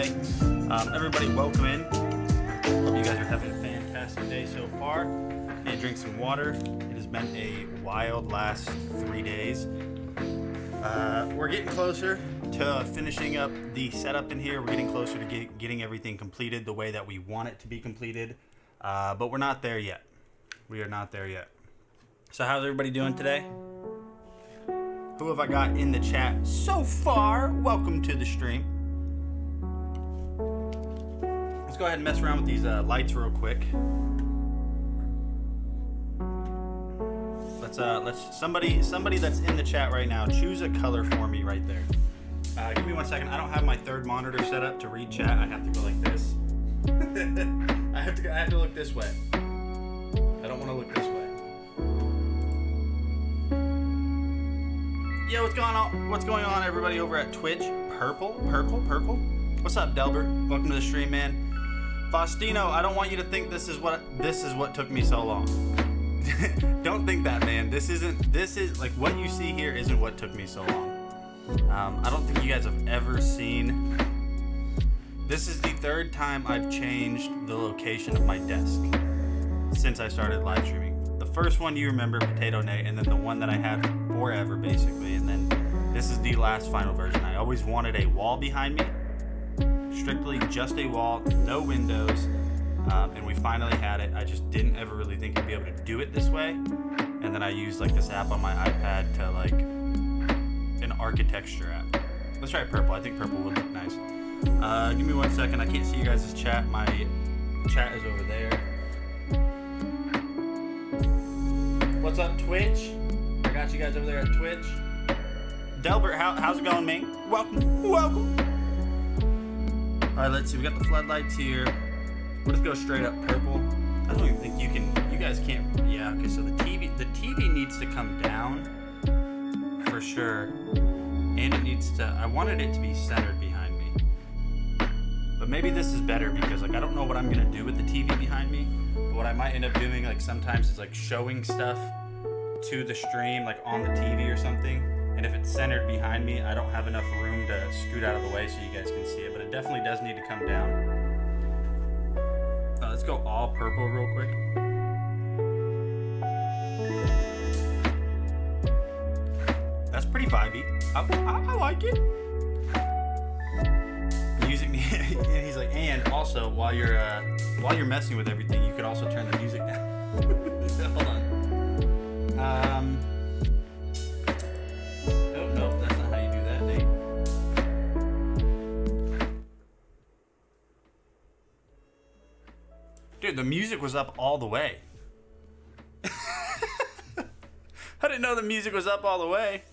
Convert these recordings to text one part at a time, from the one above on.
today. Everybody, welcome in. Hope you guys are having a fantastic day so far. And drink some water. It has been a wild last 3 days. We're getting closer to finishing up the setup in here. We're getting closer to getting everything completed the way that we want it to be completed. But we're not there yet. We are not there yet. So how's everybody doing today? Who have I got in the chat so far? Welcome to the stream. Let's go ahead and mess around with these lights real quick. Let's somebody that's in the chat right now, choose a color for me right there. Give me 1 second. I don't have my third monitor set up to read chat. I have to go like this. I have to look this way. I don't want to look this way. Yo, what's going on, everybody over at Twitch? Purple. What's up, Delbert? Welcome to the stream, man. Faustino, I don't want you to think this is what took me so long. Don't think that, man. This is like what you see here isn't what took me so long. I don't think you guys have ever seen. This is the third time I've changed the location of my desk since I started live streaming. The first one you remember, Potato Nate, and then the one that I had forever, basically, and then this is the last final version. I always wanted a wall behind me, strictly just a wall, no windows, and we finally had it. I just didn't ever really think I'd be able to do it this way, and then I used like this app on my iPad to like an architecture app. Let's try purple. I think purple would look nice. Give me 1 second. I can't see you guys' chat. My chat is over there. What's up, Twitch? I got you guys over there at Twitch. Delbert, how's it going, man? Welcome. All right, let's see. We got the floodlights here. We'll just go straight up purple. I don't even think you guys can't. Yeah, okay, so the TV needs to come down for sure. And it needs to, I wanted it to be centered behind me. But maybe this is better because like I don't know what I'm gonna do with the TV behind me. But what I might end up doing like sometimes is like showing stuff to the stream like on the TV or something. And if it's centered behind me, I don't have enough room to scoot out of the way so you guys can see it. But it definitely does need to come down. Let's go all purple real quick. That's pretty vibey. I like it. Music. He's like, and also while you're messing with everything, you could also turn the music down. Hold on. Nope, that's not how you do that, Nate. Dude, the music was up all the way. I didn't know the music was up all the way.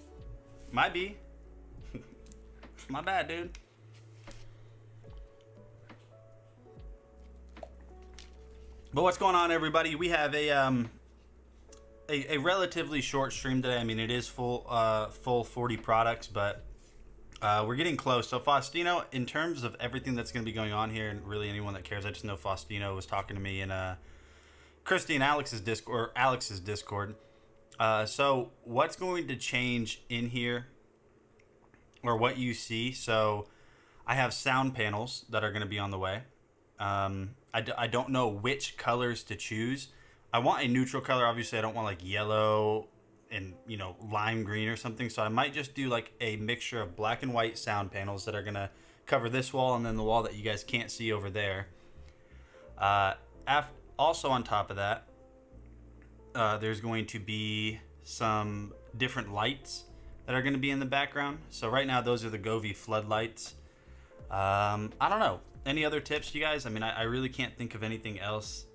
Might be. My bad, dude. But what's going on, everybody? We have a relatively short stream today. I mean, it is full 40 products, but we're getting close. So Faustino, in terms of everything that's going to be going on here, and really anyone that cares, I just know Faustino was talking to me in Christy and Alex's Discord. So what's going to change in here, or what you see? So I have sound panels that are going to be on the way. I don't know which colors to choose. I want a neutral color. Obviously, I don't want like yellow and, you know, lime green or something. So I might just do like a mixture of black and white sound panels that are going to cover this wall and then the wall that you guys can't see over there. Also on top of that, there's going to be some different lights that are going to be in the background. So right now, those are the Govee floodlights. I don't know. Any other tips, you guys? I mean, I really can't think of anything else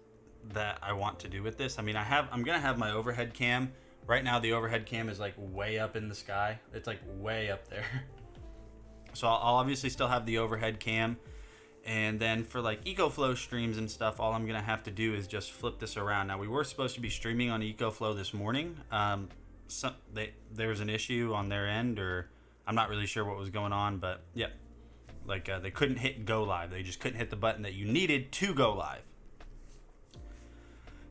that I want to do with this. I mean, I'm going to have my overhead cam. Right now, the overhead cam is like way up in the sky. It's like way up there. So I'll obviously still have the overhead cam. And then for like EcoFlow streams and stuff, all I'm going to have to do is just flip this around. Now, we were supposed to be streaming on EcoFlow this morning. There was an issue on their end, or I'm not really sure what was going on, but yeah. Like they couldn't hit go live. They just couldn't hit the button that you needed to go live.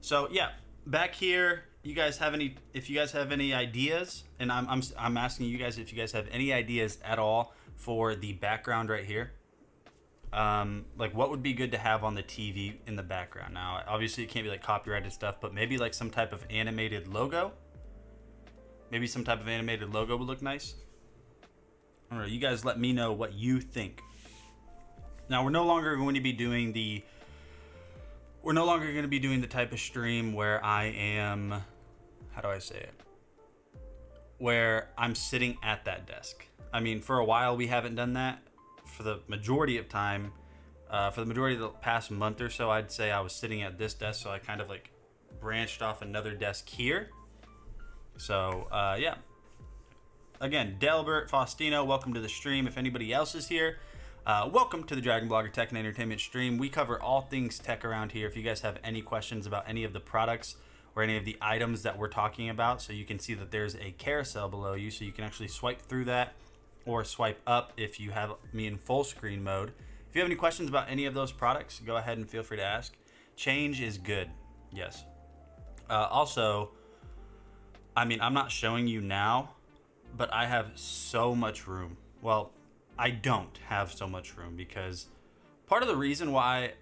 So yeah, back here, you guys have any? If you guys have any ideas, and I'm asking you guys if you guys have any ideas at all for the background right here. like what would be good to have on the TV in the background. Now, obviously it can't be like copyrighted stuff, but maybe like some type of animated logo. Maybe some type of animated logo would look nice. I don't know. You guys let me know what you think. Now, we're no longer going to be doing the type of stream where I am, how do I say it? Where I'm sitting at that desk. I mean, for a while we haven't done that. For the majority of time, for the majority of the past month or so, I'd say I was sitting at this desk, so I kind of like branched off another desk here. So, yeah. Again, Delbert, Faustino, welcome to the stream. If anybody else is here, welcome to the Dragon Blogger Tech and Entertainment stream. We cover all things tech around here. If you guys have any questions about any of the products or any of the items that we're talking about, so you can see that there's a carousel below you, so you can actually swipe through that or swipe up if you have me in full screen mode. If you have any questions about any of those products, go ahead and feel free to ask. Change is good. Yes. Also, I mean, I'm not showing you now, but I have so much room. Well, I don't have so much room because part of the reason why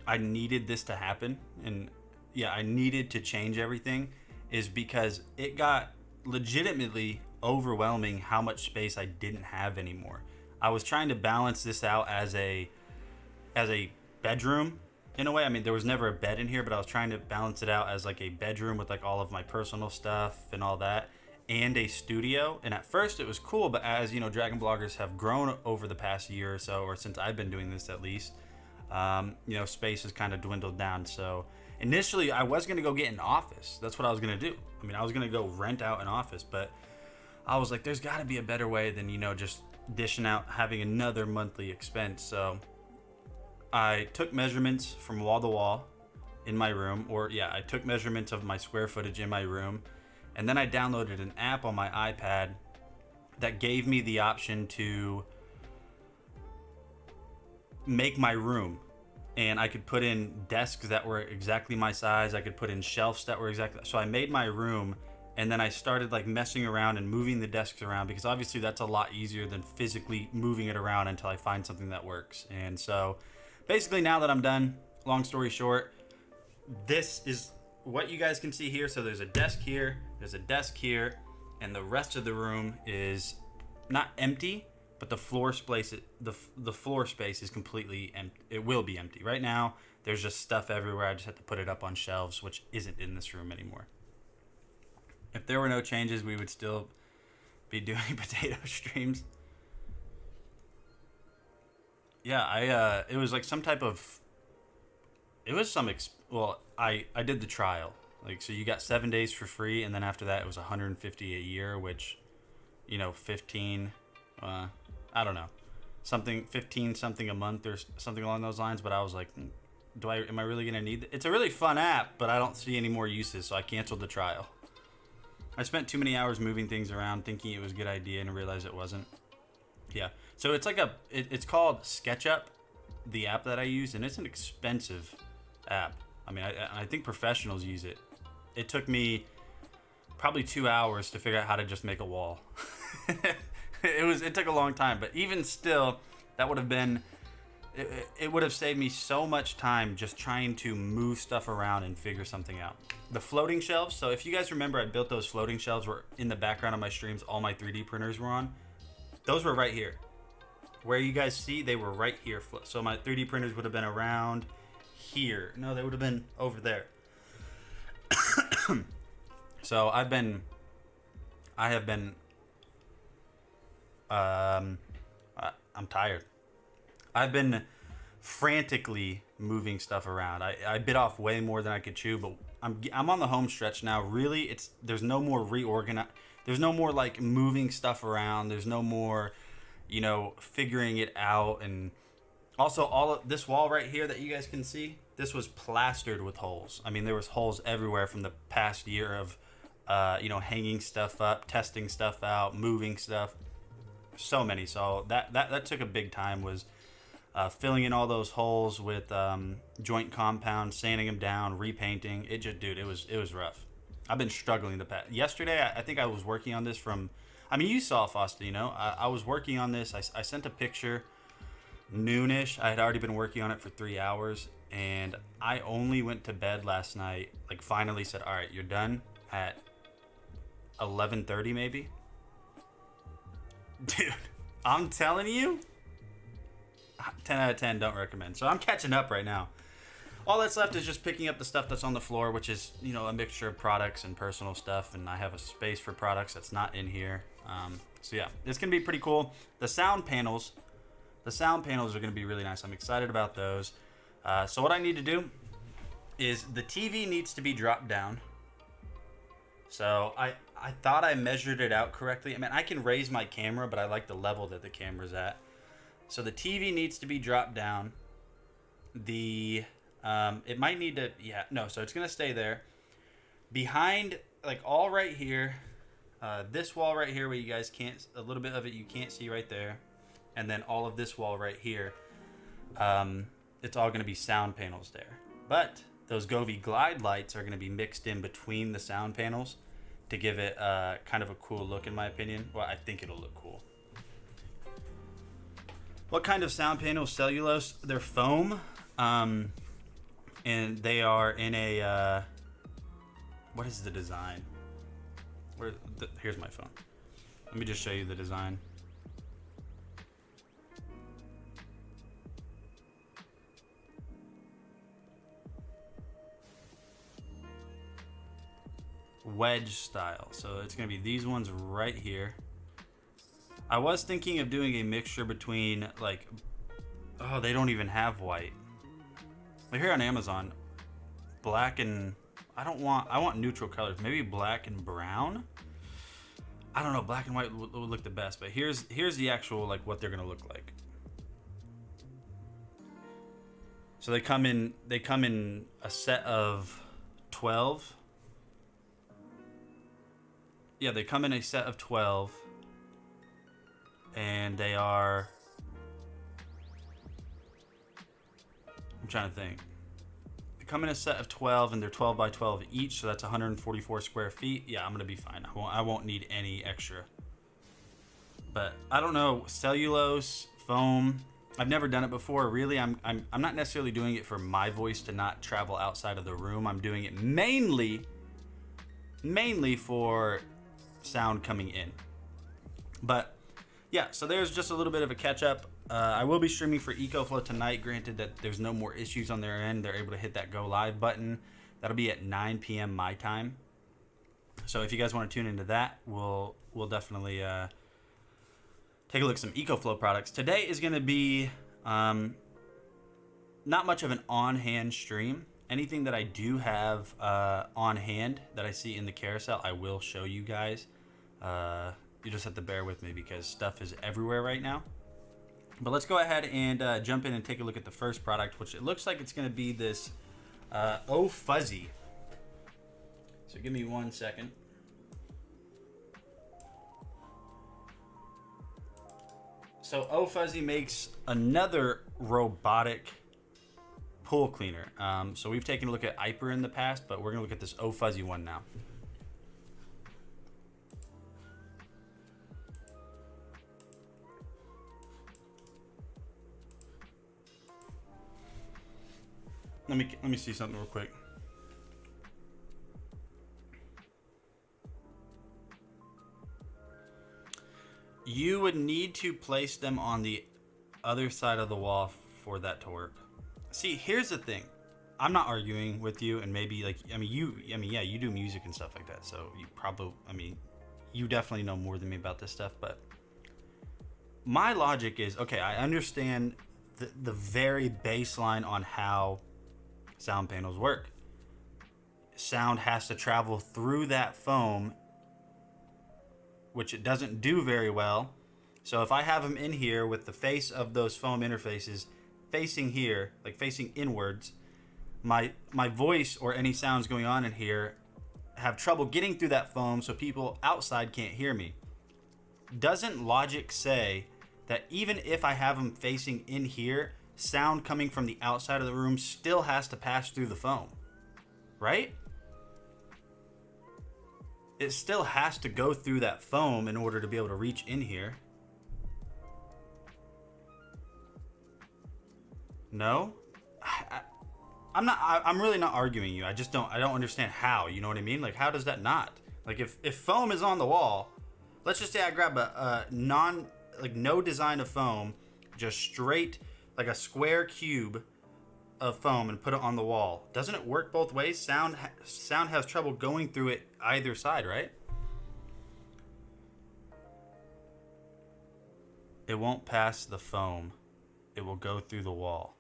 I needed this to happen, and yeah, I needed to change everything, is because it got legitimately overwhelming how much space I didn't have anymore. I was trying to balance this out as a bedroom in a way. I mean, there was never a bed in here, but I was trying to balance it out as like a bedroom with like all of my personal stuff and all that, and a studio. And at first it was cool, but as you know, Dragon Bloggers have grown over the past year or so, or since I've been doing this at least, you know, space has kind of dwindled down. So initially I was going to go get an office. That's what I was going to do. I mean, I was going to go rent out an office, but I was like, there's got to be a better way than, you know, just dishing out, having another monthly expense. So I took measurements from wall to wall in my room, or yeah, I took measurements of my square footage in my room. And then I downloaded an app on my iPad that gave me the option to make my room. And I could put in desks that were exactly my size. I could put in shelves that were exactly. So I made my room, and then I started like messing around and moving the desks around, because obviously that's a lot easier than physically moving it around until I find something that works. And so basically now that I'm done, long story short, this is what you guys can see here. So there's a desk here, there's a desk here, and the rest of the room is not empty, but the floor space, the floor space is completely empty. It will be empty. Right now, there's just stuff everywhere. I just have to put it up on shelves, which isn't in this room anymore. If there were no changes, we would still be doing potato streams. Yeah, it was like some type of, it was some, well, I did the trial. Like, so you got 7 days for free, and then after that, it was $150 a year, which, you know, 15, I don't know, 15 something a month or something along those lines. But I was like, am I really gonna need it? It's a really fun app, but I don't see any more uses, so I canceled the trial. I spent too many hours moving things around thinking it was a good idea and realized it wasn't. Yeah, so it's like it's called SketchUp, the app that I use, and it's an expensive app. I mean, I think professionals use it. It took me probably 2 hours to figure out how to just make a wall. It took a long time, but even still, that would have been, it would have saved me so much time just trying to move stuff around and figure something out. The floating shelves, so if you guys remember, I built those floating shelves where in the background of my streams, all my 3D printers were on. Those were right here. Where you guys see, they were right here. So my 3D printers would have been around here. No, they would have been over there. So I have been I'm tired. I've been frantically moving stuff around. I bit off way more than I could chew, but I'm on the home stretch now. Really, there's no more there's no more like moving stuff around. There's no more, you know, figuring it out. And also all of this wall right here that you guys can see, this was plastered with holes. I mean, there was holes everywhere from the past year of, you know, hanging stuff up, testing stuff out, moving stuff. So many. So that took a big time, was filling in all those holes with joint compound, sanding them down, repainting. It just, dude, it was rough. I've been struggling the past. Yesterday, I think I was working on this from, I mean, you saw Faustino. I was working on this. I sent a picture noonish. I had already been working on it for 3 hours, and I only went to bed last night, like finally said, all right, you're done at 11:30 maybe. Dude, I'm telling you, 10 out of 10, don't recommend. So I'm catching up right now. All that's left is just picking up the stuff that's on the floor, which is, you know, a mixture of products and personal stuff, and I have a space for products that's not in here. So yeah, it's gonna be pretty cool. The sound panels are gonna be really nice. I'm excited about those. So what I need to do is the TV needs to be dropped down. So I thought I measured it out correctly. I mean, I can raise my camera, but I like the level that the camera's at. So the TV needs to be dropped down. It might need to, so it's gonna stay there. Behind, like all right here, this wall right here where you guys can't, a little bit of it you can't see right there, and then all of this wall right here, it's all gonna be sound panels there. But those Govee glide lights are gonna be mixed in between the sound panels to give it kind of a cool look, in my opinion. Well, I think it'll look cool. What kind of sound panels? Cellulose. They're foam. And they are in a, what is the design? Here's my phone. Let me just show you the design. Wedge style. So it's gonna be these ones right here. I was thinking of doing a mixture between like, oh, they don't even have white. Like here on Amazon, black and I want neutral colors. Maybe black and brown. I don't know. Black and white would look the best. But here's the actual like what they're gonna look like. So they come in a set of 12. Yeah, they come in a set of 12, and they are. I'm trying to think. They come in a set of 12, and they're 12 by 12 each, so that's 144 square feet. Yeah, I'm gonna be fine. I won't need any extra. But I don't know, cellulose, foam. I've never done it before. Really, I'm not necessarily doing it for my voice to not travel outside of the room. I'm doing it mainly for sound coming in. But yeah, so there's just a little bit of a catch up. I will be streaming for EcoFlow tonight. Granted that there's no more issues on their end. They're able to hit that go live button. That'll be at 9 p.m. my time. So if you guys want to tune into that, we'll definitely take a look at some EcoFlow products. Today is going to be not much of an on-hand stream. Anything that I do have on hand that I see in the carousel, I will show you guys. You just have to bear with me because stuff is everywhere right now. But let's go ahead and jump in and take a look at the first product, which it looks like it's going to be this Oh Fuzzy. So give me 1 second. So Oh Fuzzy makes another robotic pool cleaner. So we've taken a look at Iper in the past, but we're going to look at this Oh Fuzzy one now. Let me see something real quick. You would need to place them on the other side of the wall for that to work. See, here's the thing. I'm not arguing with you, and maybe like yeah, you do music and stuff like that, so you probably, you definitely know more than me about this stuff, but my logic is, okay, I understand the very baseline on how sound panels work. Sound has to travel through that foam, which it doesn't do very well. So if I have them in here with the face of those foam interfaces facing here, like facing inwards, my voice or any sounds going on in here have trouble getting through that foam, so people outside can't hear me. Doesn't logic say that even if I have them facing in here, sound coming from the outside of the room still has to pass through the foam, right? It still has to go through that foam in order to be able to reach in here. No, I'm not. I'm really not arguing you. I just don't. I don't understand how. You know what I mean? Like, how does that not? Like, if foam is on the wall, let's just say I grab a no design of foam, just straight like a square cube of foam and put it on the wall. Doesn't it work both ways? Sound has trouble going through it either side, right? It won't pass the foam. It will go through the wall.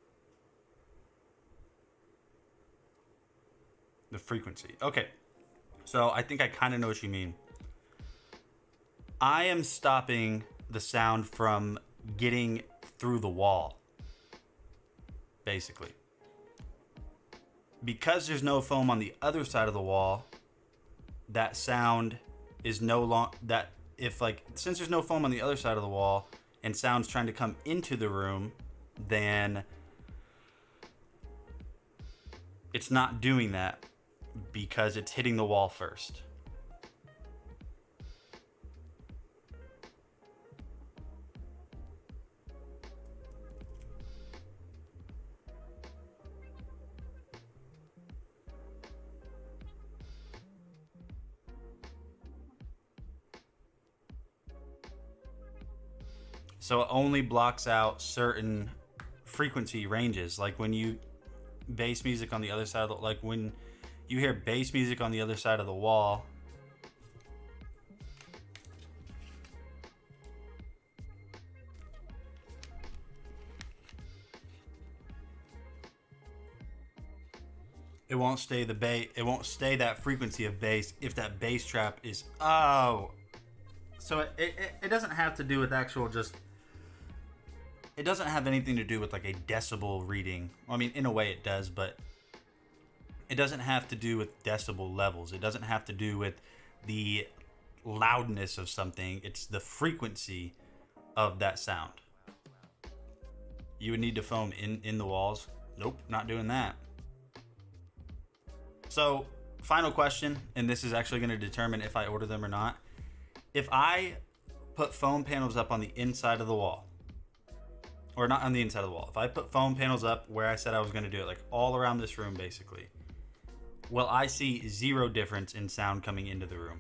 The frequency. Okay. So I think I kind of know what you mean. I am stopping the sound from getting through the wall, basically. Because there's no foam on the other side of the wall, that sound is no longer that if like since there's no foam on the other side of the wall and sound's trying to come into the room, then it's not doing that because it's hitting the wall first. So it only blocks out certain frequency ranges. Like when you bass music on the other side of the, like when you hear bass music on the other side of the wall, it won't stay the bass. It won't stay that frequency of bass if that bass trap is So it doesn't have to do with actual just. It doesn't have anything to do with like a decibel reading. I mean, in a way it does, but it doesn't have to do with decibel levels. It doesn't have to do with the loudness of something. It's the frequency of that sound. You would need to foam in the walls. Nope, not doing that. So, final question, and this is actually going to determine if I order them or not. If I put foam panels up on the inside of the wall, or not on the inside of the wall, if I put foam panels up where I said I was going to do it, like all around this room basically, will I see zero difference in sound coming into the room?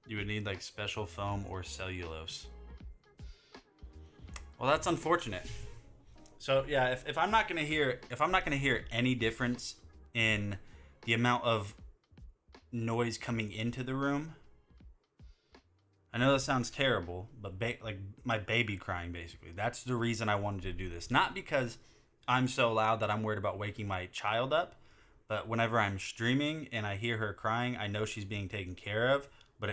You would need like special foam or cellulose. Well, that's unfortunate. So yeah, if I'm not gonna hear any difference in the amount of noise coming into the room, I know that sounds terrible, but like my baby crying basically. That's the reason I wanted to do this. Not because I'm so loud that I'm worried about waking my child up, but whenever I'm streaming and I hear her crying, I know she's being taken care of. But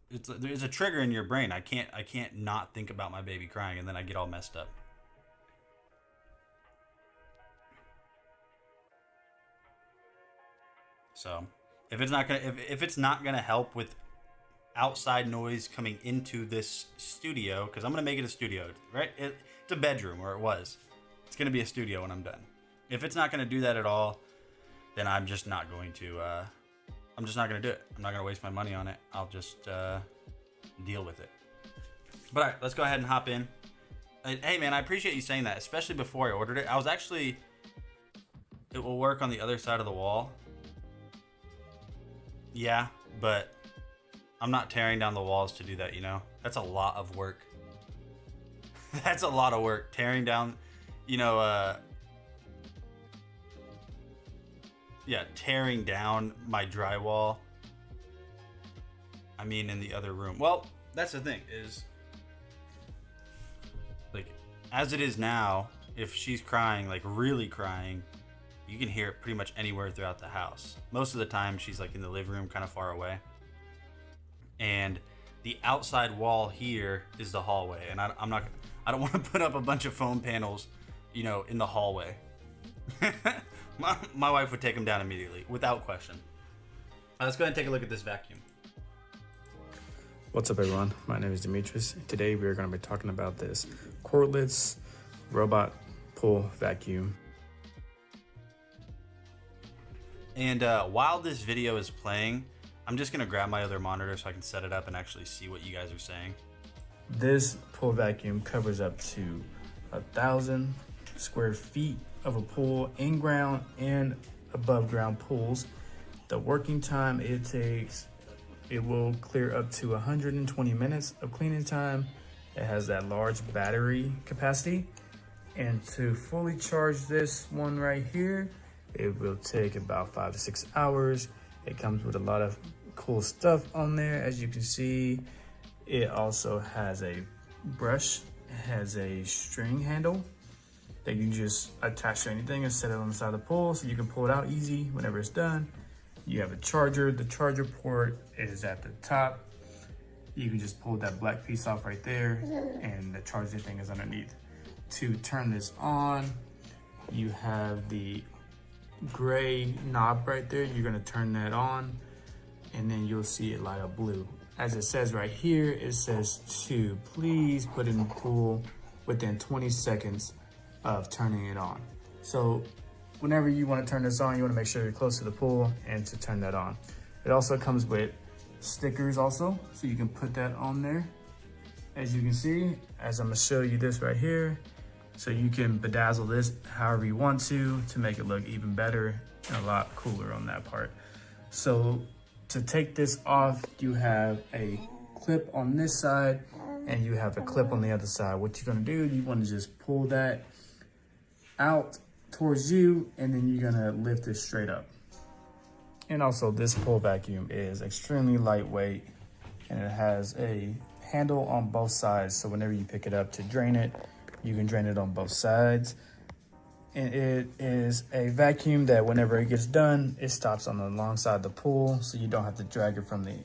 there's a trigger in your brain. I can't not think about my baby crying, and then I get all messed up. So if it's not gonna help with outside noise coming into this studio, because I'm gonna make it a studio, right? It's a bedroom, or it was. It's gonna be a studio when I'm done. If it's not gonna do that at all, then I'm just not going to. I'm just not going to do it. I'm not going to waste my money on it. I'll just deal with it. But all right, let's go ahead and hop in. Hey, man, I appreciate you saying that, especially before I ordered it. I was actually... It will work on the other side of the wall. Yeah, but I'm not tearing down the walls to do that, you know? That's a lot of work. That's a lot of work. Tearing down, tearing down my drywall. I mean, in the other room. Well, that's the thing is, like, as it is now, if she's crying, like really crying, you can hear it pretty much anywhere throughout the house. Most of the time, she's like in the living room, kind of far away. And the outside wall here is the hallway, and I don't want to put up a bunch of foam panels, in the hallway. My wife would take them down immediately, without question. Let's go ahead and take a look at this vacuum. What's up, everyone? My name is Demetrius. Today we are going to be talking about this cordless robot pull vacuum. And while this video is playing, I'm just going to grab my other monitor so I can set it up and actually see what you guys are saying. This pull vacuum covers up to 1,000 square feet of a pool, in ground and above ground pools. The working time it takes, it will clear up to 120 minutes of cleaning time. It has that large battery capacity. And to fully charge this one right here, it will take about 5 to 6 hours. It comes with a lot of cool stuff on there. As you can see, it also has a brush. It has a string handle that you can just attach to anything and set it on the side of the pool so you can pull it out easy whenever it's done. You have a charger. The charger port is at the top. You can just pull that black piece off right there, and the charging thing is underneath. To turn this on, you have the gray knob right there. You're gonna turn that on, and then you'll see it light up blue. As it says right here, it says to please put it in the pool within 20 seconds of turning it on. So whenever you want to turn this on, you want to make sure you're close to the pool and to turn that on. It also comes with stickers also, so you can put that on there. As you can see, as I'm gonna show you this right here, so you can bedazzle this however you want to make it look even better and a lot cooler on that part. So to take this off, you have a clip on this side and you have a clip on the other side. What you're gonna do, you wanna just pull that out towards you, and then you're gonna lift it straight up. And also, this pull vacuum is extremely lightweight, and it has a handle on both sides, so whenever you pick it up to drain it, you can drain it on both sides. And it is a vacuum that whenever it gets done, it stops on the long side of the pool, so you don't have to drag it from the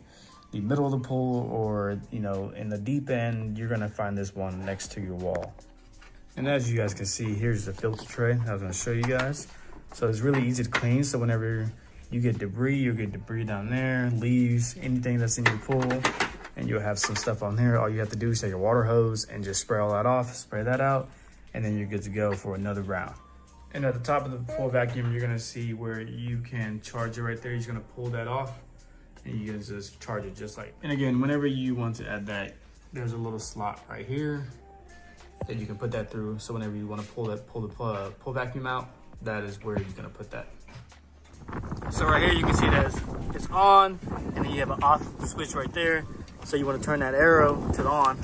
middle of the pool, or in the deep end. You're gonna find this one next to your wall. And as you guys can see, here's the filter tray I was gonna show you guys. So it's really easy to clean. So whenever you get debris, you'll get debris down there, leaves, anything that's in your pool, and you'll have some stuff on there. All you have to do is take your water hose and just spray all that off, spray that out, and then you're good to go for another round. And at the top of the pool vacuum, you're gonna see where you can charge it right there. You're just gonna pull that off, and you can just charge it just like. And again, whenever you want to add that, there's a little slot right here that you can put that through. So whenever you want to pull the pull vacuum out, that is where you're gonna put that. So right here you can see that it's on, and then you have an off switch right there. So you want to turn that arrow to the on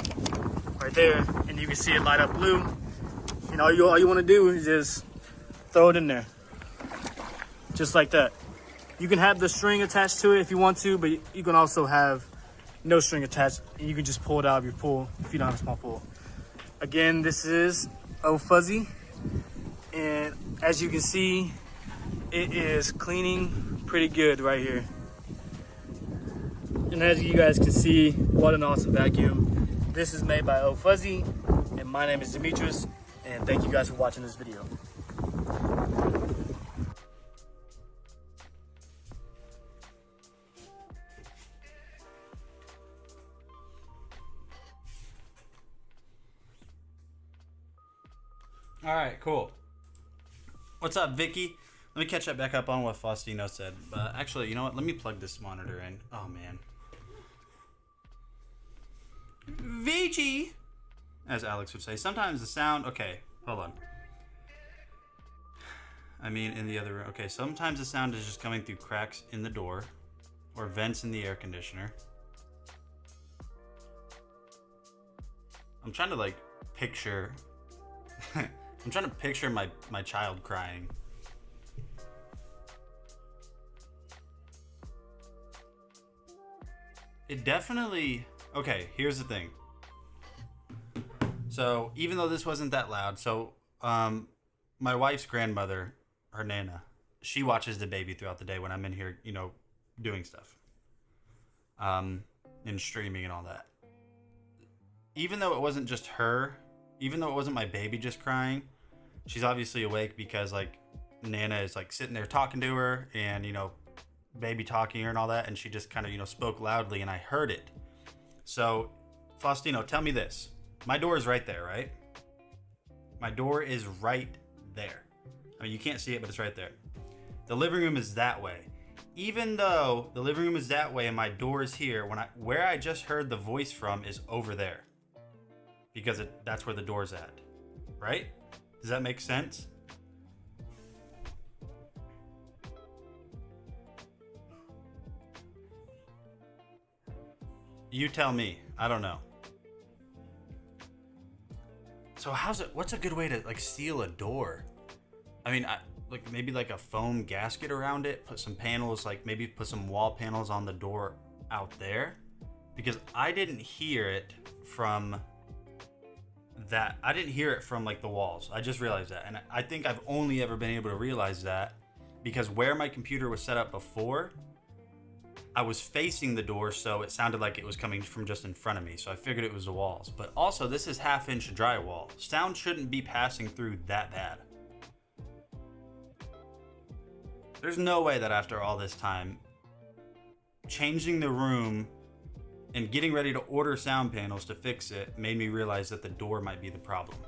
right there, and you can see it light up blue. And all you want to do is just throw it in there, just like that. You can have the string attached to it if you want to, but you can also have no string attached, and you can just pull it out of your pool if you don't have a small pool. Again, this is OFuzzy, and as you can see, it is cleaning pretty good right here. And as you guys can see, what an awesome vacuum. This is made by OFuzzy, and my name is Demetrius, and thank you guys for watching this video. All right, cool. What's up, Vicky? Let me catch that back up on what Faustino said. Actually, you know what? Let me plug this monitor in. Oh, man. Vici, as Alex would say. Sometimes the sound... Okay, hold on. I mean, in the other room. Okay, sometimes the sound is just coming through cracks in the door or vents in the air conditioner. I'm trying to, like, picture... I'm trying to picture my child crying. It definitely... Okay, here's the thing. So, even though this wasn't that loud, so, my wife's grandmother, her Nana, she watches the baby throughout the day when I'm in here, doing stuff. And streaming and all that. Even though it wasn't just her, even though it wasn't my baby just crying, she's obviously awake because, like, Nana is like sitting there talking to her and, baby talking her and all that. And she just kind of, spoke loudly and I heard it. So, Faustino, tell me this. My door is right there, right? My door is right there. I mean, you can't see it, but it's right there. The living room is that way. Even though the living room is that way and my door is here, where I just heard the voice from is over there. Because that's where the door's at. Right? Does that make sense? You tell me. I don't know. So what's a good way to like seal a door? I mean, maybe like a foam gasket around it, put some panels, like maybe put some wall panels on the door out there, because I didn't hear it from that. I didn't hear it from like the walls. I just realized that. And I think I've only ever been able to realize that because where my computer was set up before, I was facing the door, so it sounded like it was coming from just in front of me. So I figured it was the walls. But also, this is 1/2 inch drywall. Sound shouldn't be passing through that bad. There's no way that after all this time, changing the room and getting ready to order sound panels to fix it made me realize that the door might be the problem.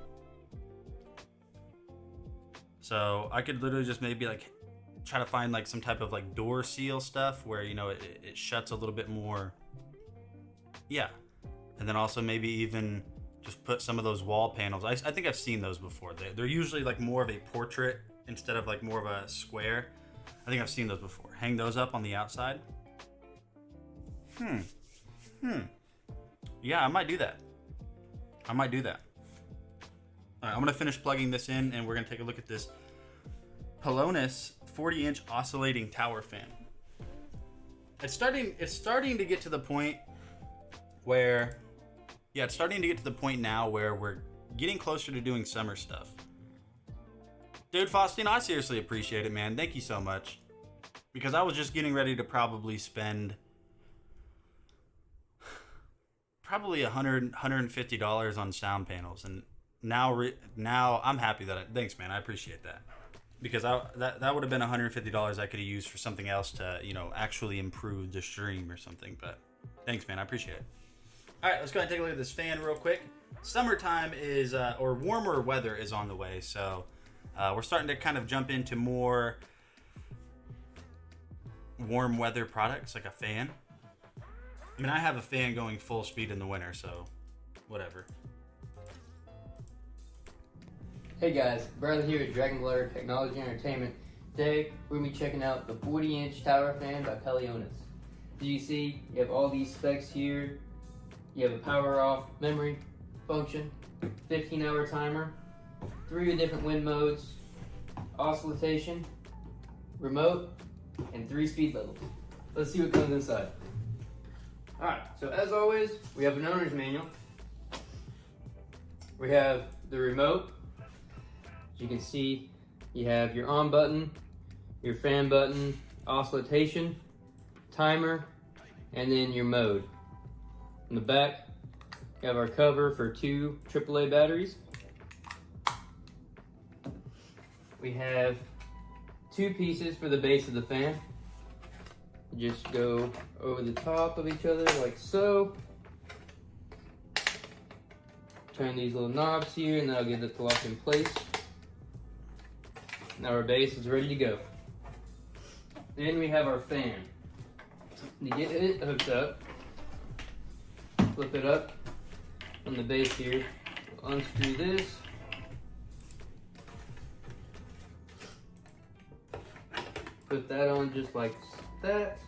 So I could literally just maybe like try to find like some type of like door seal stuff where, it shuts a little bit more. Yeah. And then also maybe even just put some of those wall panels. I think I've seen those before. They're usually like more of a portrait instead of like more of a square. I think I've seen those before. Hang those up on the outside. Yeah, I might do that. All right, I'm going to finish plugging this in and we're going to take a look at this Pelonis 40-inch oscillating tower fan. It's starting to get to the point where, it's starting to get to the point now where we're getting closer to doing summer stuff. Dude, Faustino, I seriously appreciate it, man. Thank you so much. Because I was just getting ready to probably spend probably $150 on sound panels, and now I'm happy that thanks, man. I appreciate that. Because that would have been $150 I could have used for something else to, actually improve the stream or something. But thanks, man. I appreciate it. All right, let's go ahead and take a look at this fan real quick. Summertime is, or warmer weather is on the way. So we're starting to kind of jump into more warm weather products, like a fan. I mean, I have a fan going full speed in the winter, so whatever. Hey guys, Bradley here at Dragon Glare Technology Entertainment. Today, we're going to be checking out the 40-inch tower fan by Pelionis. As you see, you have all these specs here. You have a power off memory function, 15-hour timer, 3 different wind modes, oscillation, remote, and 3 speed levels. Let's see what comes inside. Alright, so as always, we have an owner's manual. We have the remote. As you can see, you have your on button, your fan button, oscillation, timer, and then your mode. In the back, we have our cover for 2 AAA batteries. We have 2 pieces for the base of the fan. You just go over the top of each other like so. Turn these little knobs here and that'll get it to lock in place. Now our base is ready to go. Then we have our fan. To get it hooked up, flip it up on the base here. We'll unscrew this. Put that on just like that.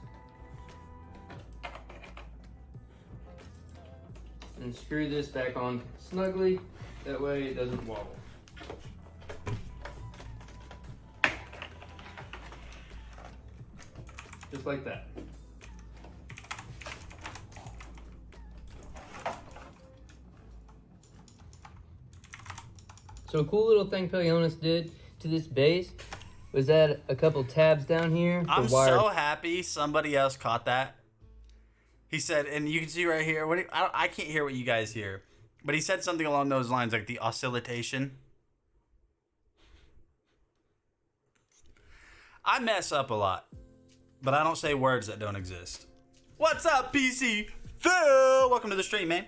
And screw this back on snugly. That way it doesn't wobble. Just like that. So a cool little thing Pelionis did to this base was add a couple tabs down here. I'm so happy somebody else caught that. He said, and you can see right here, I can't hear what you guys hear, but he said something along those lines, like the oscillation. I mess up a lot, but I don't say words that don't exist. What's up, PC Phil? Welcome to the stream, man.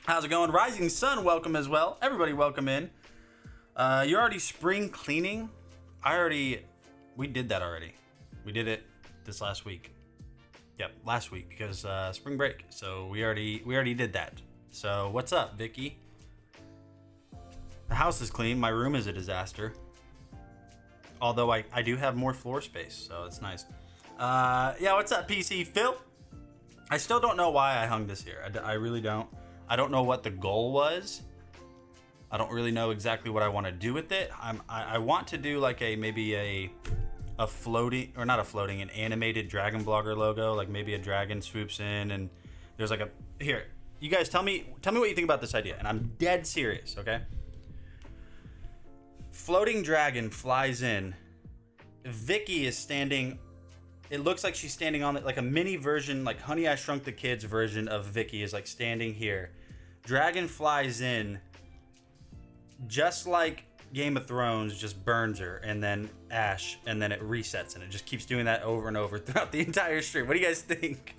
How's it going? Rising Sun, welcome as well. Everybody welcome in. You're already spring cleaning? We did that already. We did it this last week. Yep, last week because spring break. So we already did that. So what's up, Vicky? The house is clean. My room is a disaster. Although I do have more floor space, so it's nice. Yeah, what's up, PC Phil? I still don't know why I hung this here. I really don't. I don't know what the goal was. I don't really know exactly what I want to do with it. I want to do like maybe a floating, or not a floating, an animated Dragon Blogger logo. Like maybe a dragon swoops in and there's like here. You guys tell me what you think about this idea, and I'm dead serious, okay? Floating dragon flies in. Vicky is standing. It looks like she's standing on it, like a mini version, like Honey I Shrunk the Kids version of Vicky is like standing here. Dragon flies in, just like Game of Thrones, just burns her, and then Ash, and then it resets, and it just keeps doing that over and over throughout the entire stream. What do you guys think?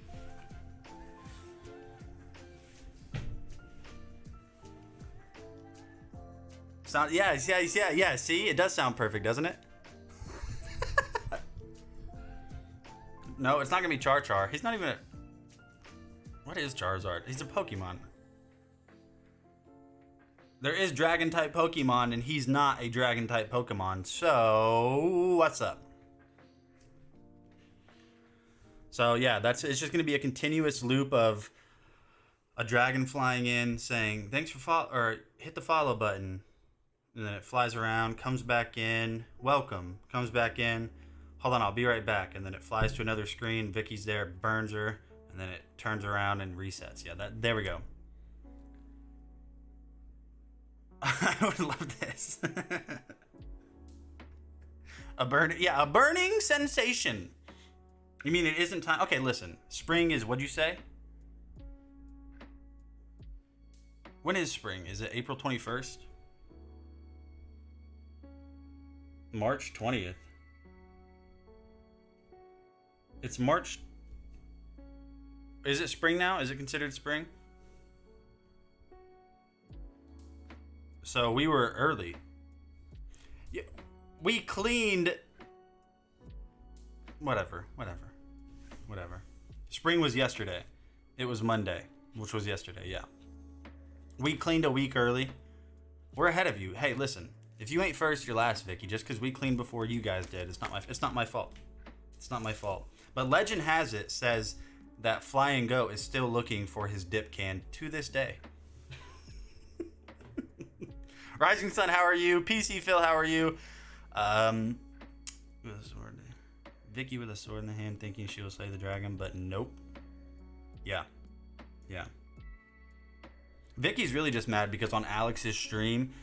Yeah. See, it does sound perfect, doesn't it? No, it's not gonna be Char Char. He's not even a... What is Charizard? He's a Pokemon. There is dragon type Pokemon, and he's not a dragon type Pokemon. So what's up? So yeah, it's just gonna be a continuous loop of a dragon flying in, saying thanks for follow, or hit the follow button, and then it flies around, comes back in, welcome, comes back in. Hold on, I'll be right back. And then it flies to another screen. Vicky's there, burns her, and then it turns around and resets. Yeah, there we go. I would love this. A burning sensation. You mean it isn't time? Okay, listen. Spring is, what'd you say? When is spring? Is it April 21st? March 20th. It's March. Is it spring now? Is it considered spring? So we were early. Yeah, we cleaned. Whatever. Spring was yesterday. It was Monday, which was yesterday. Yeah. We cleaned a week early. We're ahead of you. Hey, listen. If you ain't first, you're last, Vicky. Just because we cleaned before you guys did, it's not my fault. It's not my fault. But legend has it, says that Flying Goat is still looking for his dip can to this day. Rising Sun, how are you? PC Phil, how are you? With a sword. Vicky with a sword in the hand, thinking she will slay the dragon, but nope. Yeah. Vicky's really just mad because on Alex's stream,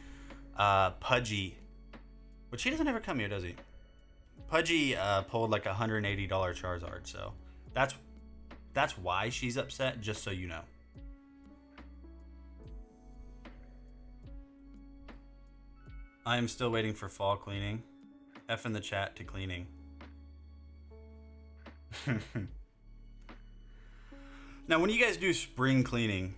Pudgy, which he doesn't ever come here, does he? Pudgy pulled like $180 Charizard, so that's why she's upset, just so you know. I am still waiting for fall cleaning. F in the chat to cleaning. Now, when you guys do spring cleaning,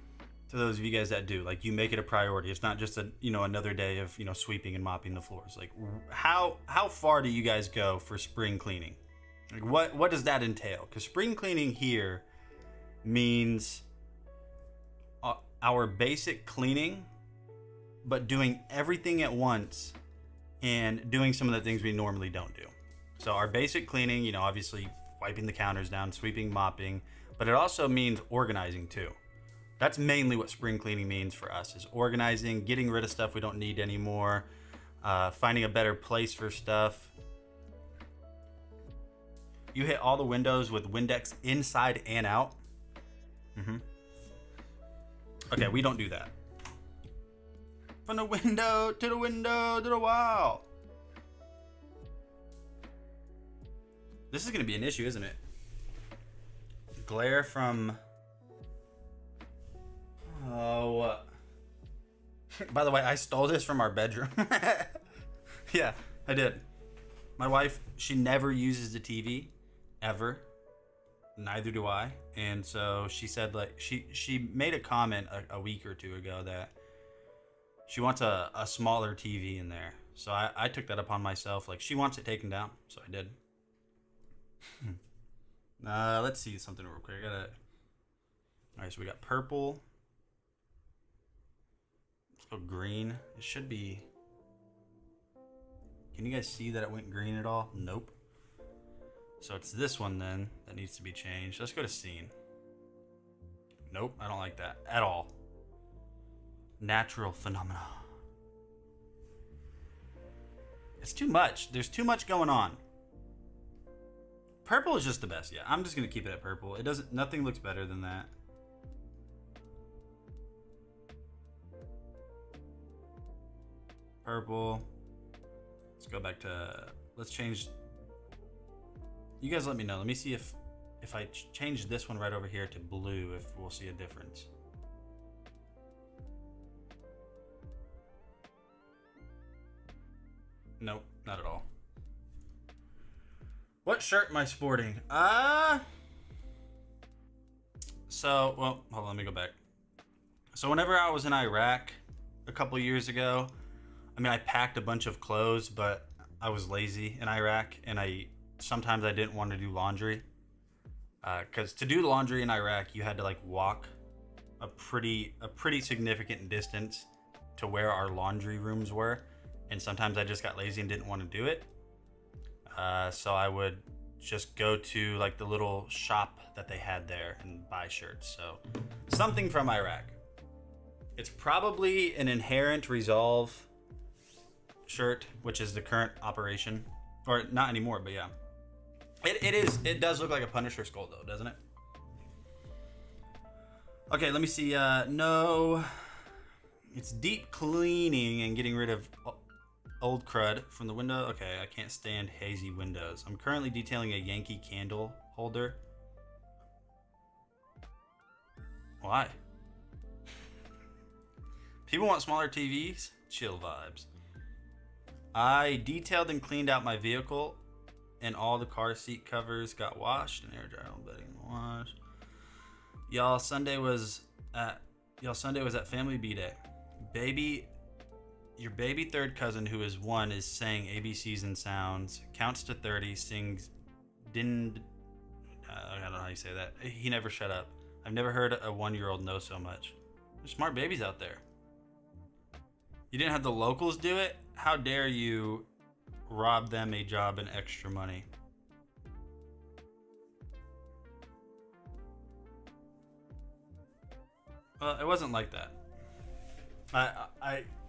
to those of you guys that do, like, you make it a priority. It's not just another day of sweeping and mopping the floors. Like, how far do you guys go for spring cleaning? Like, what does that entail? Because spring cleaning here means our basic cleaning, but doing everything at once and doing some of the things we normally don't do. So our basic cleaning, obviously wiping the counters down, sweeping, mopping, but it also means organizing too. That's mainly what spring cleaning means for us, is organizing, getting rid of stuff we don't need anymore, finding a better place for stuff. You hit all the windows with Windex inside and out. Okay, we don't do that. From the window to the window to the wall. This is going to be an issue, isn't it? Glare from... Oh. By the way, I stole this from our bedroom. Yeah, I did. My wife, she never uses the TV, ever. Neither do I. And so she said, like, she made a comment a week or two ago that she wants a smaller TV in there. So I took that upon myself. Like, she wants it taken down, so I did. Let's see something real quick. All right, so we got purple. Let's go green. It should be... Can you guys see that it went green at all? Nope. So it's this one then that needs to be changed. Let's go to scene. Nope, I don't like that at all. Natural phenomena. It's too much. There's too much going on. Purple is just the best. Yeah, I'm just gonna keep it at purple. It doesn't. Nothing looks better than that. Purple. Let's go back to. Let's change. You guys let me know. Let me see if I change this one right over here to blue, if we'll see a difference. Nope, not at all. What shirt am I sporting? So, well, hold on, let me go back. So whenever I was in Iraq a couple years ago, I mean, I packed a bunch of clothes, but I was lazy in Iraq, and sometimes I didn't want to do laundry. Because to do laundry in Iraq, you had to like walk a pretty significant distance to where our laundry rooms were, and sometimes I just got lazy and didn't want to do it. So I would just go to like the little shop that they had there and buy shirts. So something from Iraq. It's probably an Inherent Resolve shirt, which is the current operation, or not anymore, but yeah. It does look like a Punisher skull though, doesn't it? Okay, let me see. No, it's deep cleaning and getting rid of old crud from the window. Okay, I can't stand hazy windows. I'm currently detailing a Yankee candle holder. Why? People want smaller TVs? Chill vibes. I detailed and cleaned out my vehicle, and all the car seat covers got washed and air dried on bedding washed. Y'all, Sunday was at Family B Day. Your baby third cousin, who is 1, is saying ABCs and sounds, counts to 30, sings I don't know how you say that. He never shut up. I've never heard a 1-year-old know so much. There's smart babies out there. You didn't have the locals do it? How dare you rob them a job and extra money? Well, it wasn't like that.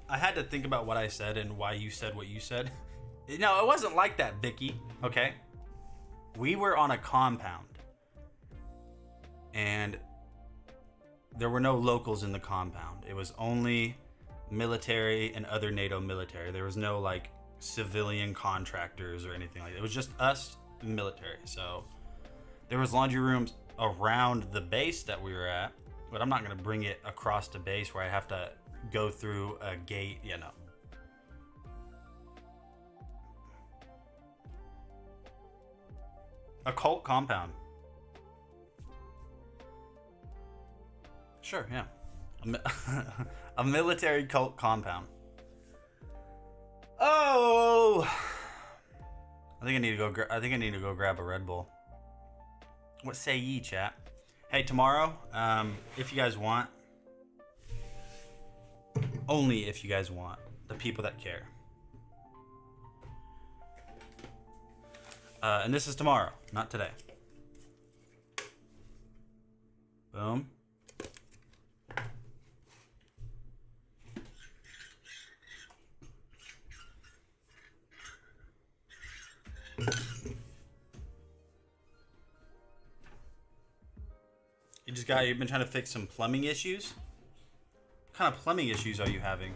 I had to think about what I said and why you said what you said. No, it wasn't like that, Vicky. Okay? We were on a compound, and there were no locals in the compound. It was only military and other NATO military. There was no like civilian contractors or anything like that. It was just us military. So there was laundry rooms around the base that we were at, but I'm not going to bring it across the base where I have to go through a gate, you know. A cult compound. Sure, yeah. A military cult compound. Oh, I think I need to go grab a Red Bull. What say ye, chat? Hey, tomorrow, if you guys want, only if you guys want, the people that care. And this is tomorrow, not today. Boom. You've been trying to fix some plumbing issues? What kind of plumbing issues are you having?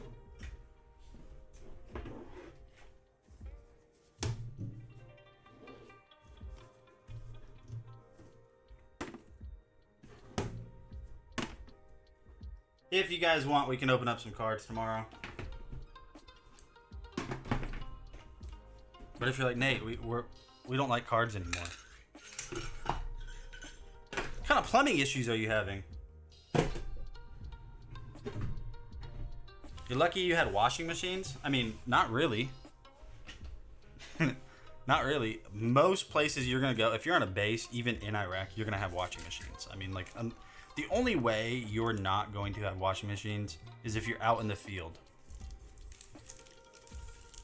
If you guys want, we can open up some cards tomorrow. But if you're like, Nate, we don't like cards anymore. What kind of plumbing issues are you having? You're lucky you had washing machines? I mean, not really. Not really. Most places you're going to go, if you're on a base, even in Iraq, you're going to have washing machines. I mean, like, the only way you're not going to have washing machines is if you're out in the field.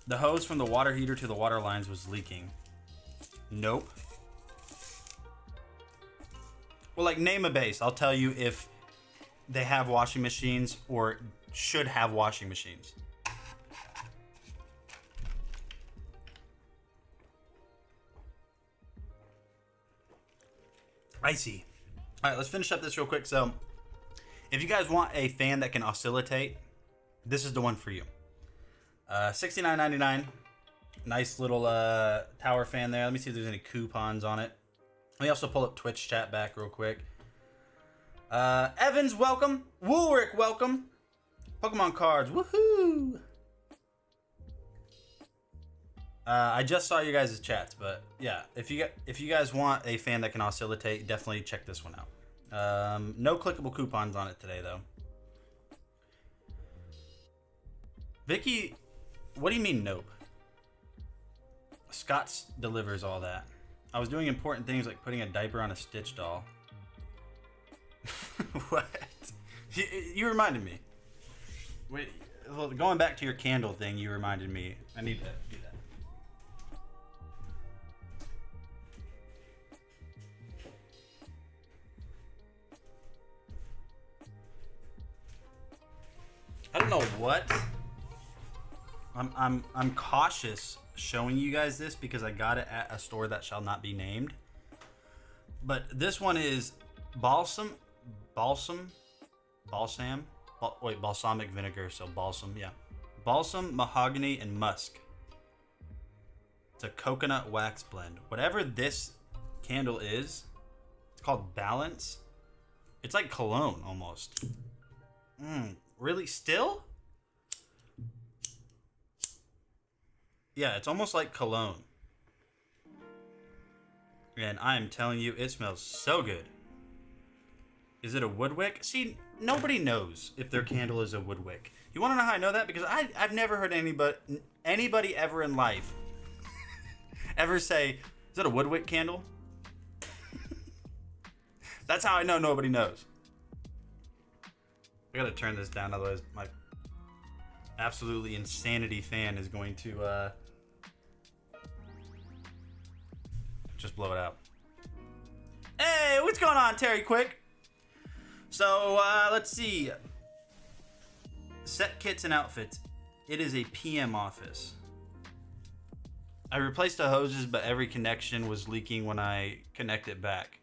The hose from the water heater to the water lines was leaking. Nope. Well, like, name a base. I'll tell you if they have washing machines or should have washing machines. I see. All right, let's finish up this real quick. So, if you guys want a fan that can oscillate, this is the one for you. $69.99. Nice little tower fan there. Let me see if there's any coupons on it. Let me also pull up Twitch chat back real quick. Evans, welcome. Woolrick, welcome. Pokemon cards, woohoo! I just saw you guys' chats, but yeah, if you guys want a fan that can oscillate, definitely check this one out. No clickable coupons on it today, though. Vicky, what do you mean, nope? Scott's delivers all that. I was doing important things like putting a diaper on a Stitch doll. What? You reminded me. Wait, well, going back to your candle thing, you reminded me. I need to do that. I don't know what. I'm cautious showing you guys this because I got it at a store that shall not be named. But this one is balsamic vinegar, so balsam, yeah. Balsam, mahogany, and musk. It's a coconut wax blend. Whatever this candle is, it's called Balance. It's like cologne almost. Really? Still? Yeah, it's almost like cologne. And I am telling you, it smells so good. Is it a woodwick? See, nobody knows if their candle is a woodwick. You want to know how I know that? Because I've never heard anybody ever in life ever say, is it a woodwick candle? That's how I know nobody knows. I gotta turn this down, otherwise my absolutely insanity fan is going to just blow it out. Hey, what's going on, Terry Quick? So, let's see. Set kits and outfits. It is a PM office. I replaced the hoses, but every connection was leaking when I connect it back.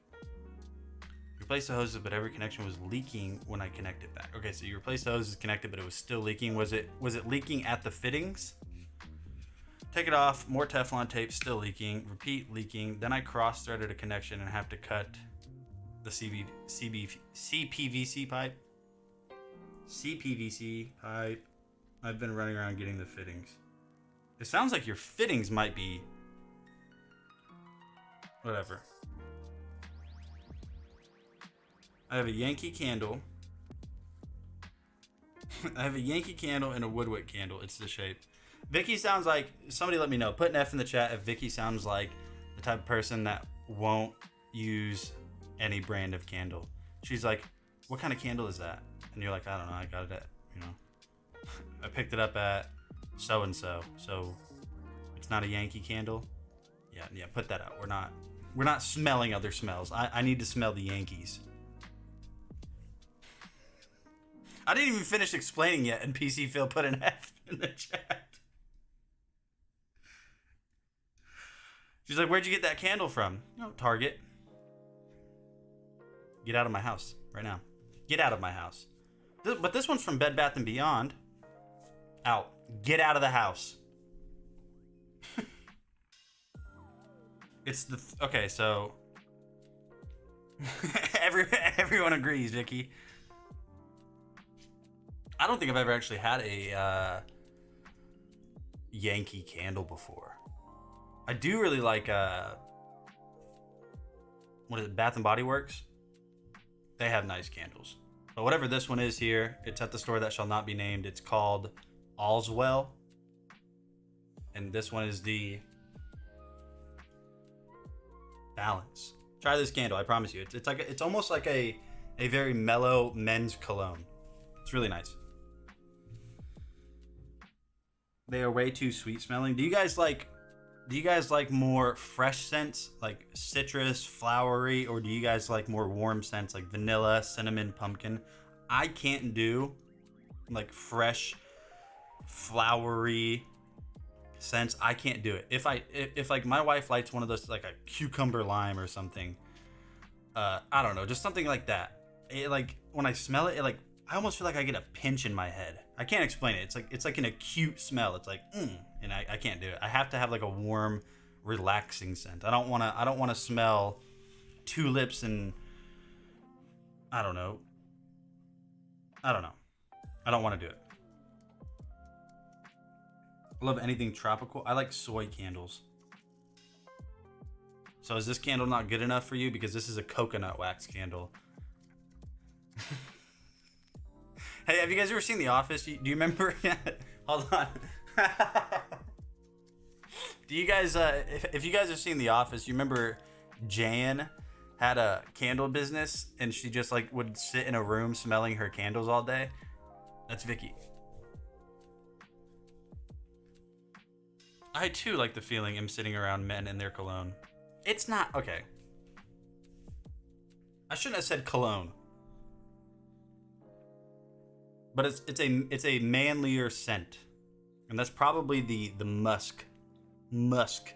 Replaced the hoses, but every connection was leaking when I connected back. Okay, so you replaced the hoses, connected, but it was still leaking. Was it leaking at the fittings? Take it off. More Teflon tape, still leaking. Repeat, leaking. Then I cross-threaded a connection and have to cut the CPVC pipe. CPVC pipe. I've been running around getting the fittings. It sounds like your fittings might be... whatever. I have a Yankee candle. I have a Yankee candle and a Woodwick candle. It's the shape. Vicky sounds like... somebody let me know. Put an F in the chat if Vicky sounds like the type of person that won't use any brand of candle. She's like, what kind of candle is that? And you're like, I don't know. I got it at, I picked it up at so-and-so. So it's not a Yankee candle? Yeah, put that out. We're not smelling other smells. I need to smell the Yankees. I didn't even finish explaining yet, and PC Phil put an F in the chat. She's like, where'd you get that candle from? Oh, Target. Get out of my house right now. Get out of my house. But this one's from Bed Bath & Beyond. Out. Get out of the house. It's the... okay, so... everyone agrees, Vicky. I don't think I've ever actually had a Yankee candle before. I do really like what is it, Bath and Body Works? They have nice candles. But whatever this one is here, it's at the store that shall not be named. It's called All's Well. And this one is the Balance. Try this candle, I promise you. It's almost like a very mellow men's cologne. It's really nice. They are way too sweet smelling. Do you guys like more fresh scents like citrus, flowery, or do you guys like more warm scents like vanilla, cinnamon, pumpkin? I can't do like fresh, flowery scents. I can't do it. If like my wife lights one of those like a cucumber lime or something, I don't know, just something like that. It, like when I smell it, I almost feel like I get a pinch in my head. I can't explain it. It's like an acute smell. It's like, and I can't do it. I have to have like a warm, relaxing scent. I don't want to smell tulips and I don't know. I don't want to do it. I love anything tropical. I like soy candles. So is this candle not good enough for you? Because this is a coconut wax candle. Hey, have you guys ever seen The Office? Do you remember? Hold on. Do you guys, if you guys have seen The Office, you remember Jan had a candle business and she just like would sit in a room smelling her candles all day? That's Vicky. I too like the feeling I'm sitting around men in their cologne. It's not, okay. I shouldn't have said cologne. But it's a manlier scent. And that's probably the musk. Musk.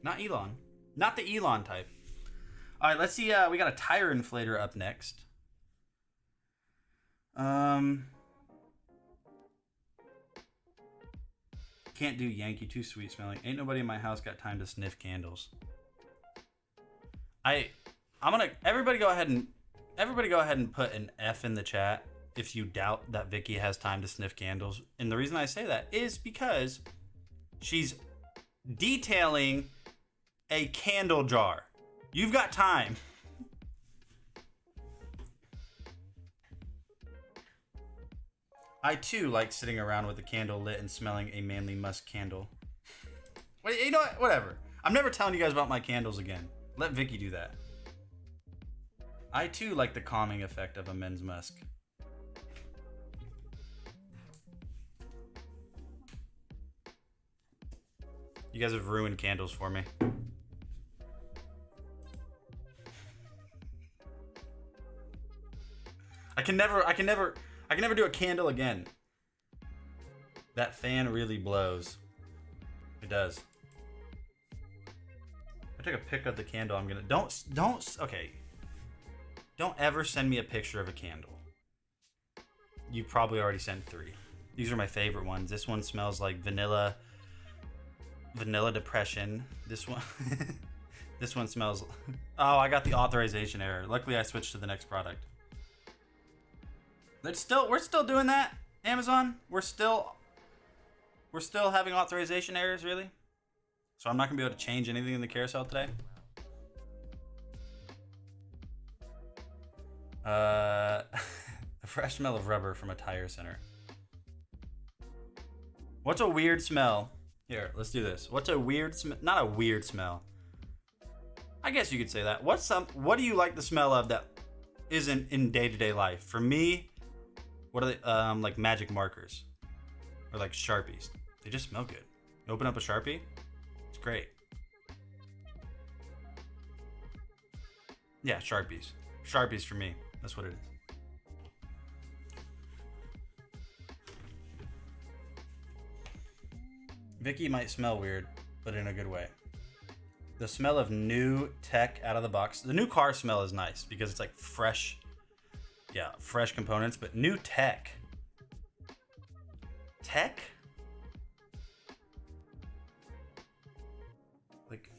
Not Elon. Not the Elon type. All right, let's see. We got a tire inflator up next. Can't do Yankee, too sweet smelling. Ain't nobody in my house got time to sniff candles. Everybody go ahead and put an F in the chat if you doubt that Vicky has time to sniff candles. And the reason I say that is because she's detailing a candle jar. You've got time. I too like sitting around with a candle lit and smelling a manly musk candle. Wait, you know what? Whatever. I'm never telling you guys about my candles again. Let Vicky do that. I too like the calming effect of a men's musk. You guys have ruined candles for me. I can never do a candle again. That fan really blows. It does. I took a pic of the candle. I'm gonna okay. Don't ever send me a picture of a candle. You probably already sent 3. These are my favorite ones. This one smells like vanilla depression. This one this one smells. Oh, I got the authorization error. Luckily I switched to the next product. We're still doing that, Amazon. We're still having authorization errors, really? So I'm not gonna be able to change anything in the carousel today. The fresh smell of rubber from a tire center. What's a weird smell? Here, let's do this. What's a weird smell? Not a weird smell. I guess you could say that. What do you like the smell of that isn't in day-to-day life? For me, what are they? Like magic markers or like Sharpies. They just smell good. You open up a Sharpie, it's great. Yeah, Sharpies. Sharpies for me. That's what it is. Vicky might smell weird, but in a good way. The smell of new tech out of the box. The new car smell is nice because it's like fresh. Yeah, fresh components, but new tech. Tech? Like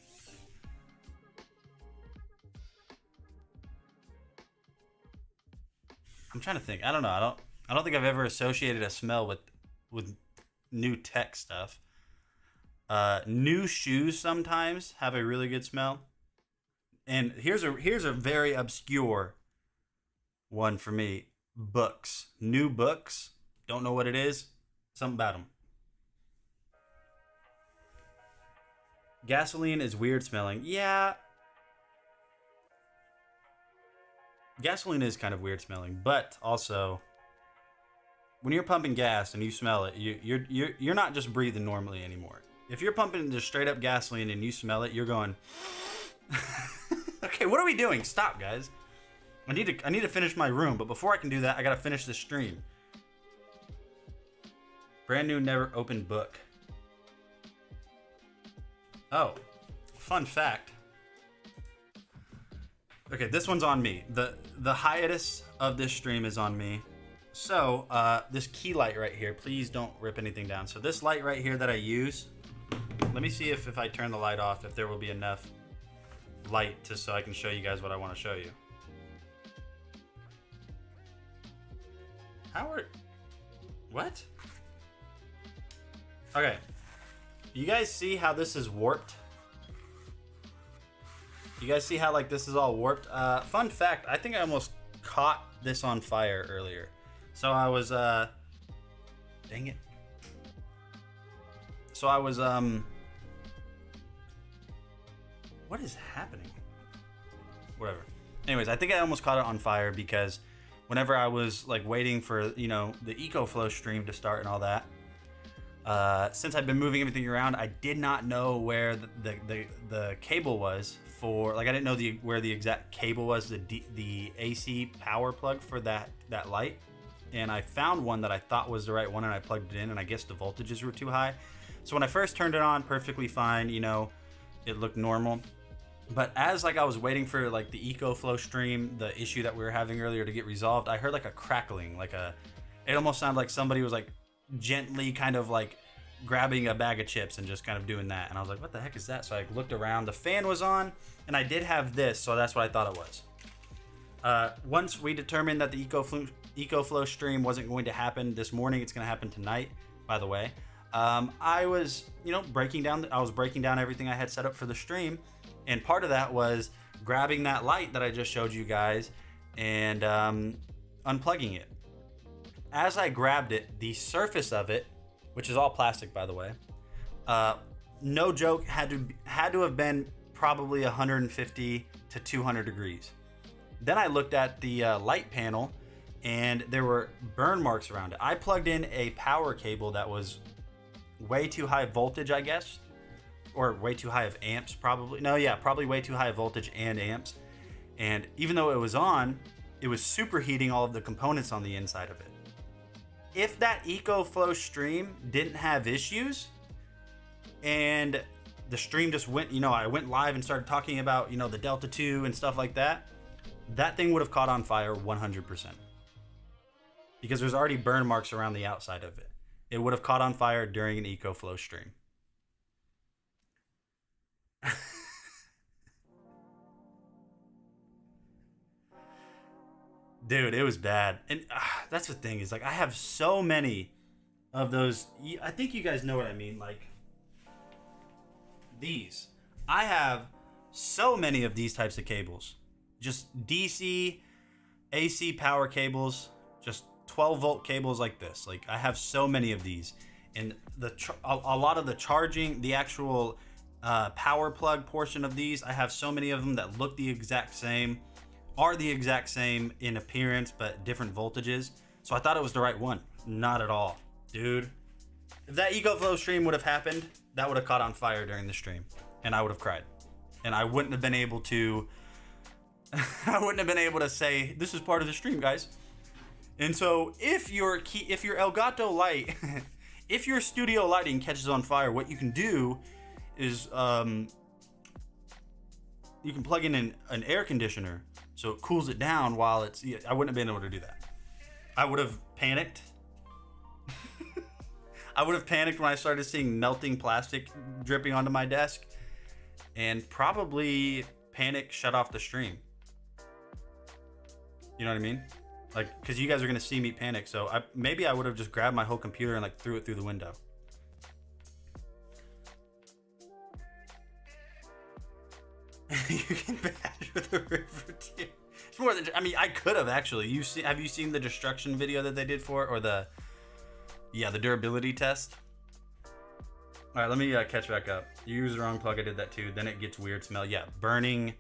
I'm trying to think. I don't know. I don't think I've ever associated a smell with new tech stuff. New shoes sometimes have a really good smell. And here's a very obscure one for me. Books. New books. Don't know what it is. Something about them. Gasoline is weird smelling. Yeah. Gasoline is kind of weird smelling, but also when you're pumping gas and you smell it, you're not just breathing normally anymore. If you're pumping just straight up gasoline and you smell it, you're going okay, what are we doing? Stop, guys. I need to finish my room, but before I can do that, I gotta finish the stream. Brand new, never opened book. Oh, fun fact. Okay, this one's on me. The hiatus of this stream is on me. So, this key light right here, please don't rip anything down. So this light right here that I use, let me see if I turn the light off, if there will be enough light so I can show you guys what I want to show you. What? Okay. You guys see how this is warped? You guys see how like this is all warped? Fun fact, I think I almost caught this on fire earlier. So I was, dang it. So I was, what is happening? Whatever. Anyways, I think I almost caught it on fire because whenever I was like waiting for, you know, the EcoFlow stream to start and all that, since I've been moving everything around, I did not know where the cable was for, like I didn't know where the exact cable was, the AC power plug for that light. And I found one that I thought was the right one, and I plugged it in, and I guess the voltages were too high. So when I first turned it on, perfectly fine, you know, it looked normal. But as like I was waiting for like the EcoFlow stream, the issue that we were having earlier to get resolved, I heard like a crackling, it almost sounded like somebody was like gently kind of like grabbing a bag of chips and just kind of doing that. And I was like, what the heck is that? So I looked around, the fan was on, and I did have this, so that's what I thought it was. Once we determined that the EcoFlow stream wasn't going to happen this morning, it's going to happen tonight, by the way. I was, you know, breaking down everything I had set up for the stream, and part of that was grabbing that light that I just showed you guys and unplugging it. As I grabbed it, the surface of it, which is all plastic, by the way, no joke, had to have been probably 150 to 200 degrees. Then I looked at the light panel, and there were burn marks around it. I plugged in a power cable that was way too high voltage, I guess, or way too high of amps, probably. No, yeah, probably way too high voltage and amps. And even though it was on, it was superheating all of the components on the inside of it. If that EcoFlow stream didn't have issues, and the stream just went, you know, I went live and started talking about, you know, the Delta 2 and stuff like that, that thing would have caught on fire 100%. Because there's already burn marks around the outside of it. It would have caught on fire during an EcoFlow stream. Dude, it was bad. And that's the thing, is like I have so many of those. I think you guys know what I mean. Like these. I have so many of these types of cables. Just DC, AC power cables, just 12 volt cables like this. Like I have so many of these. And a lot of the charging, the actual power plug portion of these, I have so many of them that look the exact same, are the exact same in appearance, but different voltages. So I thought it was the right one. Not at all. Dude, if that EcoFlow stream would have happened, that would have caught on fire during the stream. And I would have cried. And I wouldn't have been able to say, this is part of the stream, guys. And so if your Elgato light, if your studio lighting catches on fire, what you can do is you can plug in an air conditioner so it cools it down while it's. I wouldn't have been able to do that. I would have panicked. I would have panicked when I started seeing melting plastic dripping onto my desk, and probably shut off the stream. You know what I mean? Like, because you guys are gonna see me panic, so maybe I would have just grabbed my whole computer and like threw it through the window. You can bash with a river deer. It's more than, I mean, I could have actually. Have you seen the destruction video that they did for it, or the durability test? All right, let me catch back up. You used the wrong plug. I did that too. Then it gets weird smell. Yeah, burning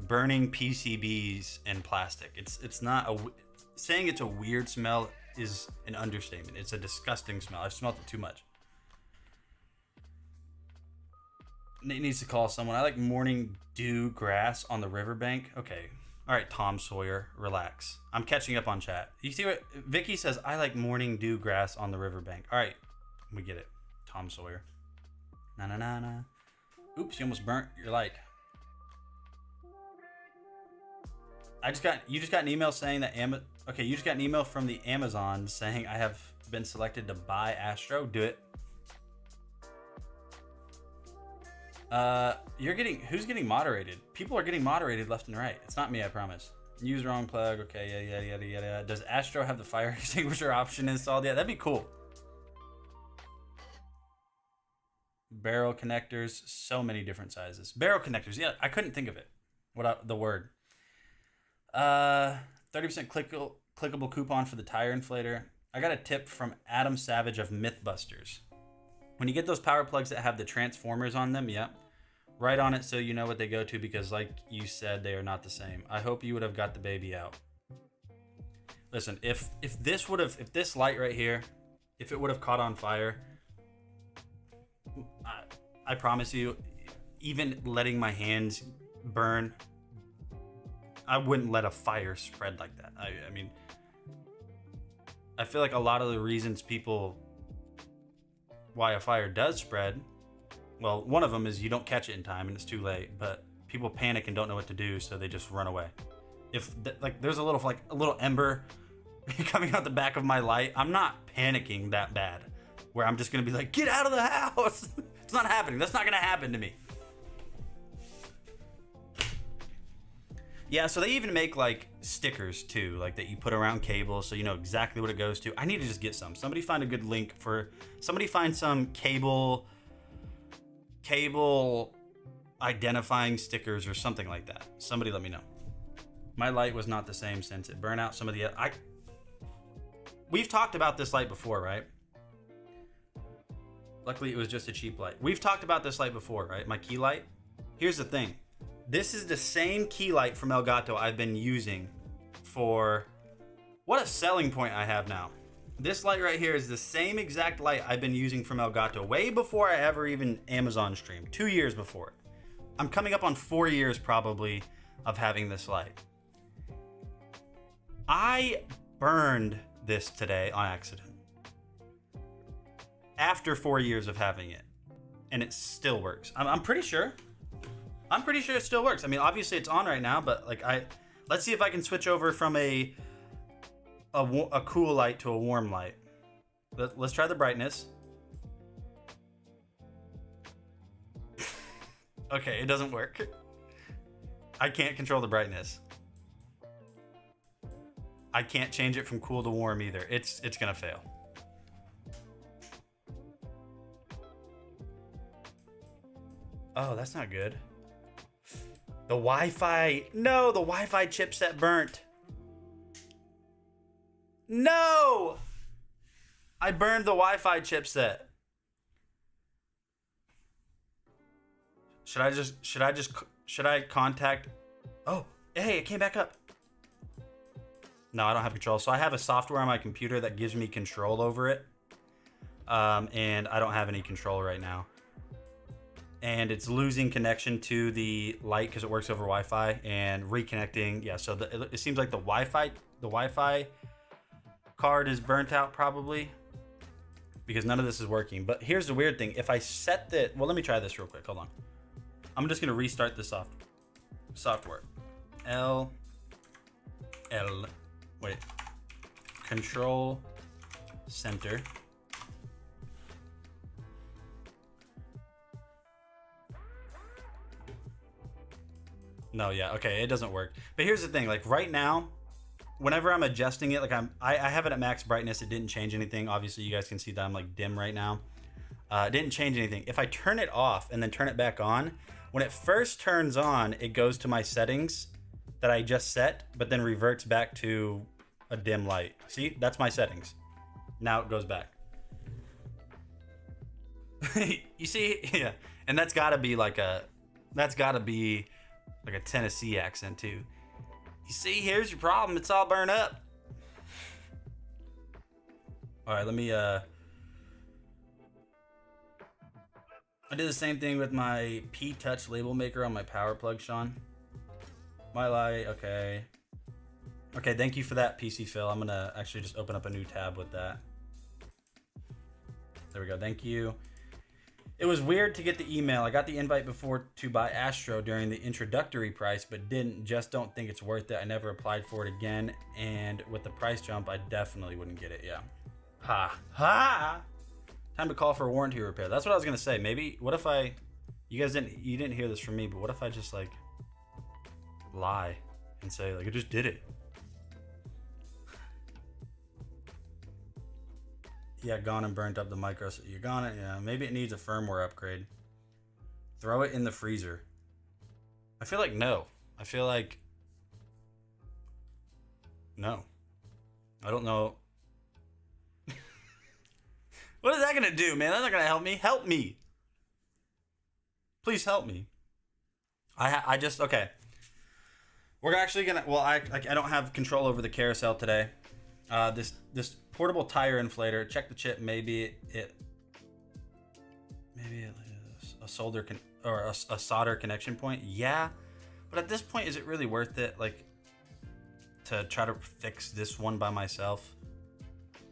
PCBs and plastic. It's not saying it's a weird smell is an understatement. It's a disgusting smell. I've smelled it too much. Nate needs to call someone. I like morning dew grass on the riverbank. Okay. All right, Tom Sawyer, relax. I'm catching up on chat. You see what Vicky says? I like morning dew grass on the riverbank. All right, we get it. Tom Sawyer. Na na na na. Oops, you almost burnt your light. You just got an email saying that okay, you just got an email from the Amazon saying I have been selected to buy Astro. Do it. Who's getting moderated? People are getting moderated left and right. It's not me, I promise. Use wrong plug. Okay, yeah. Does Astro have the fire extinguisher option installed? Yeah, that'd be cool. Barrel connectors, so many different sizes. Barrel connectors, yeah, I couldn't think of it. The word. 30% clickable coupon for the tire inflator. I got a tip from Adam Savage of Mythbusters. When you get those power plugs that have the transformers on them, yeah, write on it so you know what they go to, because like you said, they are not the same. I hope you would have got the baby out. Listen, if this light right here, if it would have caught on fire, I promise you, even letting my hands burn, I wouldn't let a fire spread like that. I mean, I feel like a lot of the reasons why a fire does spread, well, one of them is you don't catch it in time and it's too late, but people panic and don't know what to do, so they just run away. If there's a little ember coming out the back of my light, I'm not panicking that bad where I'm just gonna be like, get out of the house. It's not happening. That's not gonna happen to me. Yeah, so they even make like stickers too, like that you put around cables so you know exactly what it goes to. I need to just get some. Somebody find a good link somebody find some cable identifying stickers or something like that. Somebody let me know. My light was not the same since it burned out some of the we've talked about this light before, right? Luckily it was just a cheap light. We've talked about this light before, right? My key light. Here's the thing. This is the same key light from Elgato I've been using for, what a selling point I have now. This light right here is the same exact light I've been using from Elgato way before I ever even Amazon streamed, 2 years before. I'm coming up on 4 years probably of having this light. I burned this today on accident. After 4 years of having it, and it still works. I'm pretty sure. I'm pretty sure it still works. I mean, obviously it's on right now, but like let's see if I can switch over from a cool light to a warm light. Let's try the brightness. Okay, it doesn't work. I can't control the brightness. I can't change it from cool to warm either. It's gonna fail. Oh, that's not good. The Wi-Fi, no, the Wi-Fi chipset burnt. No! I burned the Wi-Fi chipset. Should I contact? Oh, hey, it came back up. No, I don't have control. So I have a software on my computer that gives me control over it. And I don't have any control right now. And it's losing connection to the light because it works over Wi-Fi, and reconnecting. Yeah, so it seems like the Wi-Fi card is burnt out probably because none of this is working. But here's the weird thing. If I set well, let me try this real quick. Hold on. I'm just gonna restart the software. Control center. No, yeah, okay, it doesn't work. But here's the thing, like right now, whenever I'm adjusting it, like I have it at max brightness, it didn't change anything. Obviously, you guys can see that I'm like dim right now. It didn't change anything. If I turn it off and then turn it back on, When it first turns on, it goes to my settings that I just set, but then reverts back to a dim light. See, that's my settings. Now it goes back. You see, yeah, and that's gotta be like a Tennessee accent too. You see, here's your problem. It's all burned up. All right, let me I did the same thing with my P-Touch label maker on my power plug, Sean. My light, okay. Okay, thank you for that, PC Phil. I'm gonna actually just open up a new tab with that. There we go, thank you. It was weird to get the email. I got the invite before to buy Astro during the introductory price, but didn't. Just don't think it's worth it. I never applied for it again, and with the price jump, I definitely wouldn't get it, yeah. Ha. Ha! Time to call for a warranty repair. That's what I was gonna say. Maybe, what if you didn't hear this from me, but what if I just like lie and say like I just did it? Yeah, gone and burnt up the micro. You gone it? Yeah, maybe it needs a firmware upgrade. Throw it in the freezer. I feel like no. I feel like no. I don't know. What is that gonna do, man? That's not gonna help me. Help me. Please help me. I just, okay. We're actually gonna, well, I don't have control over the carousel today. This portable tire inflator, check the chip, maybe a solder or a solder connection point. Yeah, but at this point, is it really worth it? Like, to try to fix this one by myself?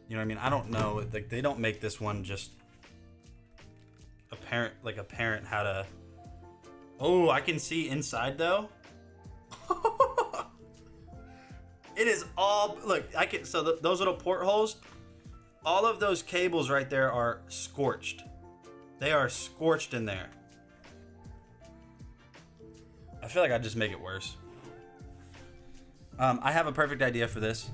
You know what I mean? I don't know. Like, they don't make this one just apparent how to. Oh, I can see inside though. It is all, look, I can, so those little portholes, all of those cables right there are scorched. They are scorched in there. I feel like I'd just make it worse. I have a perfect idea for this.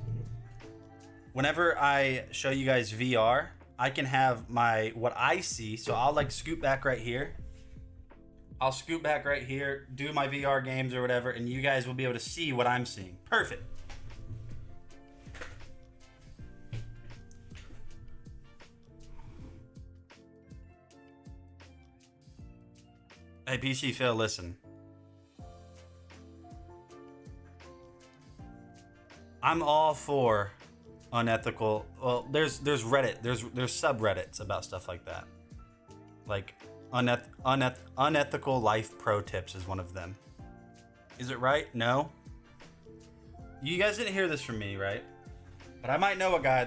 Whenever I show you guys VR, I can have what I see. So I'll like scoot back right here. I'll scoot back right here, do my VR games or whatever, and you guys will be able to see what I'm seeing. Perfect. Hey, PC Phil, listen. I'm all for unethical. Well, there's Reddit. There's subreddits about stuff like that. Like unethical life pro tips is one of them. Is it right? No. You guys didn't hear this from me, right? But I might know a guy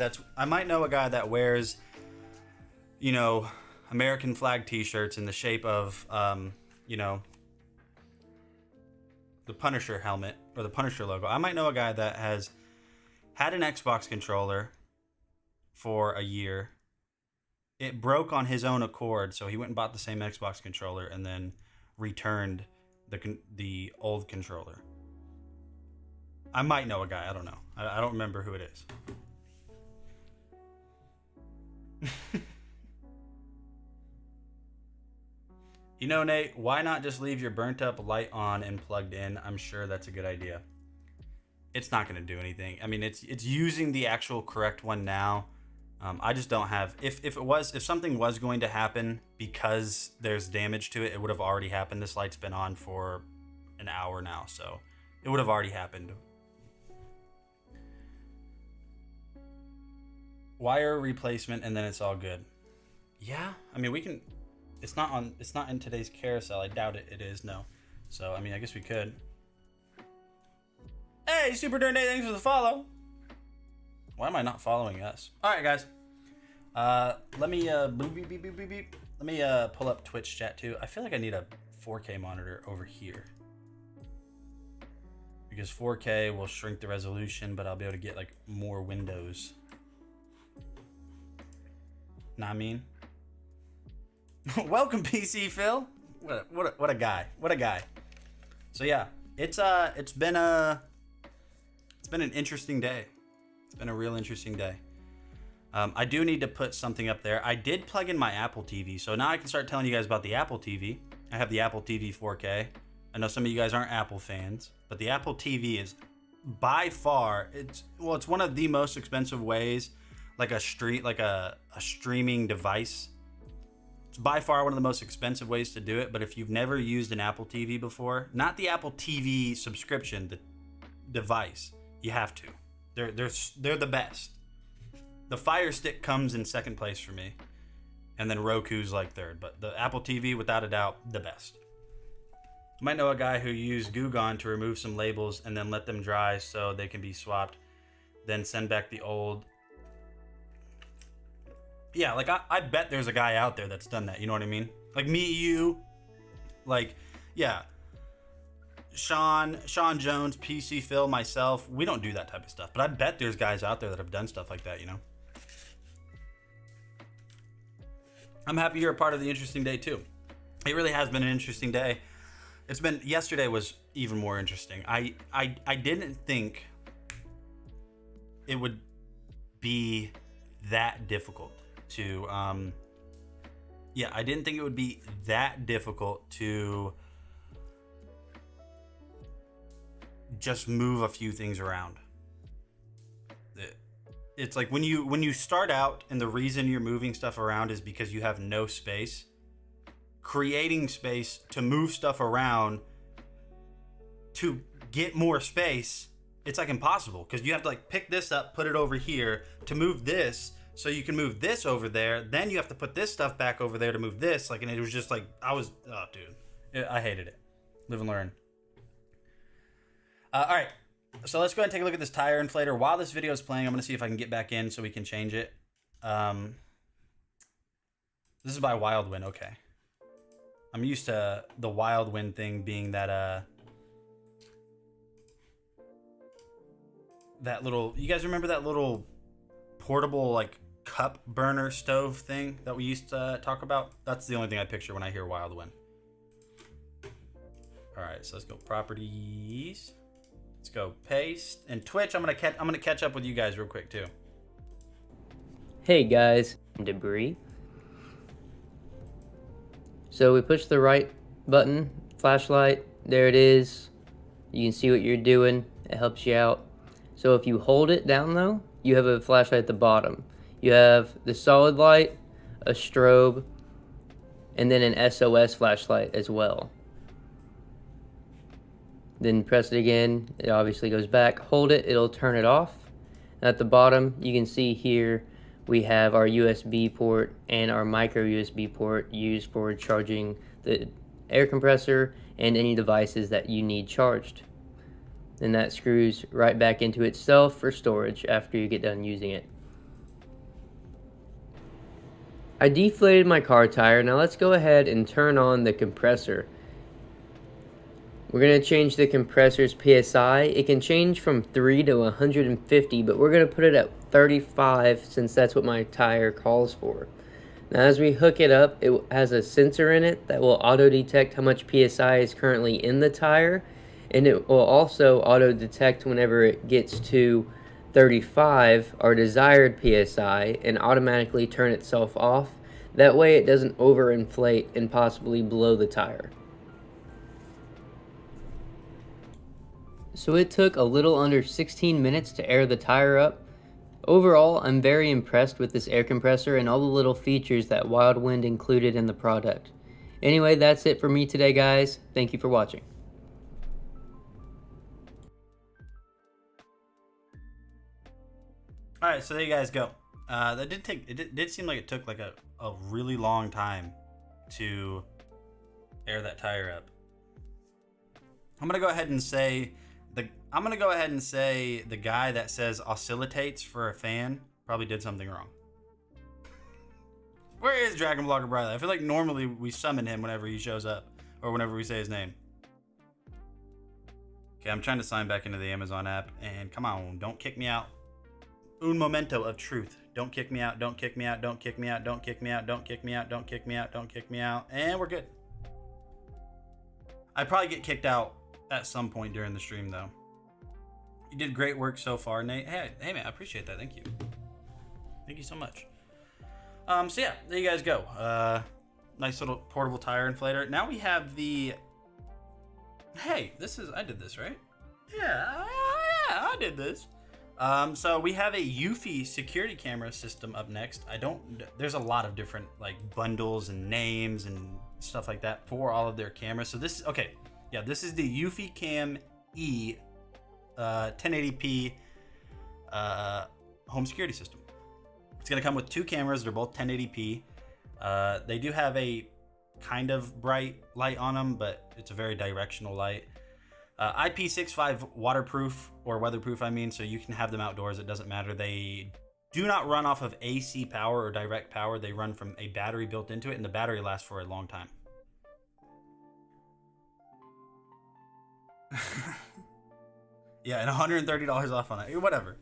that wears, you know, American flag T-shirts in the shape of, you know, the Punisher helmet or the Punisher logo. I might know a guy that has had an Xbox controller for a year. It broke on his own accord, so he went and bought the same Xbox controller and then returned the old controller. I might know a guy. I don't know. I don't remember who it is. You know, Nate, why not just leave your burnt up light on and plugged in? I'm sure that's a good idea. It's not going to do anything. I mean, it's using the actual correct one now. I just don't have. If something was going to happen because there's damage to it, it would have already happened. This light's been on for an hour now, so it would have already happened. Wire replacement, and then it's all good. Yeah, I mean, we can. It's not in today's carousel. I doubt it is, no. So, I mean, I guess we could. Hey, Super Dirt Nate, thanks for the follow. Why am I not following us? All right, guys. Let me Let me pull up Twitch chat too. I feel like I need a 4K monitor over here, because 4K will shrink the resolution, but I'll be able to get like more windows. Know what I mean? Welcome, PC Phil. What a guy. What a guy. So yeah, it's been an interesting day. It's been a real interesting day. I do need to put something up there. I did plug in my Apple TV, so now I can start telling you guys about the Apple TV. I have the Apple TV 4K. I know some of you guys aren't Apple fans, but the Apple TV is by far, it's one of the most expensive ways, like a streaming device. It's by far one of the most expensive ways to do it. But if you've never used an Apple TV before, not the Apple TV subscription, the device, you have to. They're the best. The Fire Stick comes in second place for me, and then Roku's like third. But the Apple TV, without a doubt, the best. You might know a guy who used Goo Gone to remove some labels and then let them dry so they can be swapped, then send back the old. Yeah, like I bet there's a guy out there that's done that. You know what I mean? Like me, you, like, yeah. Sean Jones, PC Phil, myself, we don't do that type of stuff. But I bet there's guys out there that have done stuff like that, you know? I'm happy you're a part of the interesting day too. It really has been an interesting day. Yesterday was even more interesting. I didn't think it would be that difficult to, I didn't think it would be that difficult to just move a few things around. It's like when you start out and the reason you're moving stuff around is because you have no space. Creating space to move stuff around to get more space, it's like impossible because you have to like pick this up, put it over here to move this so you can move this over there. Then you have to put this stuff back over there to move this. Like, and it was just like, I hated it. Live and learn. All right, so let's go ahead and take a look at this tire inflator. While this video is playing, I'm going to see if I can get back in so we can change it. This is by Wild Wind. Okay. I'm used to the Wild Wind thing being that that little, you guys remember that little portable like cup burner stove thing that we used to talk about? That's the only thing I picture when I hear Wild Wind. All right, so let's go properties. Let's go paste and Twitch. I'm gonna catch up with you guys real quick too. Hey guys, debris. So we push the right button, flashlight, there it is. You can see what you're doing, it helps you out. So if you hold it down though, you have a flashlight at the bottom. You have the solid light, a strobe, and then an SOS flashlight as well. Then press it again, it obviously goes back. Hold it, it'll turn it off. At the bottom, you can see here, we have our USB port and our micro USB port used for charging the air compressor and any devices that you need charged. Then that screws right back into itself for storage after you get done using it. I deflated my car tire. Now let's go ahead and turn on the compressor. We're going to change the compressor's PSI. It can change from 3 to 150, but we're going to put it at 35 since that's what my tire calls for. Now as we hook it up, it has a sensor in it that will auto detect how much PSI is currently in the tire, and it will also auto detect whenever it gets to 35, our desired PSI, and automatically turn itself off. That way it doesn't overinflate and possibly blow the tire. So it took a little under 16 minutes to air the tire up. Overall, I'm very impressed with this air compressor and all the little features that Wild Wind included in the product. Anyway, that's it for me today, guys. Thank you for watching. All right, so there you guys go. It did seem like it took like a really long time to air that tire up. I'm gonna go ahead and say the guy that says oscillates for a fan probably did something wrong. Where is Dragon Blogger Briley? I feel like normally we summon him whenever he shows up or whenever we say his name. Okay, I'm trying to sign back into the Amazon app, and come on, don't kick me out. Un momento of truth. Don't kick me out, don't kick me out, don't kick me out, don't kick me out, don't kick me out, don't kick me out, don't kick me out, and we're good. I probably get kicked out at some point during the stream though. You did great work so far, Nate. Hey man, I appreciate that. Thank you so much. So yeah, there you guys go. Nice little portable tire inflator. Now we have the... Hey, I did this, right? Yeah, I did this. So we have a Eufy security camera system up next. There's a lot of different like bundles and names and stuff like that for all of their cameras. So this is the Eufy Cam E 1080p home security system. It's gonna come with 2 cameras. They're both 1080p. They do have a kind of bright light on them, but it's a very directional light. IP65 waterproof or weatherproof, so you can have them outdoors. It doesn't matter. They do not run off of AC power or direct power. They run from a battery built into it, and the battery lasts for a long time. Yeah, and $130 off on it. Whatever.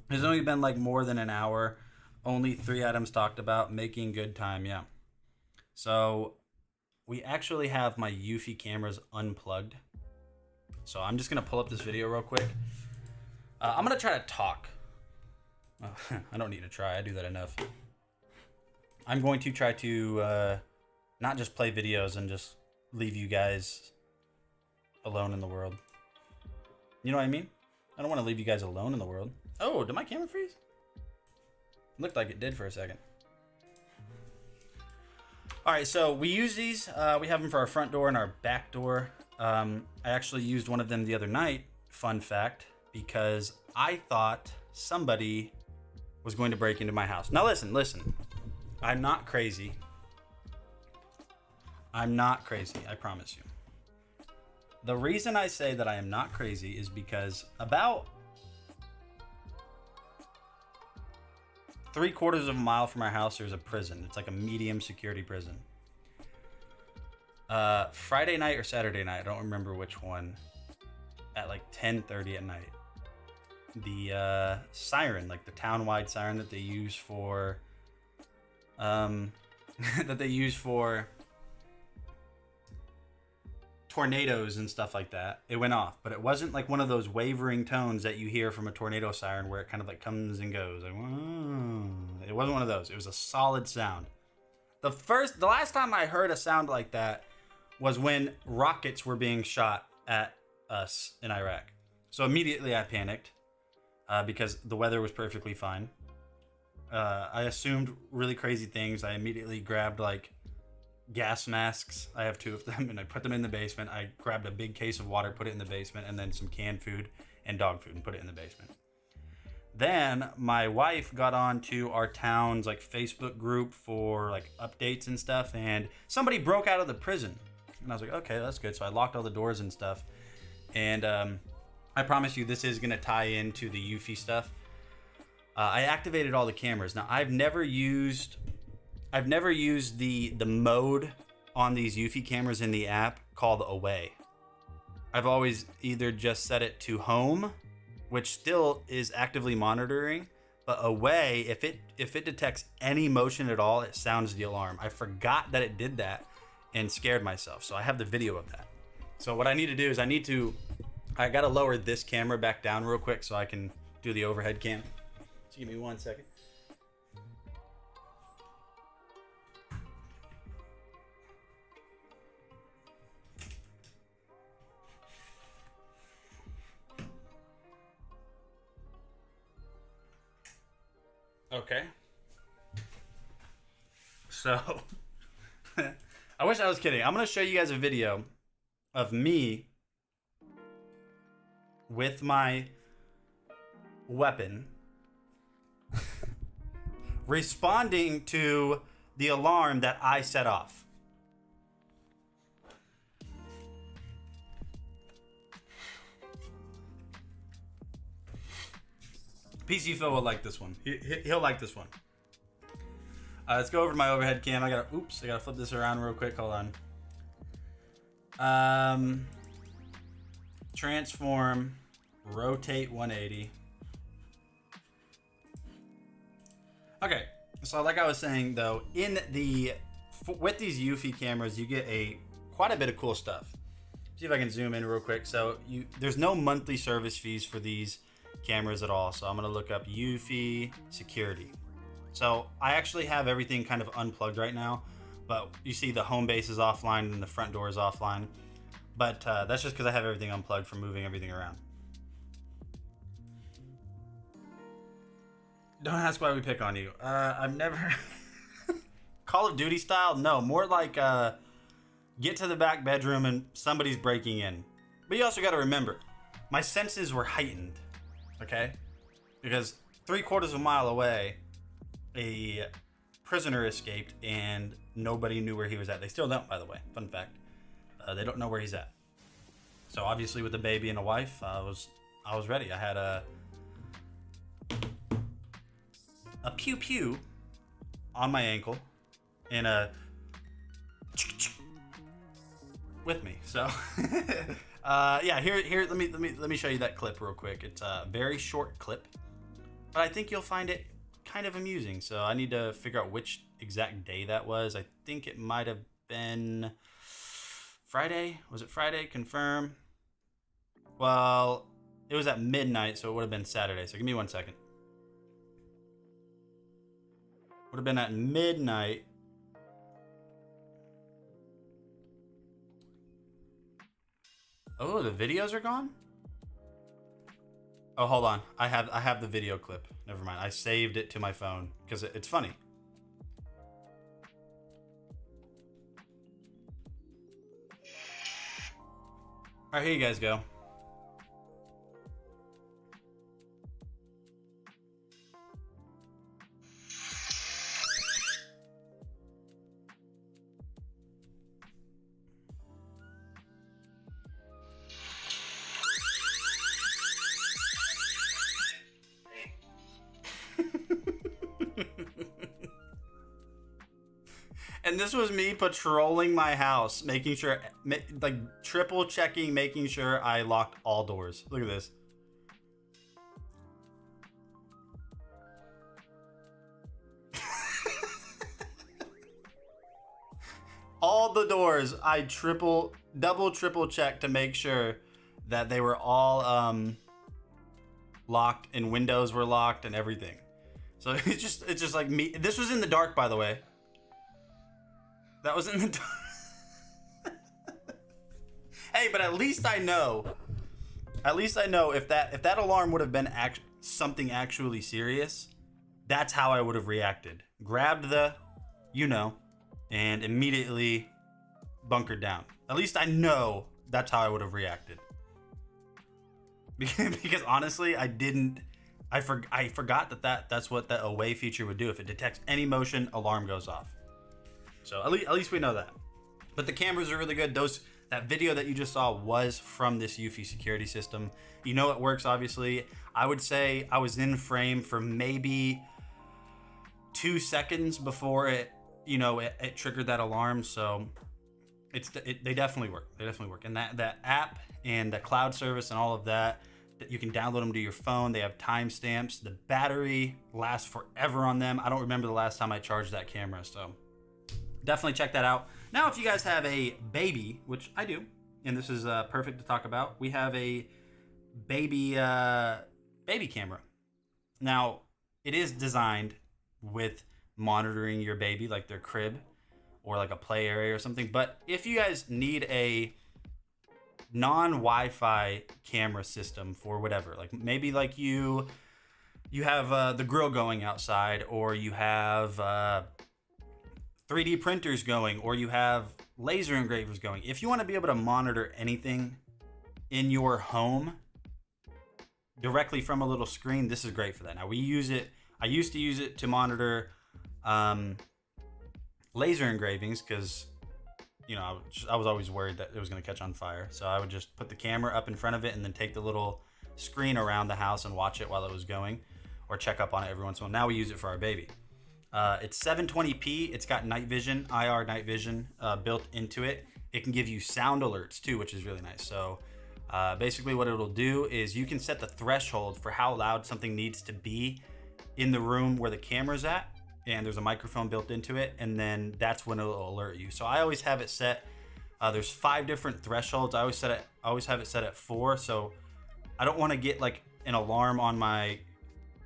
There's only been like more than an hour. Only 3 items talked about. Making good time, yeah. So we actually have my Eufy cameras unplugged. So I'm just going to pull up this video real quick. I'm going to try to talk. I don't need to try. I do that enough. I'm going to try to not just play videos and just leave you guys alone in the world. You know what I mean? I don't want to leave you guys alone in the world. Oh, did my camera freeze? Looked like it did for a second. All right, so we use these. We have them for our front door and our back door. I actually used one of them the other night, fun fact, because I thought somebody was going to break into my house. Now listen. I'm not crazy. I'm not crazy, I promise you. The reason I say that I am not crazy is because about 3/4 of a mile from our house, there's a prison. It's like a medium security prison. Friday night or Saturday night, I don't remember which one, at like 10:30 at night, the siren, like the town-wide siren that they use for tornadoes and stuff like that, it went off. But it wasn't like one of those wavering tones that you hear from a tornado siren where it kind of like comes and goes like, whoa. It wasn't one of those. It was a solid sound. The last time I heard a sound like that was when rockets were being shot at us in Iraq. So immediately I panicked because the weather was perfectly fine. I assumed really crazy things. I immediately grabbed like gas masks. I have 2 of them, and I put them in the basement. I grabbed a big case of water, put it in the basement, and then some canned food and dog food and put it in the basement. Then my wife got on to our town's like Facebook group for like updates and stuff, and somebody broke out of the prison. And I was like, okay, that's good. So I locked all the doors and stuff. And I promise you this is going to tie into the Eufy stuff. I activated all the cameras. Now I've never used the mode on these Eufy cameras in the app called Away. I've always either just set it to home, which still is actively monitoring, but Away, if it detects any motion at all, it sounds the alarm. I forgot that it did that and scared myself. So I have the video of that. So what I need to do is I got to lower this camera back down real quick so I can do the overhead cam. So give me 1 second. Okay. So, I wish I was kidding. I'm going to show you guys a video of me with my weapon responding to the alarm that I set off. PC Phil will like this one. He'll like this one. Let's go over to my overhead cam. I gotta flip this around real quick. Hold on. Transform, rotate 180. Okay, so like I was saying though, with these Eufy cameras, you get quite a bit of cool stuff. See if I can zoom in real quick. So there's no monthly service fees for these cameras at all. So I'm gonna look up Eufy security. So I actually have everything kind of unplugged right now, but you see the home base is offline and the front door is offline. But that's just because I have everything unplugged from moving everything around. Don't ask why we pick on you. I've never... Call of Duty style? No, more like get to the back bedroom and somebody's breaking in. But you also got to remember, my senses were heightened, okay? Because 3/4 of a mile away, a prisoner escaped and nobody knew where he was at. They still don't, by the way. Fun fact. They don't know where he's at. So obviously with a baby and a wife, I was ready. I had a pew pew on my ankle and a with me. So yeah, here let me show you that clip real quick. It's a very short clip, but I think you'll find it kind of amusing. So I need to figure out which exact day that was. I think it might have been Friday. Was it Friday? Confirm. Well, it was at midnight, so it would have been Saturday. So give me 1 second. Would have been at midnight. Oh, the videos are gone? Oh, hold on. I have the video clip. Never mind. I saved it to my phone because it's funny. All right, here you guys go. And this was me patrolling my house, making sure, like triple checking, making sure I locked all doors. Look at this. All the doors, I double, triple checked to make sure that they were all locked and windows were locked and everything. So it's just like me. This was in the dark, by the way. That was in the dark. Hey, but at least I know. At least I know if that alarm would have been something actually serious, that's how I would have reacted. Grabbed the, and immediately bunkered down. At least I know that's how I would have reacted. Because honestly, I forgot that's what that away feature would do. If it detects any motion, alarm goes off. So at least we know that. But the cameras are really good. That video that you just saw was from this Eufy security system. You know it works, obviously. I would say I was in frame for maybe 2 seconds before it triggered that alarm. So they definitely work. They definitely work. And that app and the cloud service and all of that, you can download them to your phone. They have timestamps. The battery lasts forever on them. I don't remember the last time I charged that camera, so definitely check that out. Now, if you guys have a baby, which I do, and this is perfect to talk about, we have a baby camera. Now, it is designed with monitoring your baby, like their crib or like a play area or something. But if you guys need a non-Wi-Fi camera system for whatever, like maybe like you have the grill going outside, or you have 3D printers going, or you have laser engravers going. If you want to be able to monitor anything in your home directly from a little screen, this is great for that. Now I used to use it to monitor laser engravings because, I was always worried that it was going to catch on fire. So I would just put the camera up in front of it and then take the little screen around the house and watch it while it was going, or check up on it every once in a while. Now we use it for our baby. It's 720p. It's got night vision, IR night vision built into it. It can give you sound alerts too, which is really nice. So basically what it'll do is you can set the threshold for how loud something needs to be in the room where the camera's at, and there's a microphone built into it, and then that's when it'll alert you. So I always have it set, there's 5 different thresholds. I always have it set at 4, so I don't want to get like an alarm on my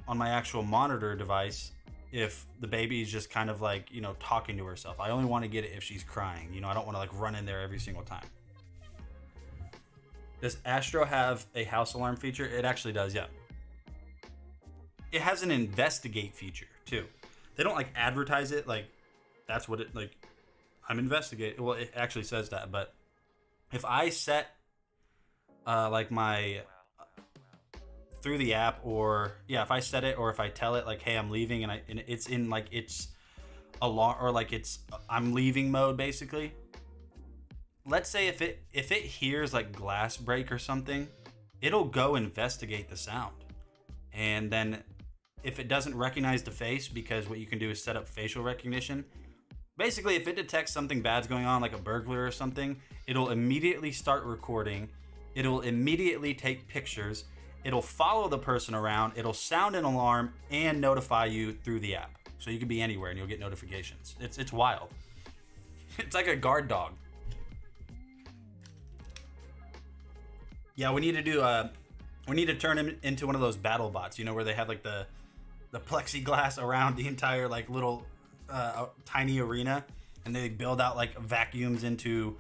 actual monitor device if the baby is just kind of like, you know, talking to herself. I only want to get it if she's crying. You know, I don't want to like run in there every single time. Does Astro have a house alarm feature? It actually does, yeah. It has an investigate feature too. They don't like advertise it like that's what it like. I'm investigating. Well, it actually says that, but if I set like my through the app, or yeah, if I set it, or if I tell it like, hey, I'm leaving, and it's in like it's alarm, or like it's I'm leaving mode basically. Let's say if it hears like glass break or something, it'll go investigate the sound, and then if it doesn't recognize the face, because what you can do is set up facial recognition. Basically, if it detects something bad's going on, like a burglar or something, it'll immediately start recording. It'll immediately take pictures. It'll follow the person around. It'll sound an alarm and notify you through the app. So you could be anywhere and you'll get notifications. It's wild. It's like a guard dog. Yeah, we need to turn him into one of those battle bots, you know, where they have like the plexiglass around the entire like little tiny arena, and they build out like vacuums into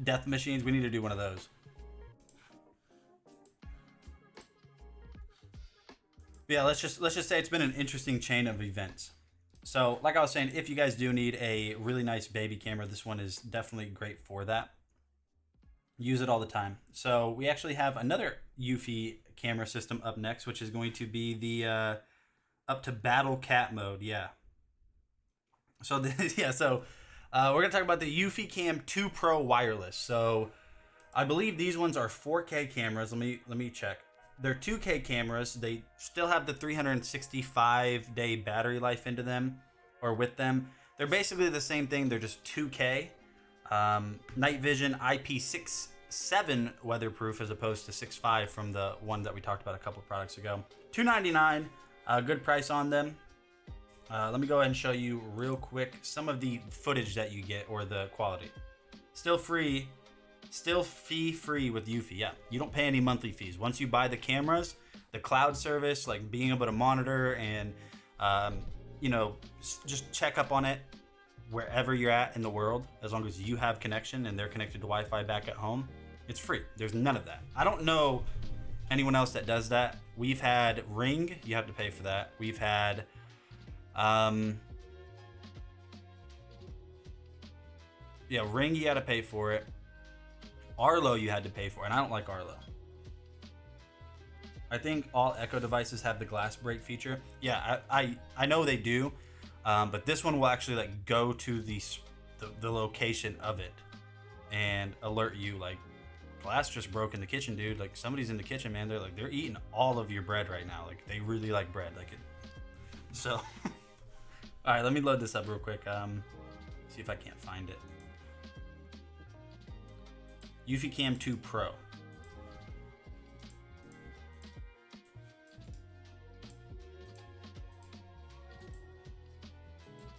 death machines. We need to do one of those. Yeah, let's just say it's been an interesting chain of events. So like I was saying, if you guys do need a really nice baby camera, this one is definitely great for that. Use it all the time. So we actually have another Eufy camera system up next, which is going to be the up to battle cat mode. Yeah. So we're gonna talk about the Eufy Cam 2 Pro wireless. So I believe these ones are 4K cameras. Let me check. They're 2K cameras. They still have the 365-day battery life into them, or with them. They're basically the same thing. They're just 2K. Night vision, IP67 weatherproof as opposed to 6.5 from the one that we talked about a couple of products ago. $299, good price on them. Let me go ahead and show you real quick some of the footage that you get, or the quality. Still fee free with Eufy. Yeah, you don't pay any monthly fees. Once you buy the cameras, the cloud service, like being able to monitor and you know, just check up on it wherever you're at in the world, as long as you have connection and they're connected to Wi-Fi back at home, it's free. There's none of that. I don't know anyone else that does that. We've had Ring, you have to pay for that. We've had Ring, you got to pay for it. Arlo, you had to pay for, and I don't like Arlo. I think all Echo devices have the glass break feature. Yeah, I know they do, but this one will actually like go to the location of it and alert you like, glass just broke in the kitchen, dude. Like, somebody's in the kitchen, man. They're eating all of your bread right now. Like, they really like bread. Like it. So, all right, let me load this up real quick. See if I can't find it. Eufy Cam 2 Pro.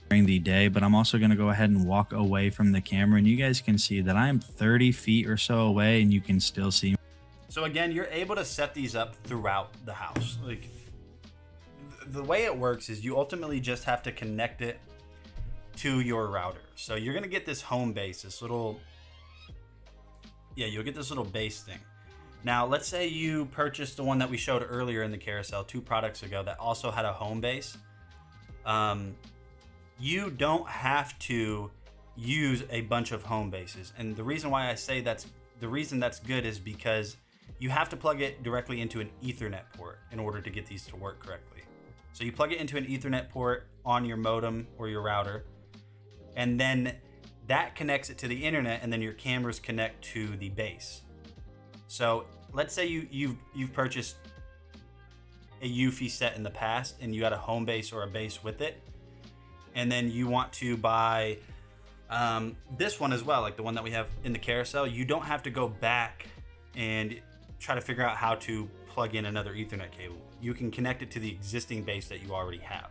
During the day, but I'm also going to go ahead and walk away from the camera, and you guys can see that I'm 30 feet or so away, and you can still see me. So again, you're able to set these up throughout the house. Like, the way it works is you ultimately just have to connect it to your router. So you're going to get this home base, this little, you'll get this little base thing. Now, let's say you purchased the one that we showed earlier in the carousel 2 products ago that also had a home base. You don't have to use a bunch of home bases. And the reason why I say that's good is because you have to plug it directly into an Ethernet port in order to get these to work correctly. So you plug it into an Ethernet port on your modem or your router, and then that connects it to the internet, and then your cameras connect to the base. So let's say you've purchased a Eufy set in the past and you had a home base or a base with it, and then you want to buy this one as well, like the one that we have in the carousel. You don't have to go back and try to figure out how to plug in another Ethernet cable. You can connect it to the existing base that you already have.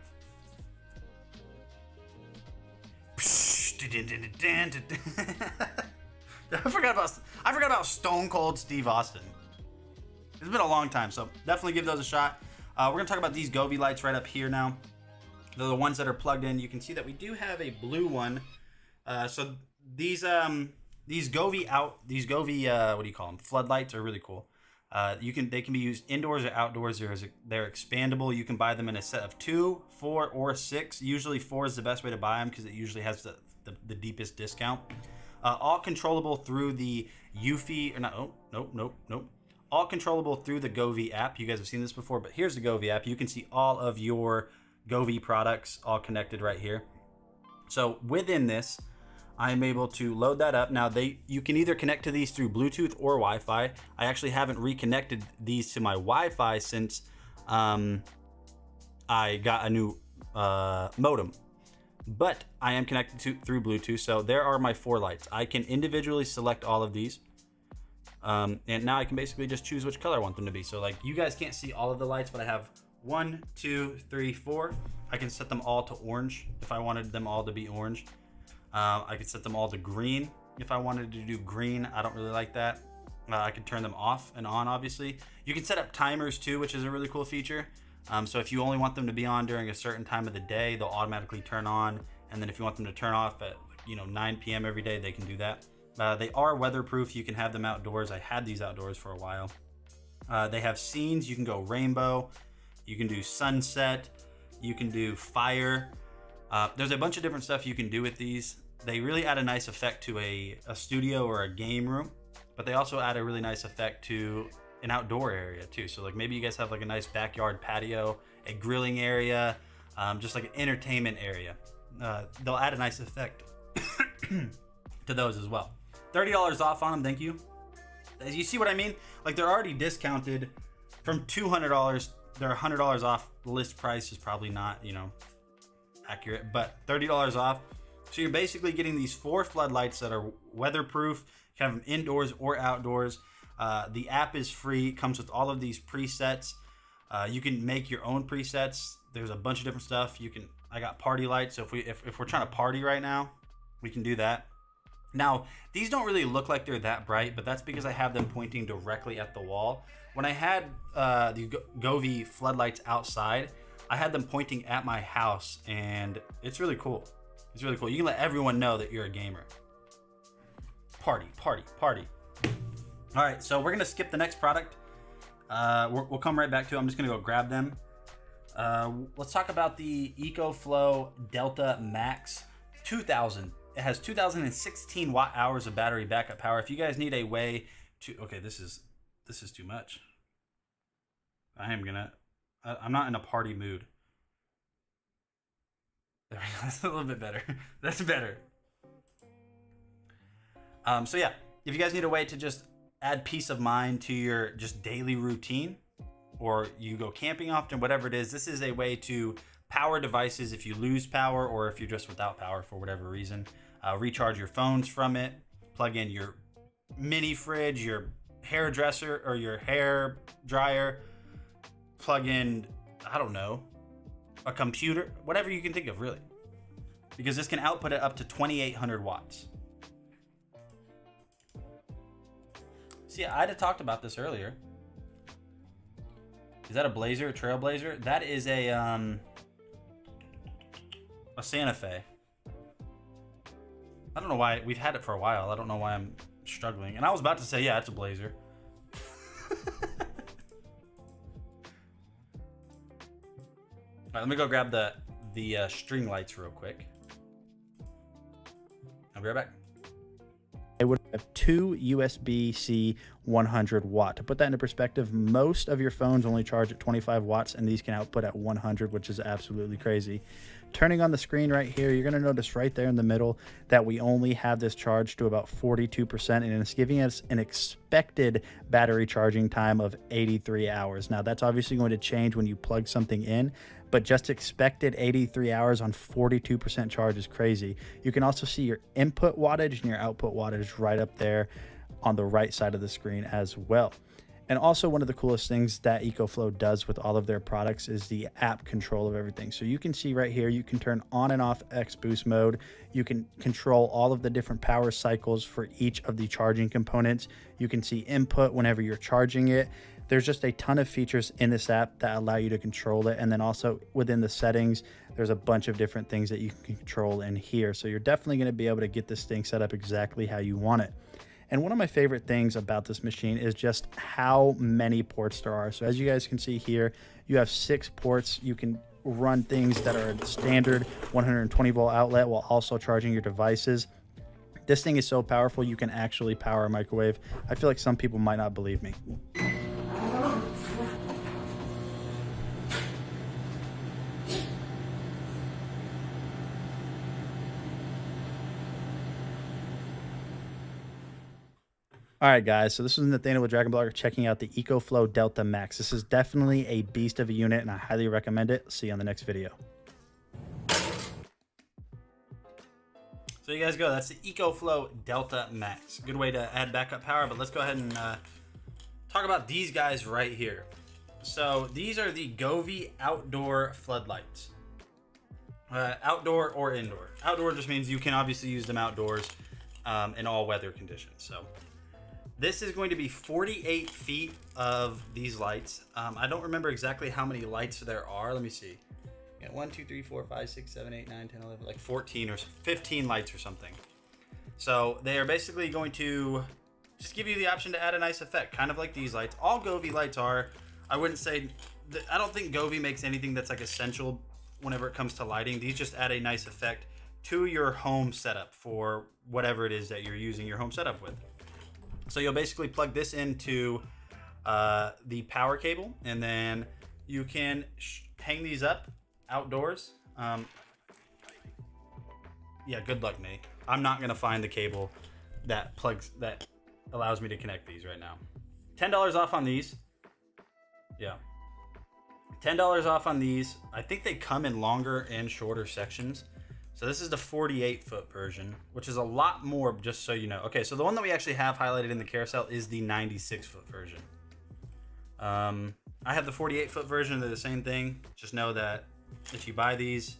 I forgot about Stone Cold Steve Austin. It's been a long time, so definitely give those a shot. We're gonna talk about these Govee lights right up here now. They're the ones that are plugged in. You can see that we do have a blue one. So these Govee what do you call them? Floodlights are really cool. They can be used indoors or outdoors. They're expandable. You can buy them in a set of 2, 4, or 6. Usually 4 is the best way to buy them because it usually has the deepest discount. All controllable through the Eufy, or not, nope. All controllable through the Govee app. You guys have seen this before, but here's the Govee app. You can see all of your Govee products all connected right here. So within this, I'm able to load that up. Now you can either connect to these through Bluetooth or Wi-Fi. I actually haven't reconnected these to my Wi-Fi since I got a new modem. But I am connected through Bluetooth, so there are my 4 lights. I can individually select all of these. And now I can basically just choose which color I want them to be. So like you guys can't see all of the lights, but I have 1, 2, 3, 4. I can set them all to orange if I wanted them all to be orange. I could set them all to green if I wanted to do green. I don't really like that. I could turn them off and on, obviously. You can set up timers too, which is a really cool feature. So if you only want them to be on during a certain time of the day, they'll automatically turn on. And then if you want them to turn off at 9 p.m. every day, they can do that. They are weatherproof. You can have them outdoors. I had these outdoors for a while. They have scenes. You can go rainbow. You can do sunset. You can do fire. There's a bunch of different stuff you can do with these. They really add a nice effect to a studio or a game room, but they also add a really nice effect to an outdoor area too. So like maybe you guys have like a nice backyard patio, a grilling area, just like an entertainment area. They'll add a nice effect to those as well. $30 off on them, thank you. As you see what I mean? Like they're already discounted from $200. They're $100 off. The list price is probably not, accurate, but $30 off. So you're basically getting these 4 floodlights that are weatherproof. You can have them indoors or outdoors. The app is free. It comes with all of these presets. You can make your own presets. There's a bunch of different stuff. I got party lights. So if we're trying to party right now, we can do that. Now, these don't really look like they're that bright, but that's because I have them pointing directly at the wall. When I had the Govee floodlights outside, I had them pointing at my house, and it's really cool. It's really cool. You can let everyone know that you're a gamer. Party, party, party. All right, so we're gonna skip the next product. We'll come right back to it. I'm just gonna go grab them. Let's talk about the EcoFlow Delta Max 2000. It has 2016 watt hours of battery backup power. If you guys need a way to, okay, this is too much. I'm not in a party mood. There we go. That's a little bit better. That's better. So yeah, if you guys need a way to just add peace of mind to your just daily routine, or you go camping often, whatever it is, this is a way to power devices if you lose power or if you're just without power for whatever reason. Recharge your phones from it, plug in your mini fridge, your hairdresser or your hair dryer, plug in, I don't know, a computer, whatever you can think of really, because this can output it up to 2,800 watts. See, I'd have talked about this earlier. Is that a Blazer, a Trailblazer? That is a Santa Fe. I don't know why. We've had it for a while. I don't know why I'm struggling. And I was about to say, yeah, it's a Blazer. All right, let me go grab the string lights real quick. I'll be right back. It would have 2 USB-C 100 watt. To put that into perspective, most of your phones only charge at 25 watts, and these can output at 100, which is absolutely crazy. Turning on the screen right here, you're going to notice right there in the middle that we only have this charged to about 42%, and it's giving us an expected battery charging time of 83 hours. Now, that's obviously going to change when you plug something in, but just expected 83 hours on 42% charge is crazy. You can also see your input wattage and your output wattage right up there on the right side of the screen as well. And also one of the coolest things that EcoFlow does with all of their products is the app control of everything. So you can see right here, you can turn on and off X Boost mode. You can control all of the different power cycles for each of the charging components. You can see input whenever you're charging it. There's just a ton of features in this app that allow you to control it. And then also within the settings, There's a bunch of different things that you can control in here. So you're definitely going to be able to get this thing set up exactly how you want it. And one of my favorite things about this machine is just how many ports there are. So as you guys can see here, you have 6 ports. You can run things that are standard 120 volt outlet while also charging your devices. This thing is so powerful, you can actually power a microwave. I feel like some people might not believe me. All right, guys, so this is Nathaniel with Dragon Blogger checking out the EcoFlow Delta Max. This is definitely a beast of a unit, and I highly recommend it. See you on the next video. So you guys go. That's the EcoFlow Delta Max. Good way to add backup power, but let's go ahead and talk about these guys right here. So these are the Govee outdoor floodlights. Outdoor or indoor. Outdoor just means you can obviously use them outdoors in all weather conditions. So this is going to be 48 feet of these lights. I don't remember exactly how many lights there are. Let me see. Yeah, 1, 2, 3, 4, 5, 6, 7, 8, 9, 10, 11, like 14 or 15 lights or something. So they are basically going to just give you the option to add a nice effect, kind of like these lights. All Govee lights are. I wouldn't say, I don't think Govee makes anything that's like essential whenever it comes to lighting. These just add a nice effect to your home setup for whatever it is that you're using your home setup with. So you'll basically plug this into the power cable, and then you can hang these up outdoors. Yeah, good luck, Nate. I'm not gonna find the cable that allows me to connect these right now. $10 off on these. Yeah, $10 off on these. I think they come in longer and shorter sections. So this is the 48-foot version, which is a lot more, just so you know. Okay, so the one that we actually have highlighted in the carousel is the 96-foot version. I have the 48-foot version. They're the same thing. Just know that if you buy these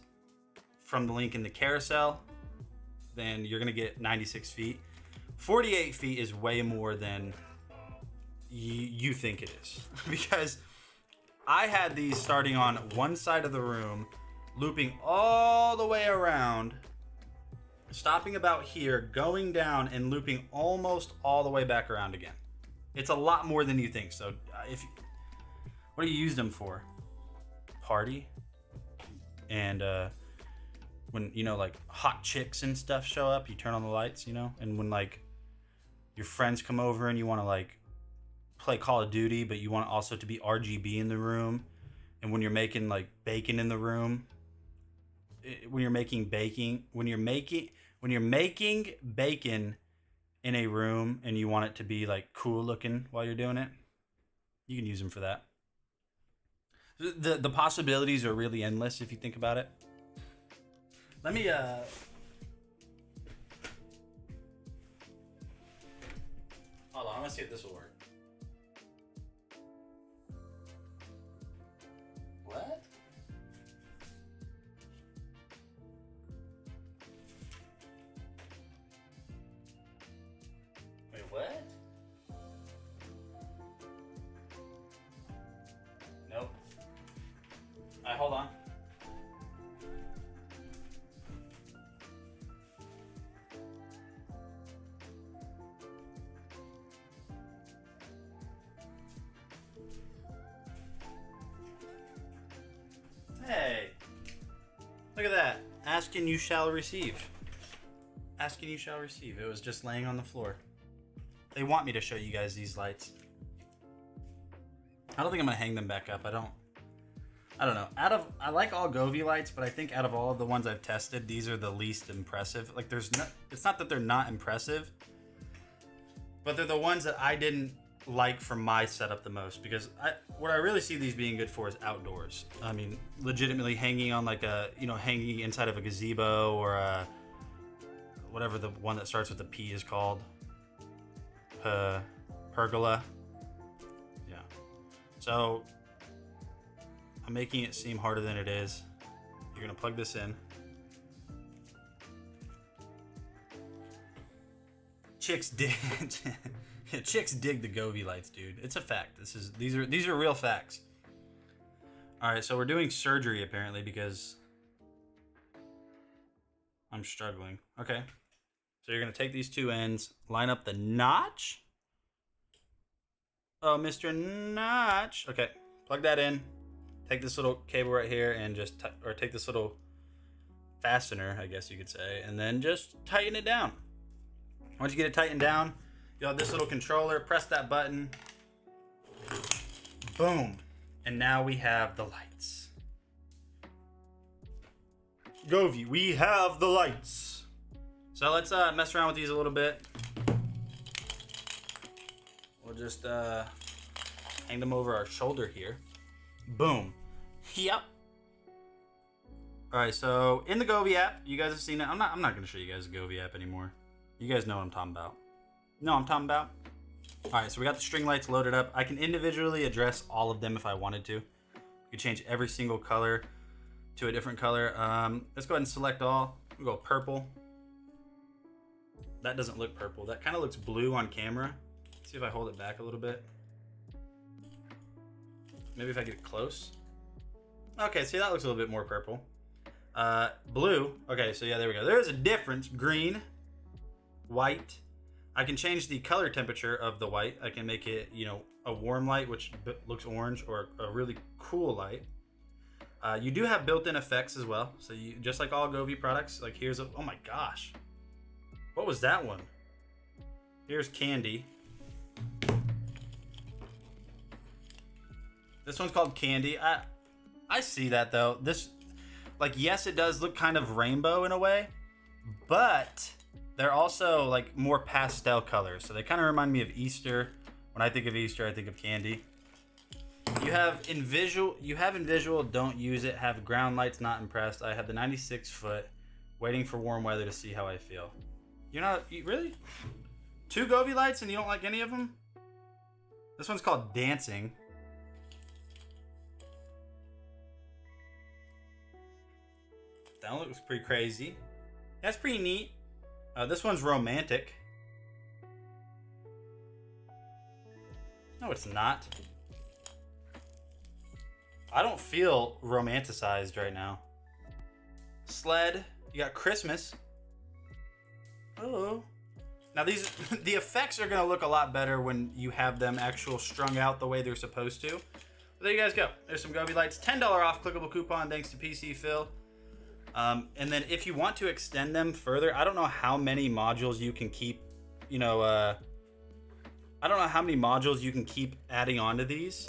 from the link in the carousel, then you're going to get 96 feet. 48 feet is way more than you think it is. Because I had these starting on one side of the room, looping all the way around, stopping about here, going down, and looping almost all the way back around again. It's a lot more than you think. So what do you use them for? Party? And when, you know, like hot chicks and stuff show up, you turn on the lights, you know? And when like your friends come over and you want to like play Call of Duty, but you want also to be RGB in the room. And when you're making like bacon in the room, when you're making bacon in a room and you want it to be like cool looking while you're doing it, you can use them for that. The possibilities are really endless if you think about it. Let me hold on, I'm gonna see if this will work. What? Wait, what? Nope. Alright, hold on. Hey, look at that. Ask and you shall receive. Ask and you shall receive. It was just laying on the floor. They want me to show you guys these lights. I don't think I'm gonna hang them back up. I don't know. I like all Govee lights, but I think out of all of the ones I've tested, these are the least impressive. Like it's not that they're not impressive, but they're the ones that I didn't like for my setup the most, because what I really see these being good for is outdoors. I mean, legitimately hanging on like hanging inside of a gazebo or whatever the one that starts with the P is called. Pergola. Yeah. So I'm making it seem harder than it is. You're gonna plug this in. Chicks dig the Govee lights, dude. It's a fact. These are real facts. All right, so we're doing surgery apparently because I'm struggling. Okay. So you're going to take these two ends, line up the notch. Oh, Mr. Notch. Okay. Plug that in. Take this little cable right here and just, or take this little fastener, I guess you could say, and then just tighten it down. Once you get it tightened down, you'll have this little controller. Press that button. Boom. And now we have the lights. Govee, we have the lights. So let's mess around with these a little bit. We'll just hang them over our shoulder here. Boom. Yep. All right, so in the Govee app, you guys have seen it. I'm not going to show you guys the Govee app anymore. You guys know what I'm talking about. Know what I'm talking about? All right, so we got the string lights loaded up. I can individually address all of them if I wanted to. You can change every single color to a different color. Let's go ahead and select all. We'll go purple. That doesn't look purple. That kind of looks blue on camera. Let's see if I hold it back a little bit. Maybe if I get it close. Okay, see, that looks a little bit more purple. Blue. Okay, so yeah, there we go. There's a difference. Green, white. I can change the color temperature of the white. I can make it, you know, a warm light, which looks orange, or a really cool light. You do have built-in effects as well. So you, just like all Govee products, like here's a, oh my gosh. What was that one? Here's Candy. This one's called Candy. I see that though. This, like, yes, it does look kind of rainbow in a way, but they're also like more pastel colors. So they kind of remind me of Easter. When I think of Easter, I think of candy. You have in visual, don't use it. Have ground lights, not impressed. I have the 96 foot, waiting for warm weather to see how I feel. You're not, really? 2 Govee lights and you don't like any of them? This one's called Dancing. That one looks pretty crazy. That's pretty neat. This one's Romantic. No, it's not. I don't feel romanticized right now. Sled. You got Christmas. Oh. Now these, the effects are gonna look a lot better when you have them actual strung out the way they're supposed to. But there you guys go. There's some Govee lights. $10 off clickable coupon thanks to PC Phil. And then if you want to extend them further, I don't know how many modules you can keep, you know, I don't know how many modules you can keep adding onto these,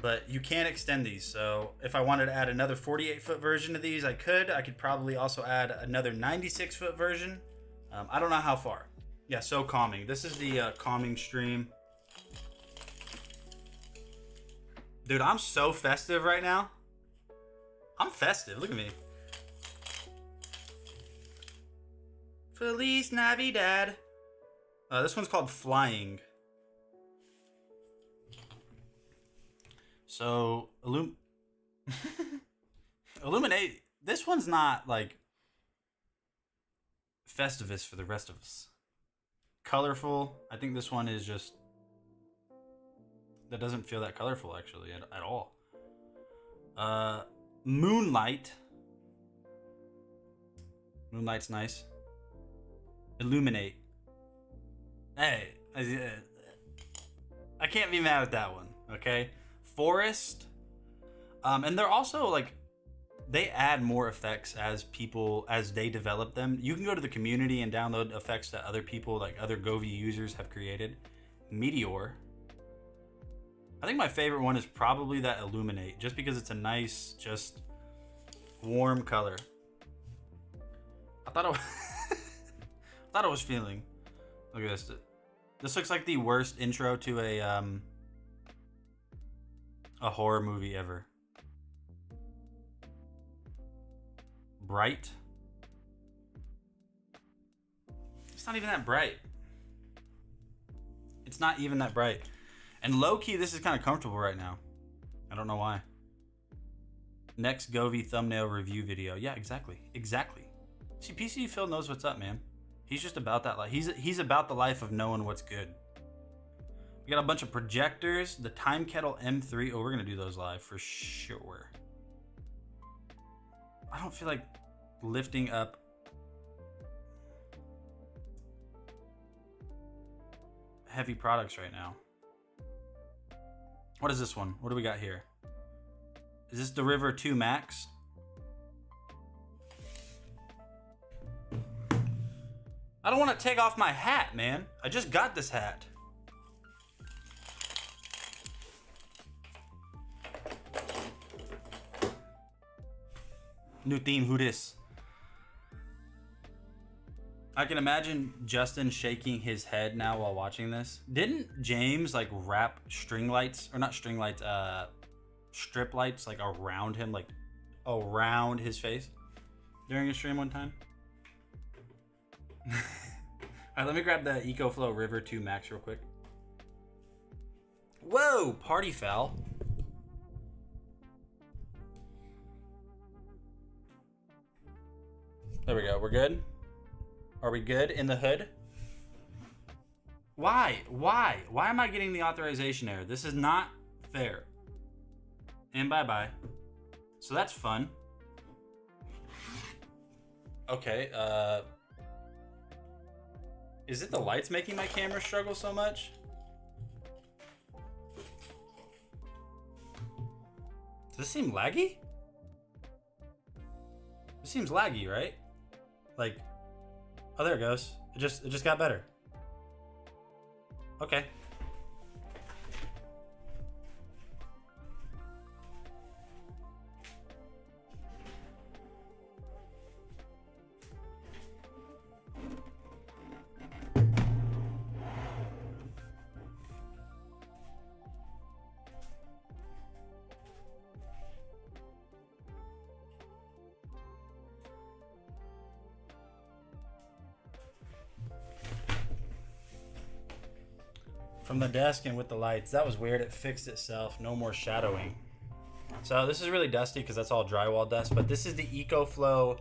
but you can extend these. So if I wanted to add another 48-foot version of these, I could. I could probably also add another 96-foot version. I don't know how far. Yeah, so calming. This is the calming stream. Dude, I'm so festive right now. I'm festive. Look at me. Feliz Navidad. This one's called Flying. So, Illuminate. This one's not like Festivus for the rest of us. Colorful. I think this one is just, that doesn't feel that colorful actually at all. Moonlight. Moonlight's nice. Illuminate. Hey, I can't be mad at that one, okay? Forest. And they're also like, they add more effects as they develop them. You can go to the community and download effects that other people, like other Govee users have created. Meteor. I think my favorite one is probably that Illuminate, just because it's a nice, just warm color. I thought it was feeling. Look at this. This looks like the worst intro to a horror movie ever. Bright. It's not even that bright. It's not even that bright. And low-key, this is kind of comfortable right now. I don't know why. Next Govee thumbnail review video. Yeah, exactly. Exactly. See, PC Phil knows what's up, man. He's just about that life. He's about the life of knowing what's good. We got a bunch of projectors. The Time Kettle M3. Oh, we're going to do those live for sure. I don't feel like lifting up heavy products right now. What is this one? What do we got here? Is this the River 2 Max? I don't want to take off my hat, man. I just got this hat. New theme, who dis? I can imagine Justin shaking his head now while watching this. Didn't James like wrap string lights, or not string lights, strip lights like around him, like around his face during a stream one time? All right, let me grab the EcoFlow River 2 Max real quick. Whoa, party foul. There we go, we're good? Are we good in the hood? Why? Why am I getting the authorization error? This is not fair. And bye-bye. So that's fun. Okay, is it the lights making my camera struggle so much? Does this seem laggy? It seems laggy, right? Like, oh, there it goes. It just got better. Okay. From the desk and with the lights. That was weird. It fixed itself. No more shadowing. So this is really dusty because that's all drywall dust, but this is the EcoFlow.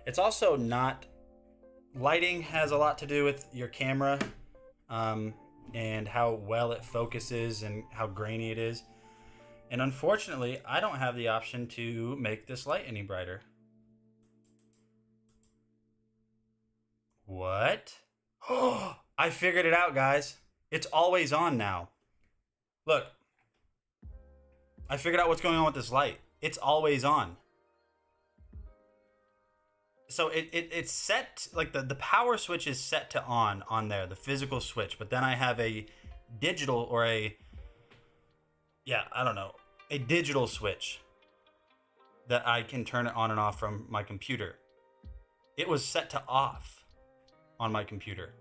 It's also not... Lighting has a lot to do with your camera and how well it focuses and how grainy it is. And unfortunately, I don't have the option to make this light any brighter. What? Oh, I figured it out, guys. It's always on now. Look. I figured out what's going on with this light. It's always on. So it's set, like the power switch is set to on there, the physical switch. But then I have a digital or a digital switch that I can turn it on and off from my computer. It was set to off on my computer.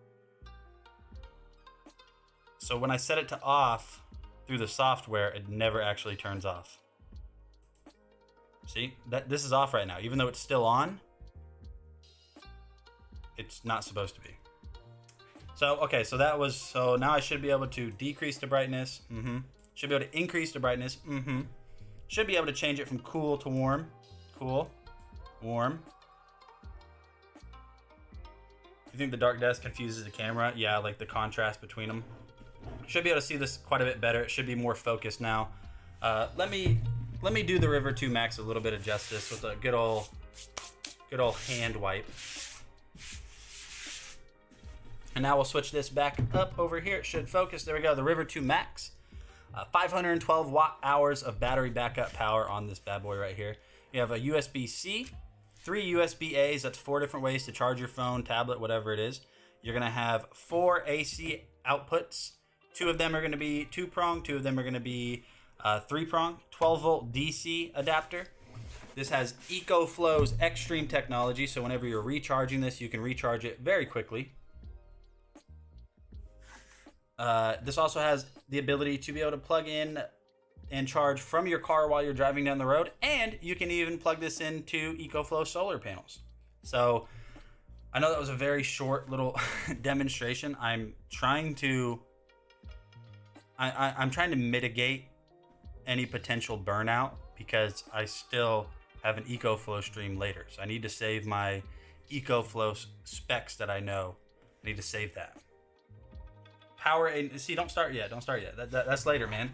So when I set it to off through the software, it never actually turns off. See, this is off right now. Even though it's still on, it's not supposed to be. So, okay, so now I should be able to decrease the brightness. Should be able to increase the brightness. Should be able to change it from cool to warm. Cool, warm. You think the dark desk confuses the camera? Yeah, like the contrast between them. Should be able to see this quite a bit better. It should be more focused now. Let me do the River 2 Max a little bit of justice with a good old hand wipe. And now we'll switch this back up over here. It should focus. There we go. The River 2 Max. 512 watt hours of battery backup power on this bad boy right here. You have a USB-C, 3 USB-As. That's 4 different ways to charge your phone, tablet, whatever it is. You're going to have 4 AC outputs. 2 of them are going to be 2-prong. 2 of them are going to be 3-prong. 12-volt DC adapter. This has EcoFlow's Extreme technology, so whenever you're recharging this, you can recharge it very quickly. This also has the ability to be able to plug in and charge from your car while you're driving down the road, and you can even plug this into EcoFlow solar panels. So I know that was a very short little demonstration. I'm trying to mitigate any potential burnout because I still have an EcoFlow stream later. So I need to save my EcoFlow specs that I know. I need to save that. Power and see, don't start yet. That's later, man.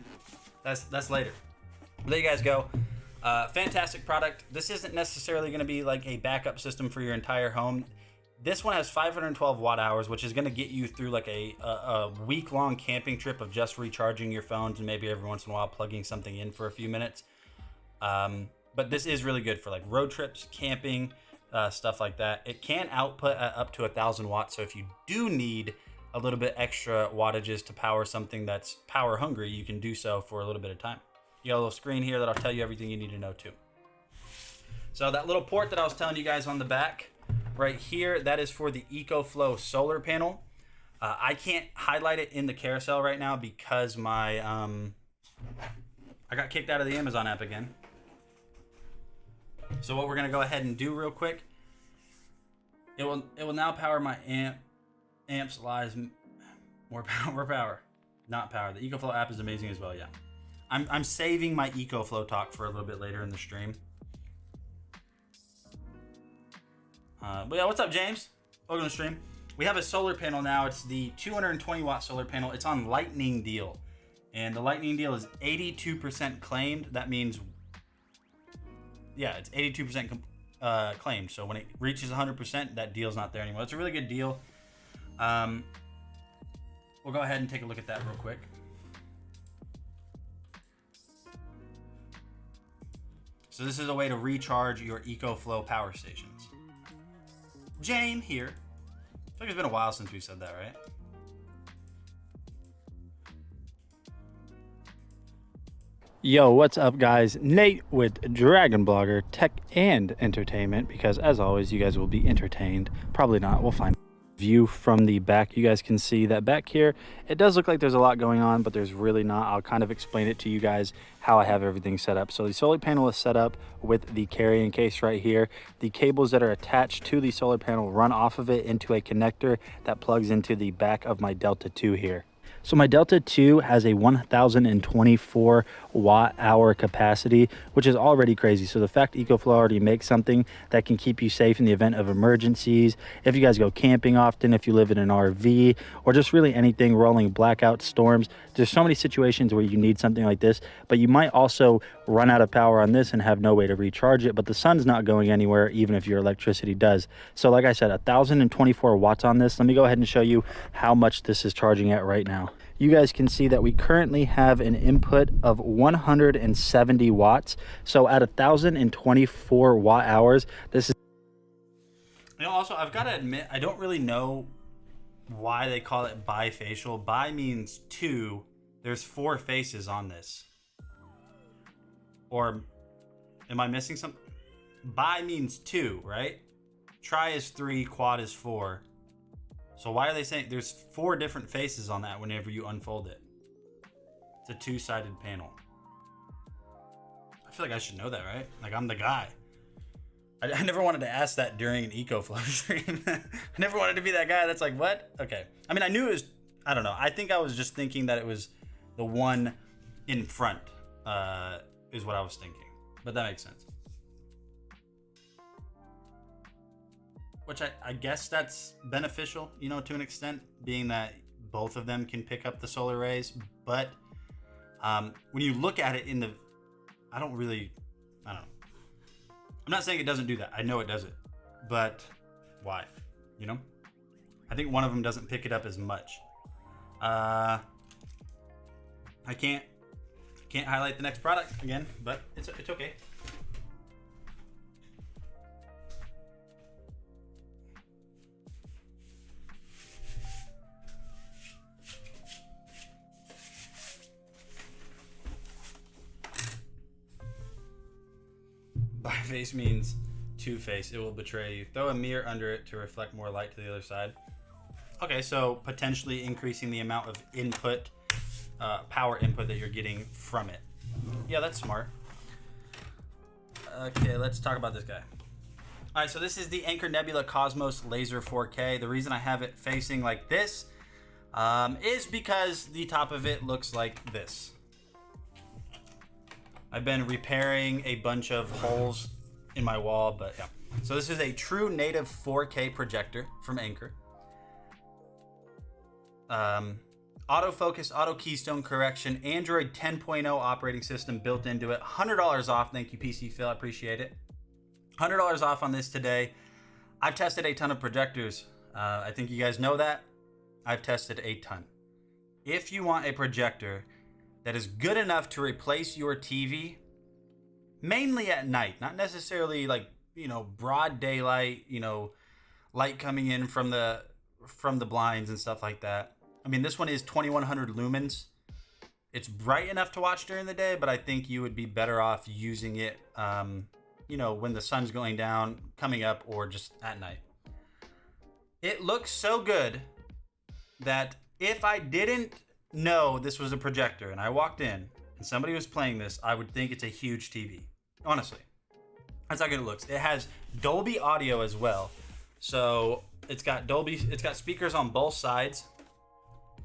That's later. But there you guys go. Fantastic product. This isn't necessarily going to be like a backup system for your entire home. This one has 512 watt hours, which is going to get you through like a week-long camping trip of just recharging your phones and maybe every once in a while plugging something in for a few minutes. But this is really good for like road trips, camping, stuff like that. It can output at up to 1,000 watts. So if you do need a little bit extra wattages to power something that's power hungry, you can do so for a little bit of time. You got a little screen here that'll tell you everything you need to know too. So that little port that I was telling you guys on the back, right here, that is for the EcoFlow solar panel. I can't highlight it in the carousel right now because my I got kicked out of the Amazon app again. So what we're gonna go ahead and do real quick, it will now power my amps lies more power, not power. The EcoFlow app is amazing as well. Yeah, I'm saving my EcoFlow talk for a little bit later in the stream. But yeah, what's up, James? Welcome to the stream. We have a solar panel now. It's the 220 watt solar panel. It's on Lightning Deal, and the Lightning Deal is 82% claimed. That means, yeah, it's 82% claimed. So when it reaches 100%, that deal's not there anymore. It's a really good deal. We'll go ahead and take a look at that real quick. So this is a way to recharge your EcoFlow power stations. James here. I feel like it's been a while since we said that, right? Yo, what's up, guys? Nate with Dragon Blogger Tech and Entertainment, because as always, you guys will be entertained. Probably not. We'll find view from the back. You guys can see that back here, it does look like there's a lot going on, but there's really not. I'll kind of explain it to you guys how I have everything set up. So the solar panel is set up with the carrying case right here. The cables that are attached to the solar panel run off of it into a connector that plugs into the back of my Delta 2 here. So my Delta 2 has a 1024 watt hour capacity, which is already crazy. So the fact EcoFlow already makes something that can keep you safe in the event of emergencies, if you guys go camping often, if you live in an RV, or just really anything, rolling blackout storms, there's so many situations where you need something like this, but you might also run out of power on this and have no way to recharge it, but the sun's not going anywhere even if your electricity does. So like I said, 1024 watts on this. Let me go ahead and show you how much this is charging at right now. You guys can see that we currently have an input of 170 watts. So at 1024 watt hours, this is... You know, also, I've got to admit, I don't really know why they call it bifacial. Bi means two. There's 4 faces on this. Or am I missing something? Bi means 2, right? Tri is 3, quad is 4. So why are they saying there's 4 different faces on that whenever you unfold it? It's a 2-sided panel. I feel like I should know that, right? Like, I'm the guy. I never wanted to ask that during an EcoFlow stream. I never wanted to be that guy that's like, what? Okay. I mean, I knew it was, I don't know. I think I was just thinking that it was the one in front is what I was thinking. But that makes sense. Which I guess that's beneficial, you know, to an extent, being that both of them can pick up the solar rays. But when you look at it in the, I don't know. I'm not saying it doesn't do that. I know it does it. But why? You know? I think one of them doesn't pick it up as much. I can't highlight the next product again, but it's okay. Biface means two-face. It will betray you. Throw a mirror under it to reflect more light to the other side. Okay, so potentially increasing the amount of input, power input that you're getting from it. Yeah, that's smart. Okay, let's talk about this guy. All right, so this is the Anker Nebula Cosmos Laser 4K. The reason I have it facing like this is because the top of it looks like this. I've been repairing a bunch of holes in my wall, but yeah. So this is a true native 4K projector from Anker. autofocus, auto keystone correction, Android 10.0 operating system built into it. $100 off. Thank you, PC Phil. I appreciate it. $100 off on this today. I've tested a ton of projectors. I think you guys know that. I've tested a ton. If you want a projector that is good enough to replace your TV, mainly at night, not necessarily like, broad daylight, light coming in from the blinds and stuff like that. I mean, this one is 2100 lumens. It's bright enough to watch during the day, but I think you would be better off using it, when the sun's going down, coming up, or just at night. It looks so good that if I didn't know this was a projector and I walked in and somebody was playing this, I would think it's a huge TV. Honestly, that's how good it looks. It has Dolby audio as well. So it's got speakers on both sides.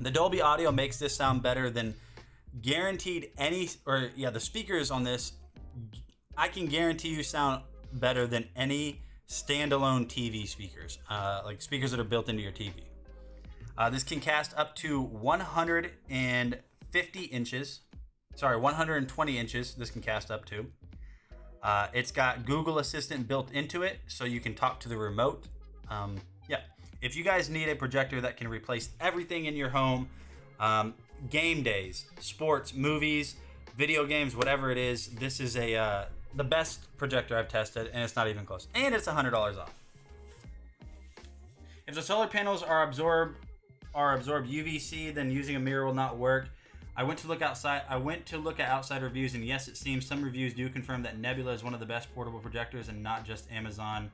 The Dolby audio makes this sound better than guaranteed the speakers on this, I can guarantee you sound better than any standalone TV speakers, like speakers that are built into your TV. This can cast up to 150 inches. 120 inches this can cast up to. It's got Google Assistant built into it, so you can talk to the remote. If you guys need a projector that can replace everything in your home, game days, sports, movies, video games, whatever it is, this is the best projector I've tested, and it's not even close. And it's $100 off. If the solar panels are absorb UVC, then using a mirror will not work. I went to look at outside reviews, and yes, it seems some reviews do confirm that Nebula is one of the best portable projectors and not just Amazon.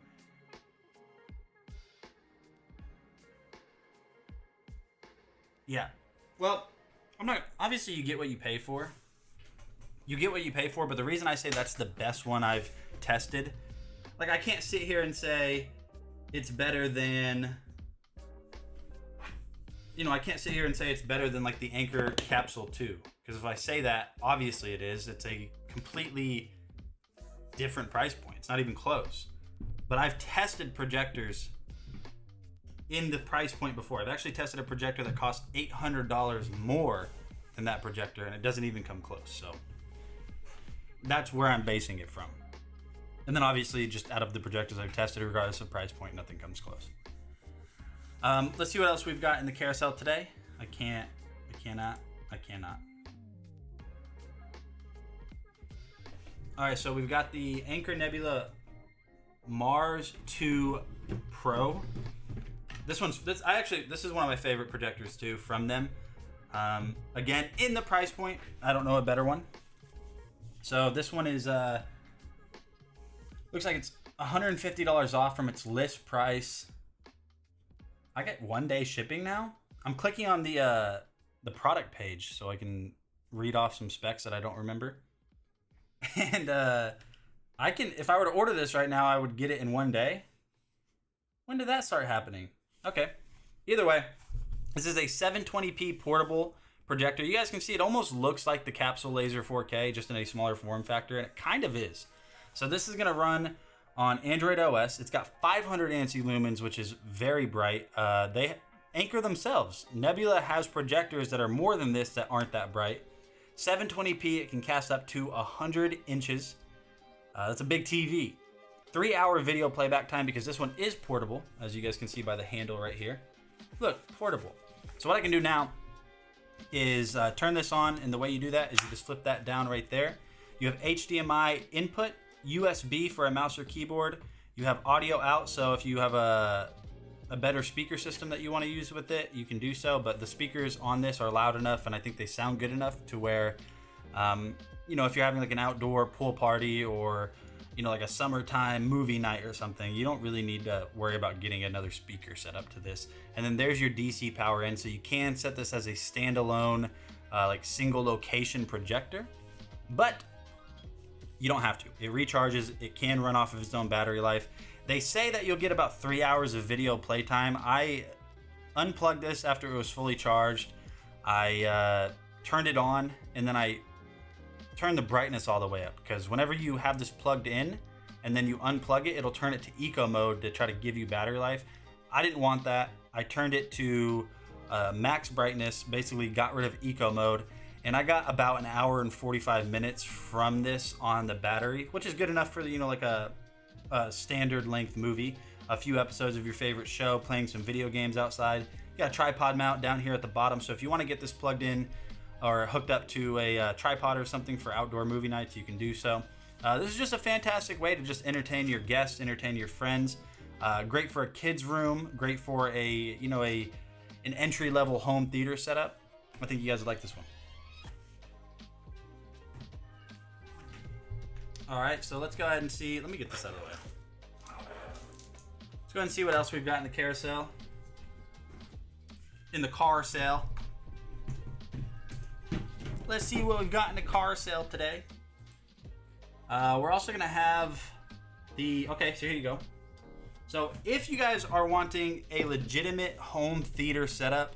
Yeah. Well, obviously you get what you pay for. But the reason I say that's the best one I've tested, like, I can't sit here and say it's better than, like the Anker Capsule 2. Because if I say that, obviously it is. It's a completely different price point. It's not even close. But I've tested projectors in the price point before. I've actually tested a projector that cost $800 more than that projector, and it doesn't even come close. So that's where I'm basing it from. And then obviously, just out of the projectors I've tested, regardless of price point, nothing comes close. Let's see what else we've got in the carousel today. I cannot. All right, so we've got the Anker Nebula Mars 2 Pro. This is one of my favorite projectors too from them. Again, in the price point, I don't know a better one. So this one is looks like it's $150 off from its list price. I get 1-day shipping now. I'm clicking on the product page so I can read off some specs that I don't remember. And if I were to order this right now, I would get it in 1 day. When did that start happening? Okay. Either way, this is a 720p portable projector. You guys can see it almost looks like the Capsule Laser 4K, just in a smaller form factor, and it kind of is. So this is going to run on Android OS. It's got 500 ANSI lumens, which is very bright. They Anker themselves. Nebula has projectors that are more than this that aren't that bright. 720p, it can cast up to 100 inches. That's a big TV. 3-hour video playback time, because this one is portable, as you guys can see by the handle right here. Look, portable. So what I can do now is turn this on, and the way you do that is you just flip that down right there. You have HDMI input, USB for a mouse or keyboard. You have audio out, so if you have a better speaker system that you want to use with it, you can do so, but the speakers on this are loud enough, and I think they sound good enough to where, if you're having like an outdoor pool party or, like a summertime movie night or something, you don't really need to worry about getting another speaker set up to this. And then there's your DC power in, so you can set this as a standalone, like single location projector, but you don't have to. It recharges, it can run off of its own battery life. They say that you'll get about 3 hours of video playtime. I unplugged this after it was fully charged. I turned it on, and then I turned the brightness all the way up, because whenever you have this plugged in and then you unplug it, it'll turn it to eco mode to try to give you battery life. I didn't want that. I turned it to max brightness, basically got rid of eco mode, and I got about an hour and 45 minutes from this on the battery, which is good enough for, you know, like a standard length movie, a few episodes of your favorite show, playing some video games outside. You got a tripod mount down here at the bottom, so if you want to get this plugged in or hooked up to a tripod or something for outdoor movie nights, you can do so. This is just a fantastic way to just entertain your guests, entertain your friends. Great for a kid's room, great for an entry-level home theater setup. I think you guys would like this one. All right, so let's go ahead and see. Let me get this out of the way. Let's go ahead and see what else we've got in the carousel. In the car sale. Let's see what we've got in the car sale today. We're also going to have the... Okay, so here you go. So if you guys are wanting a legitimate home theater setup,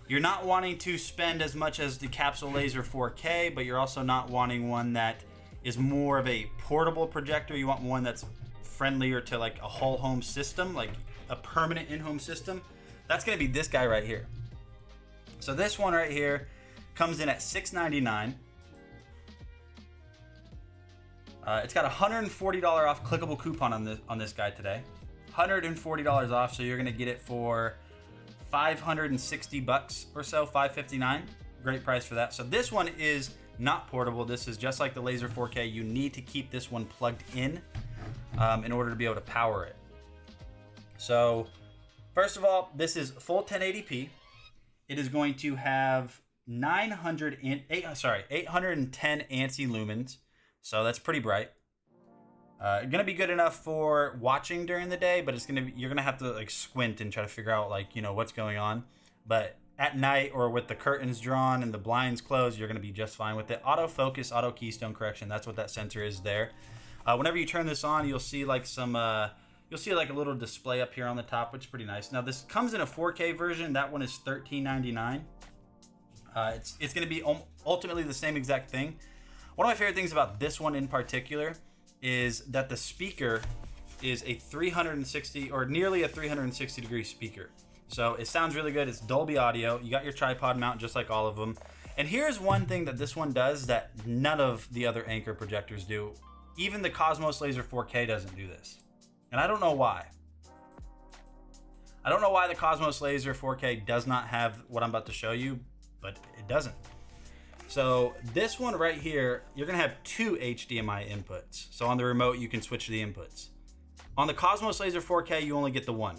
you're not wanting to spend as much as the Capsule Laser 4K, but you're also not wanting one that is more of a portable projector. You want one that's friendlier to like a whole home system, like a permanent in-home system. That's going to be this guy right here. So this one right here comes in at $699. It's got a $140 off clickable coupon on this guy today. $140 off, so you're going to get it for $560 or so, $559. Great price for that. So this one is not portable. This is just like the Laser 4K. You need to keep this one plugged in order to be able to power it. So first of all, this is full 1080p. It is going to have 810 ANSI lumens, so that's pretty bright. Gonna be good enough for watching during the day, but you're gonna have to like squint and try to figure out like, you know, what's going on. But at night or with the curtains drawn and the blinds closed, you're gonna be just fine with it. Autofocus, auto keystone correction, that's what that sensor is there. Whenever you turn this on, you'll see like a little display up here on the top, which is pretty nice. Now this comes in a 4K version. That one is $13.99. It's going to be ultimately the same exact thing. One of my favorite things about this one in particular is that the speaker is a 360 or nearly a 360 degree speaker. So it sounds really good. It's Dolby audio. You got your tripod mount just like all of them. And here's one thing that this one does that none of the other Anker projectors do. Even the Cosmos Laser 4K doesn't do this. And I don't know why. I don't know why the Cosmos Laser 4K does not have what I'm about to show you, but it doesn't. So this one right here, you're gonna have two HDMI inputs. So on the remote, you can switch the inputs. On the Cosmos Laser 4K, you only get the one.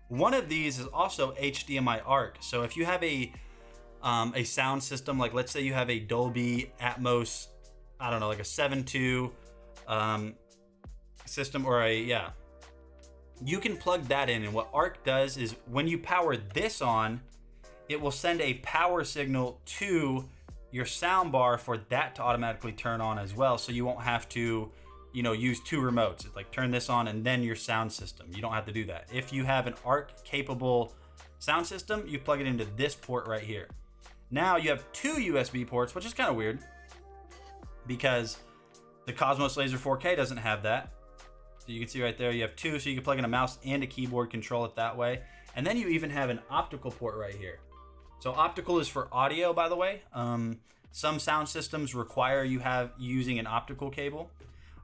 One of these is also HDMI ARC. So if you have a sound system, like let's say you have a Dolby Atmos, I don't know, like a 7.2 system or you can plug that in, and what ARC does is when you power this on, it will send a power signal to your sound bar for that to automatically turn on as well, so you won't have to, you know, use two remotes. It's like turn this on and then your sound system. You don't have to do that. If you have an ARC capable sound system, you plug it into this port right here. Now you have two USB ports, which is kind of weird because the Cosmos Laser 4K doesn't have that. So you can see right there, you have two, so you can plug in a mouse and a keyboard, control it that way. And then you even have an optical port right here. So optical is for audio, by the way. Some sound systems require you using an optical cable.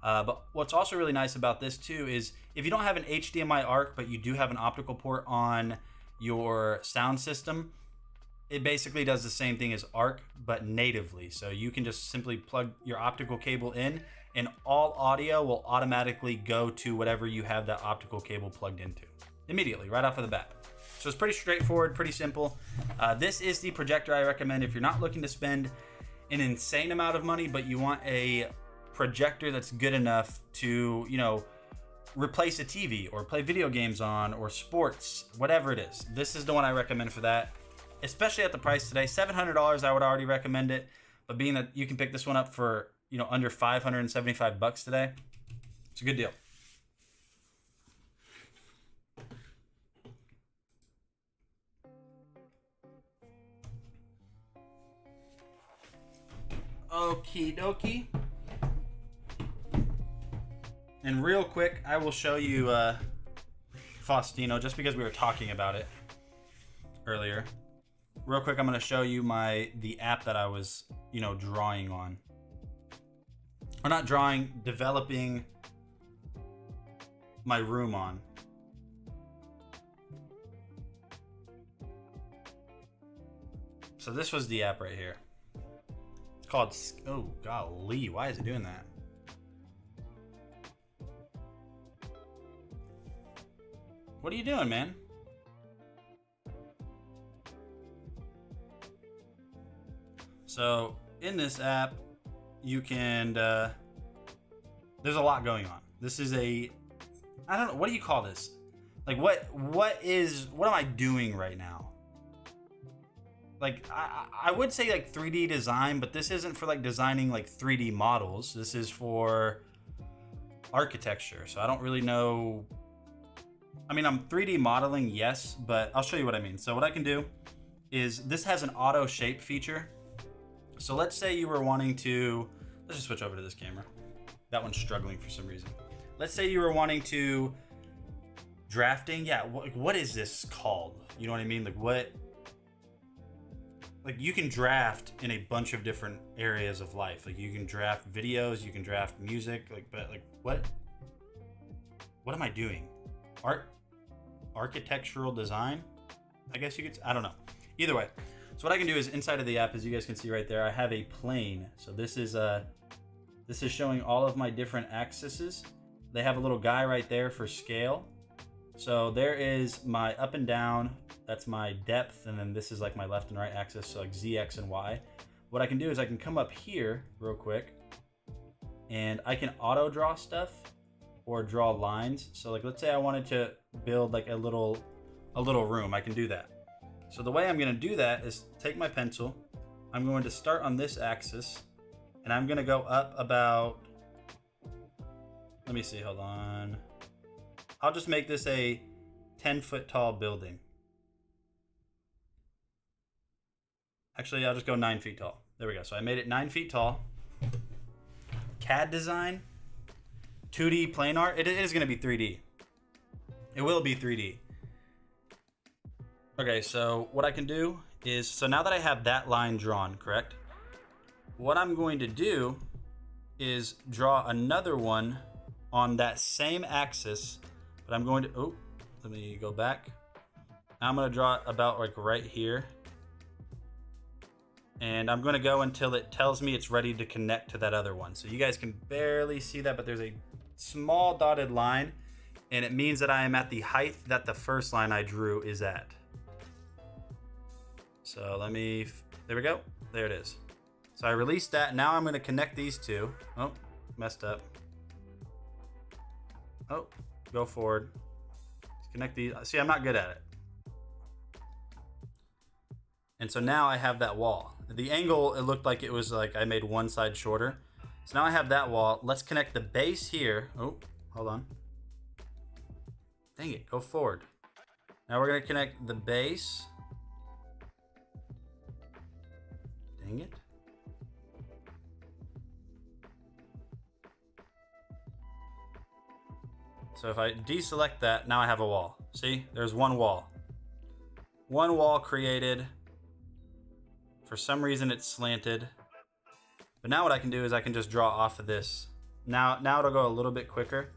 But what's also really nice about this too is if you don't have an HDMI ARC, but you do have an optical port on your sound system, it basically does the same thing as ARC, but natively. So you can just simply plug your optical cable in, and all audio will automatically go to whatever you have that optical cable plugged into immediately, right off of the bat. So it's pretty straightforward, pretty simple. This is the projector I recommend if you're not looking to spend an insane amount of money, but you want a projector that's good enough to, you know, replace a TV or play video games on or sports, whatever it is. This is the one I recommend for that, especially at the price today. $700, I would already recommend it, but being that you can pick this one up for, you know, under $575 today, it's a good deal. Okie dokie. And real quick, I will show you Faustino, just because we were talking about it earlier. Real quick, I'm going to show you the app that I was, drawing on. Or not drawing, developing my room on. So this was the app right here. It's called, oh golly, why is it doing that? What are you doing, man? So in this app, you can, there's a lot going on. This is I don't know, what do you call this? Like what am I doing right now? Like I would say like 3D design, but this isn't for like designing like 3D models. This is for architecture. So I don't really know. I mean, I'm 3D modeling, yes, but I'll show you what I mean. So what I can do is this has an auto shape feature. So let's say you were wanting to, let's just switch over to this camera. That one's struggling for some reason. Let's say you were wanting to drafting. Yeah, what is this called? You know what I mean? Like you can draft in a bunch of different areas of life. Like you can draft videos, you can draft music, but what am I doing? Architectural design? I guess you could, I don't know. Either way. So what I can do is inside of the app, as you guys can see right there, I have a plane. So this is showing all of my different axes. They have a little guy right there for scale. So there is my up and down, that's my depth, and then this is like my left and right axis, so like Z, X, and Y. What I can do is I can come up here real quick, and I can auto draw stuff or draw lines. So like let's say I wanted to build like a little room, I can do that. So the way I'm gonna do that is take my pencil, I'm going to start on this axis, and I'm gonna go up about, let me see, hold on. I'll just make this a 10-foot tall building. Actually, I'll just go 9 feet tall. There we go. So I made it 9 feet tall. CAD design, 2D plane art. It is gonna be 3D. It will be 3D. Okay, so what I can do is, so now that I have that line drawn, correct? What I'm going to do is draw another one on that same axis, but I'm going to, oh, let me go back. Now I'm going to draw it about like right here. And I'm going to go until it tells me it's ready to connect to that other one. So you guys can barely see that, but there's a small dotted line, and it means that I am at the height that the first line I drew is at. So there we go. There it is. So I released that. Now I'm going to connect these two. Oh, messed up. Oh, go forward. Let's connect these. See, I'm not good at it. And so now I have that wall. The angle, it looked like it was like I made one side shorter. So now I have that wall. Let's connect the base here. Oh, hold on. Dang it, go forward. Now we're going to connect the base. Dang it. So if I deselect that, now I have a wall. See, there's one wall. One wall created. For some reason it's slanted. But now what I can do is I can just draw off of this. Now it'll go a little bit quicker.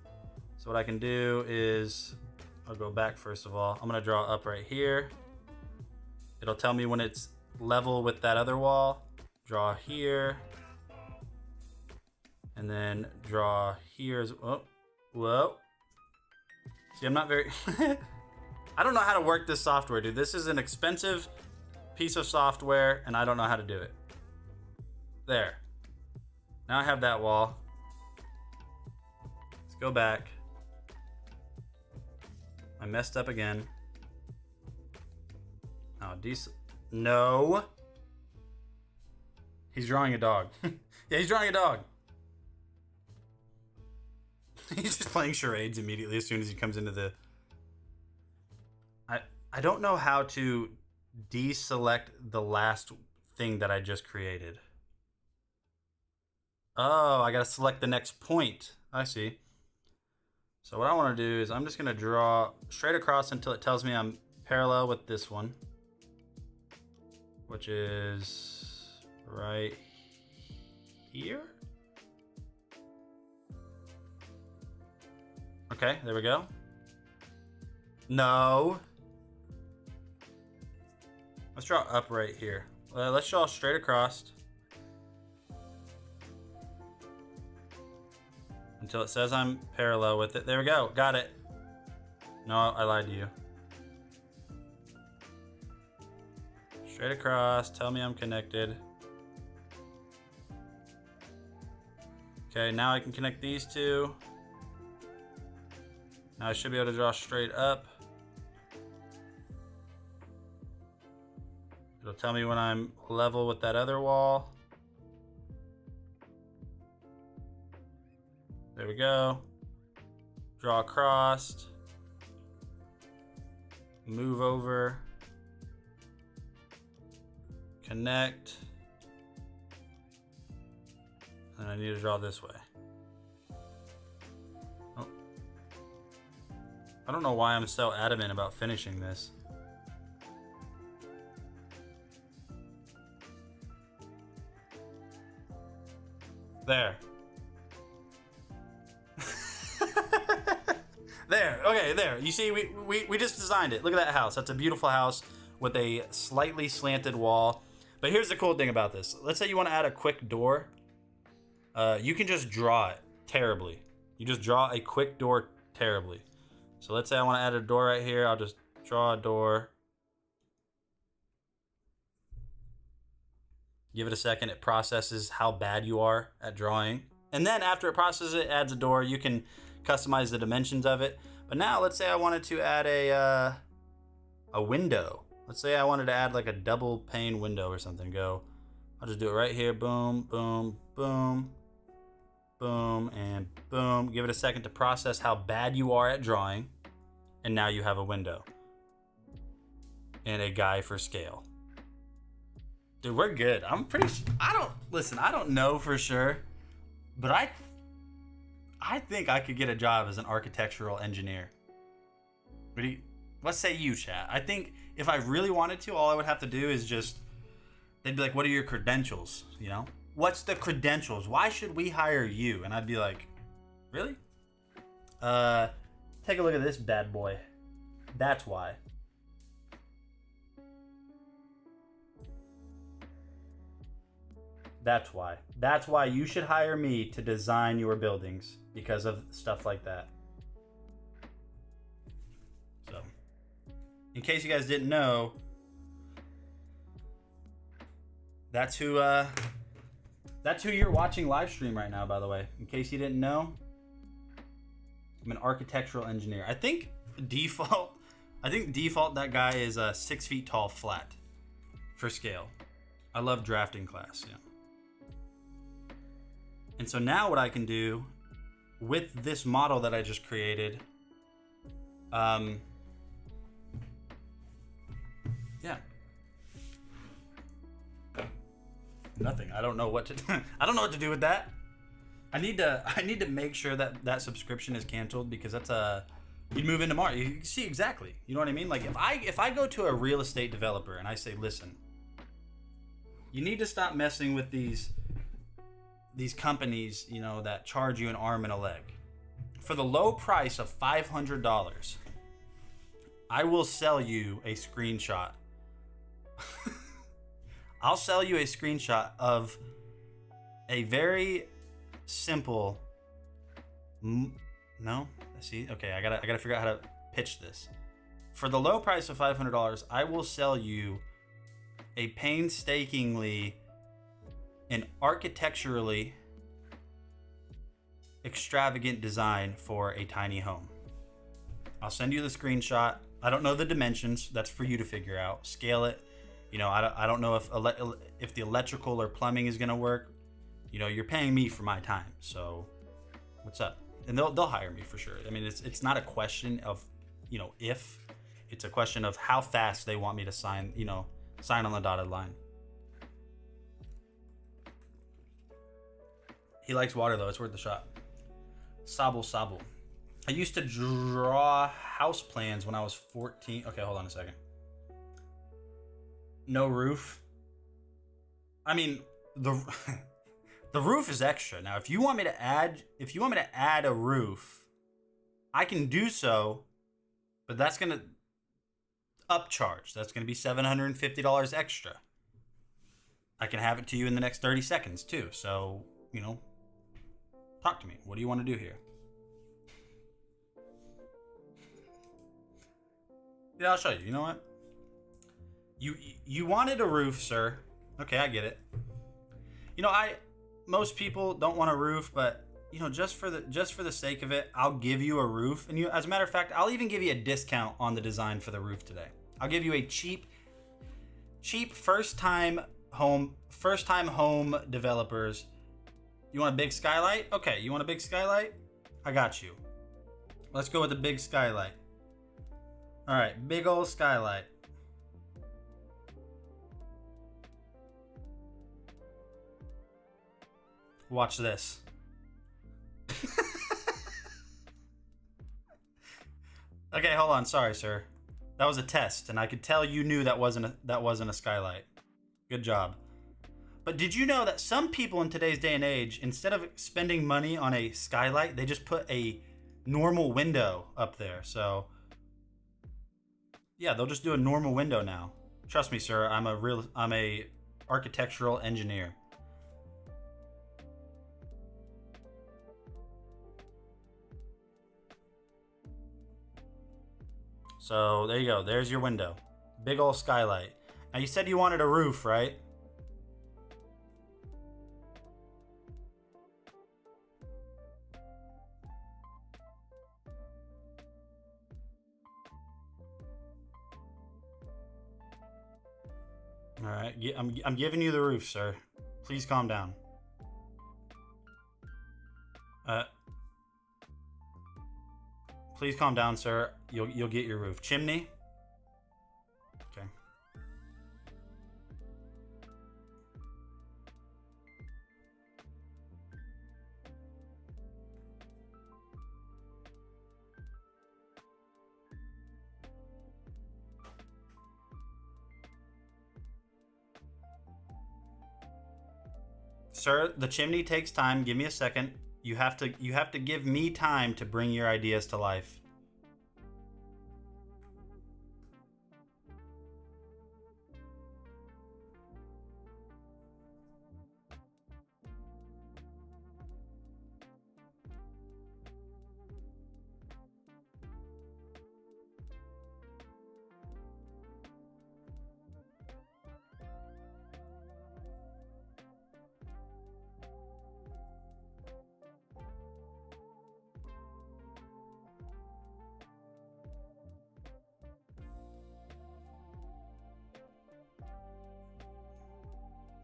So what I can do is, I'll go back first of all. I'm gonna draw up right here. It'll tell me when it's level with that other wall. Draw here. And then draw here as, oh, whoa. See, I'm not very, I don't know how to work this software, dude. This is an expensive piece of software and I don't know how to do it. There. Now I have that wall. Let's go back. I messed up again. Oh, no. He's drawing a dog. Yeah, he's drawing a dog. He's just playing charades immediately as soon as he comes into the... I don't know how to deselect the last thing that I just created. Oh, I gotta select the next point. I see. So what I want to do is I'm just gonna draw straight across until it tells me I'm parallel with this one. which is right here. Okay, there we go. No. Let's draw up right here. Let's draw straight across until it says I'm parallel with it. There we go. Got it. No, I lied to you. Straight across. Tell me I'm connected. Okay, now I can connect these two. Now I should be able to draw straight up. It'll tell me when I'm level with that other wall. There we go. Draw across. Move over. Connect. And I need to draw this way. Oh. I don't know why I'm so adamant about finishing this. There. There. Okay, there. You see, we just designed it. Look at that house. That's a beautiful house with a slightly slanted wall. But here's the cool thing about this. Let's say you want to add a quick door. You can just draw it terribly. You just draw a quick door terribly. So let's say I want to add a door right here. I'll just draw a door. Give it a second. It processes how bad you are at drawing. And then after it processes it, adds a door. You can customize the dimensions of it. But now let's say I wanted to add a window. Let's say I wanted to add like a double pane window or something. I'll just do it right here. Boom, boom, boom, boom, and boom. Give it a second to process how bad you are at drawing. And now you have a window. And a guy for scale. Dude, we're good. I'm pretty sure. I don't know for sure. But I think I could get a job as an architectural engineer. What say you, chat? I think if I really wanted to, all I would have to do is just, they'd be like, what are your credentials? You know? What's the credentials? Why should we hire you? And I'd be like, really? Take a look at this bad boy. That's why. That's why. That's why you should hire me to design your buildings, because of stuff like that. So, in case you guys didn't know, that's who you're watching live stream right now, by the way. In case you didn't know, I'm an architectural engineer. I think default that guy is 6 feet tall flat for scale. I love drafting class, yeah. And so now what I can do with this model that I just created, yeah. Nothing. I don't know what to I don't know what to do with that. I need to make sure that subscription is canceled, because that's you'd move into Mars. You see exactly. You know what I mean? Like if I go to a real estate developer and I say, listen, you need to stop messing with these companies, you know, that charge you an arm and a leg. For the low price of $500, I will sell you a screenshot. I'll sell you a screenshot of a very simple. No, see, okay, I gotta figure out how to pitch this. For the low price of $500, I will sell you a painstakingly and architecturally extravagant design for a tiny home. I'll send you the screenshot. I don't know the dimensions. That's for you to figure out. Scale it. You know, I don't know if the electrical or plumbing is gonna work. You know, you're paying me for my time, so what's up? And they'll hire me for sure. I mean, it's not a question of, you know, if. It's a question of how fast they want me to sign on the dotted line. He likes water though. It's worth the shot. Sabo. I used to draw house plans when I was 14. Okay, hold on a second. No roof. I mean, the the roof is extra. Now, if you want me to add a roof, I can do so, but that's going to upcharge. That's going to be $750 extra. I can have it to you in the next 30 seconds too. So, talk to me. What do you want to do here? Yeah, I'll show you. You know what? You wanted a roof, sir. Okay, I get it. Most people don't want a roof, but just for the sake of it, I'll give you a roof. And as a matter of fact, I'll even give you a discount on the design for the roof today. I'll give you a cheap first time home developers. You want a big skylight? Okay, you want a big skylight? I got you. Let's go with the big skylight. All right, big old skylight. Watch this. Okay, hold on. Sorry, sir. That was a test, and I could tell you knew that wasn't a skylight. Good job. But did you know that some people in today's day and age, instead of spending money on a skylight, they just put a normal window up there? So, yeah, they'll just do a normal window now. Trust me, sir. I'm a architectural engineer. So there you go. There's your window. Big old skylight. Now you said you wanted a roof, right? All right. I'm giving you the roof, sir. Please calm down. Please calm down, sir. You'll get your roof. Chimney? Okay. Sir, the chimney takes time. Give me a second. You have to give me time to bring your ideas to life.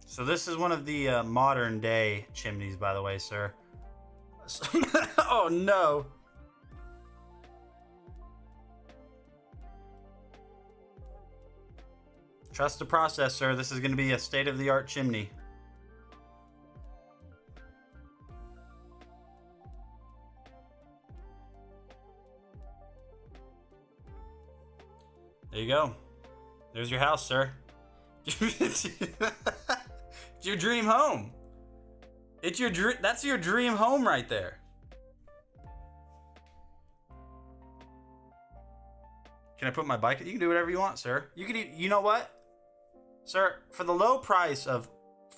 So this is one of the modern day chimneys, by the way, sir. Oh no. Trust the process, sir. This is going to be a state-of-the-art chimney. There you go. There's your house, sir. It's your dream home. It's your dream. That's your dream home right there. Can I put my bike? You can do whatever you want, sir. You can. You know what, sir? For the low price of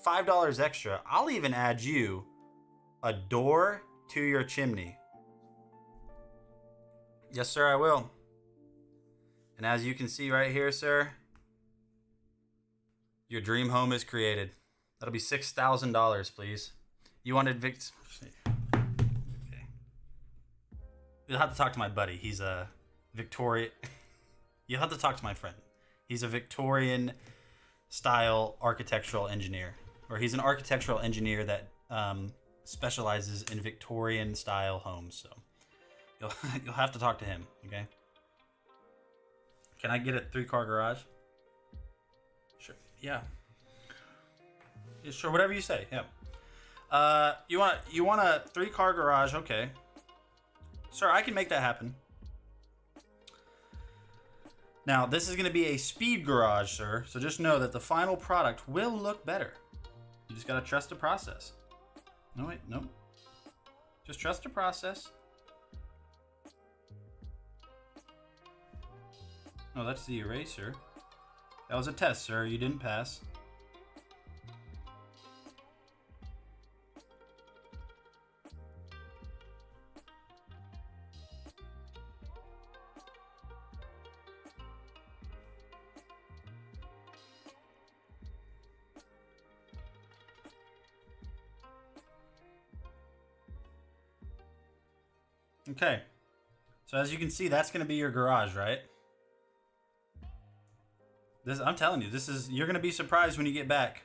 $5 extra, I'll even add you a door to your chimney. Yes, sir. I will. And as you can see right here, sir, your dream home is created. That'll be $6,000, please. You wanted Okay. You'll have to talk to my buddy. He's a Victorian. You'll have to talk to my friend. He's a Victorian style architectural engineer, or he's an architectural engineer that specializes in Victorian style homes. So you'll have to talk to him. Okay. Can I get a 3-car garage? Sure. Yeah. Yeah, sure. Whatever you say. Yeah. You want a 3-car garage? Okay. Sir, I can make that happen. Now, this is going to be a speed garage, sir. So just know that the final product will look better. just gotta trust the process. No, wait, no. Just trust the process. Oh, that's the eraser. That was a test, sir. You didn't pass. Okay. So as you can see, that's going to be your garage, right? This, I'm telling you, you're going to be surprised when you get back.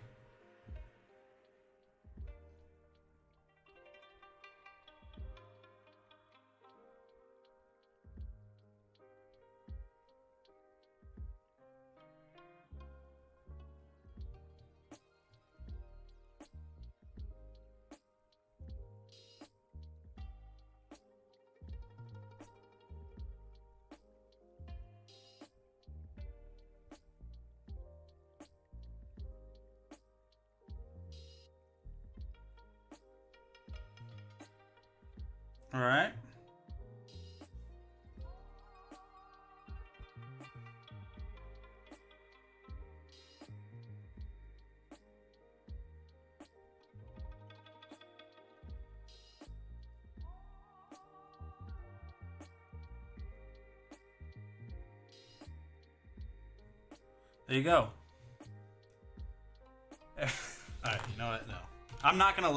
All right. There you go. All right, you know what? No. I'm not going to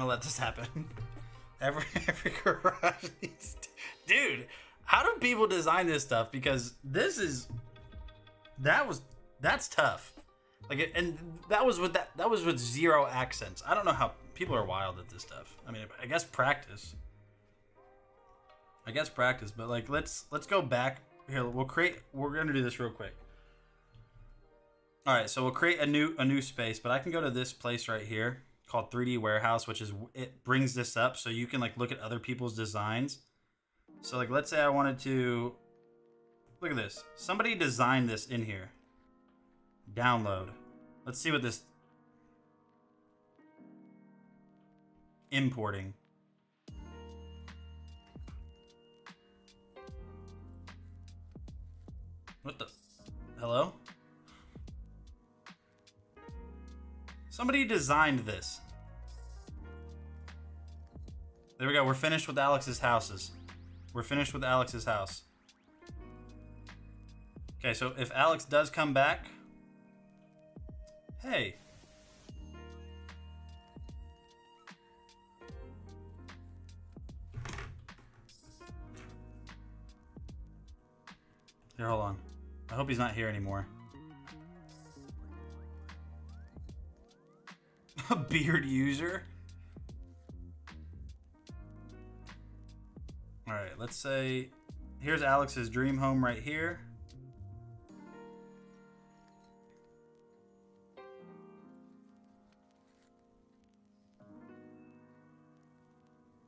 let this happen. Every garage needs to, dude, how do people design this stuff? Because that's tough. Like, and that was with zero accents. I don't know how people are wild at this stuff. I mean, I guess practice, but like, let's go back here. We're going to do this real quick. All right. So we'll create a new space, but I can go to this place right here called 3D Warehouse, which is, it brings this up so you can like look at other people's designs. So like, let's say I wanted to look at this. Somebody designed this in here. Download. Let's see what this importing. What the hello? Somebody designed this. There we go. We're finished with Alex's houses. We're finished with Alex's house. Okay, so if Alex does come back, hey. Here, hold on. I hope he's not here anymore. A beard user? Alright, let's say here's Alex's dream home right here.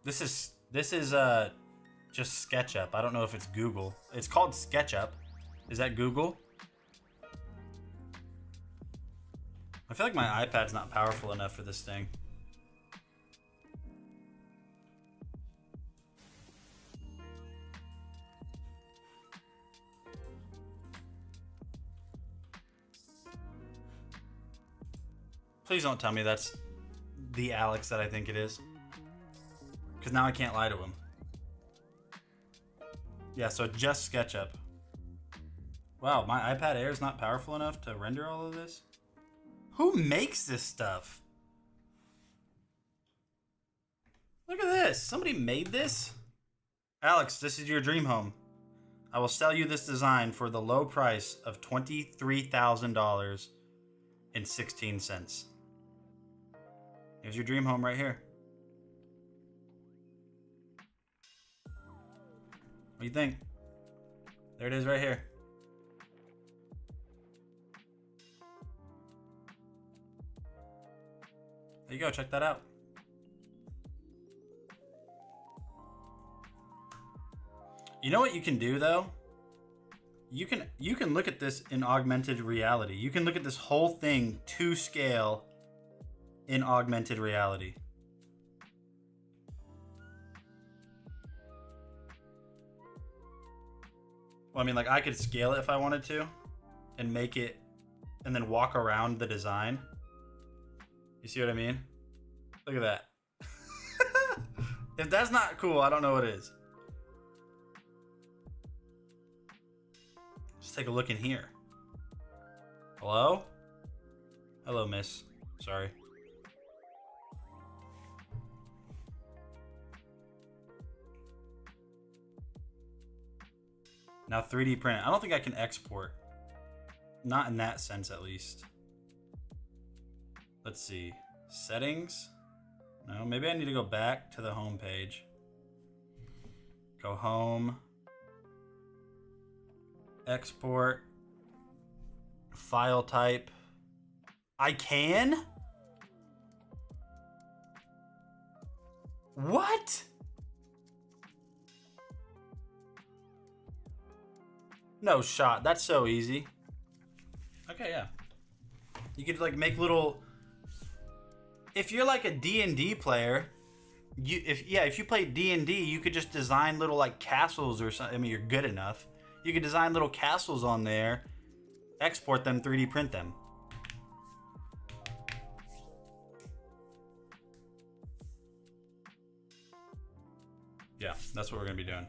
This is just SketchUp. I don't know if it's Google. It's called SketchUp. Is that Google? I feel like my iPad's not powerful enough for this thing. Please don't tell me that's the Alex that I think it is. Because now I can't lie to him. Yeah, so just SketchUp. Wow, my iPad Air is not powerful enough to render all of this? Who makes this stuff? Look at this. Somebody made this? Alex, this is your dream home. I will sell you this design for the low price of $23,000.16. Here's your dream home right here. What do you think? There it is right here. There you go, check that out. You know what you can do though? You can look at this in augmented reality. You can look at this whole thing to scale in augmented reality. Well, I mean, like, I could scale it if I wanted to and make it and then walk around the design. You see what I mean? Look at that. If that's not cool, I don't know what is. Let's take a look in here. Hello? Hello, miss. Sorry. Now 3D print. I don't think I can export. Not in that sense, at least. Let's see. Settings. No, maybe I need to go back to the home page. Go home. Export. File type. I can? What? No shot. That's so easy. Okay, yeah. You could like make little. If you're like a D&D player, if you play D&D, you could just design little like castles or something. I mean, you're good enough. You could design little castles on there, export them, 3D print them. Yeah, that's what we're gonna be doing.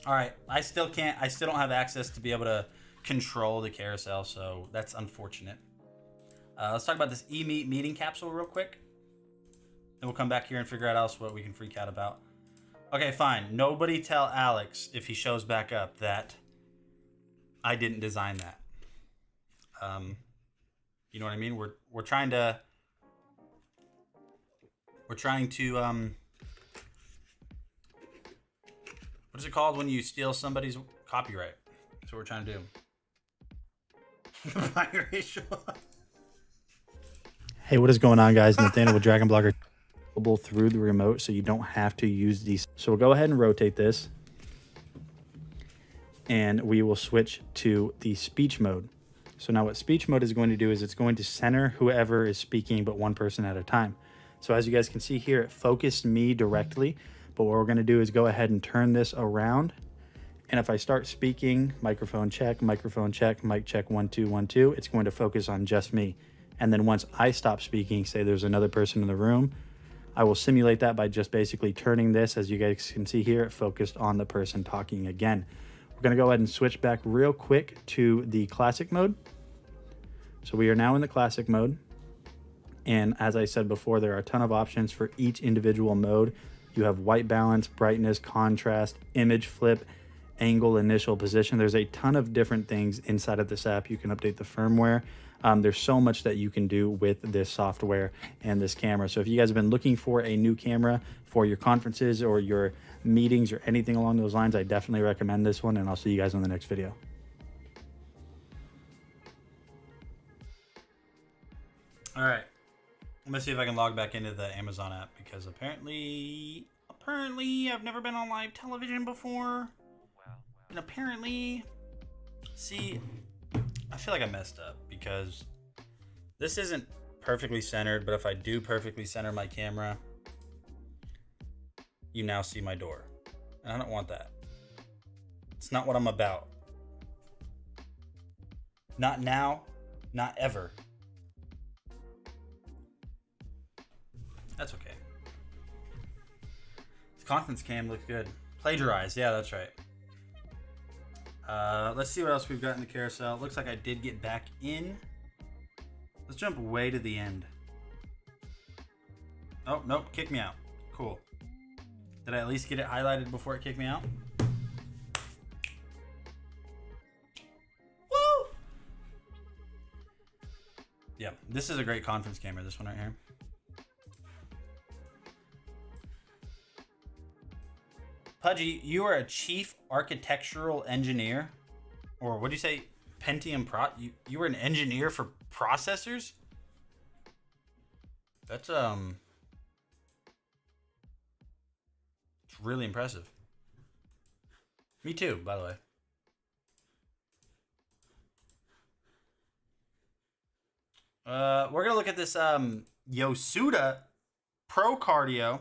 All right, I still don't have access to be able to control the carousel, so that's unfortunate. Let's talk about this eMeet meeting capsule real quick. Then we'll come back here and figure out else what we can freak out about. Okay, fine. Nobody tell Alex if he shows back up that I didn't design that. You know what I mean? We're trying to what is it called when you steal somebody's copyright? That's what we're trying to do. Biracial. Hey, what is going on, guys? Nathaniel with Dragon Blogger through the remote, so you don't have to use these. So we'll go ahead and rotate this, and we will switch to the speech mode. So now what speech mode is going to do is it's going to center whoever is speaking, but one person at a time. So as you guys can see here, it focused me directly, but what we're going to do is go ahead and turn this around. And if I start speaking, microphone check, mic check, 1 2 1 2, it's going to focus on just me. And then once I stop speaking, say there's another person in the room, I will simulate that by just basically turning this, as you guys can see here, it focused on the person talking again. We're going to go ahead and switch back real quick to the classic mode. So we are now in the classic mode. And as I said before, there are a ton of options for each individual mode. You have white balance, brightness, contrast, image flip, angle, initial position. There's a ton of different things inside of this app. You can update the firmware. There's so much that you can do with this software and this camera. So if you guys have been looking for a new camera for your conferences or your meetings or anything along those lines, I definitely recommend this one, and I'll see you guys on the next video. All right. Let me see if I can log back into the Amazon app, because apparently I've never been on live television before. And apparently, see, I feel like I messed up because this isn't perfectly centered, but if I do perfectly center my camera, you now see my door. And I don't want that. It's not what I'm about. Not now, not ever. That's okay. The conference cam looks good. Plagiarized, yeah, that's right. Let's see what else we've got in the carousel. Looks like I did get back in. Let's jump way to the end. Oh, nope, kick me out. Cool. Did I at least get it highlighted before it kicked me out? Woo! Yeah, this is a great conference camera, this one right here. Pudgy, you are a chief architectural engineer, or what do you say? Pentium Pro? You were an engineer for processors? That's it's really impressive. Me too, by the way. We're gonna look at this Yosuda Pro Cardio.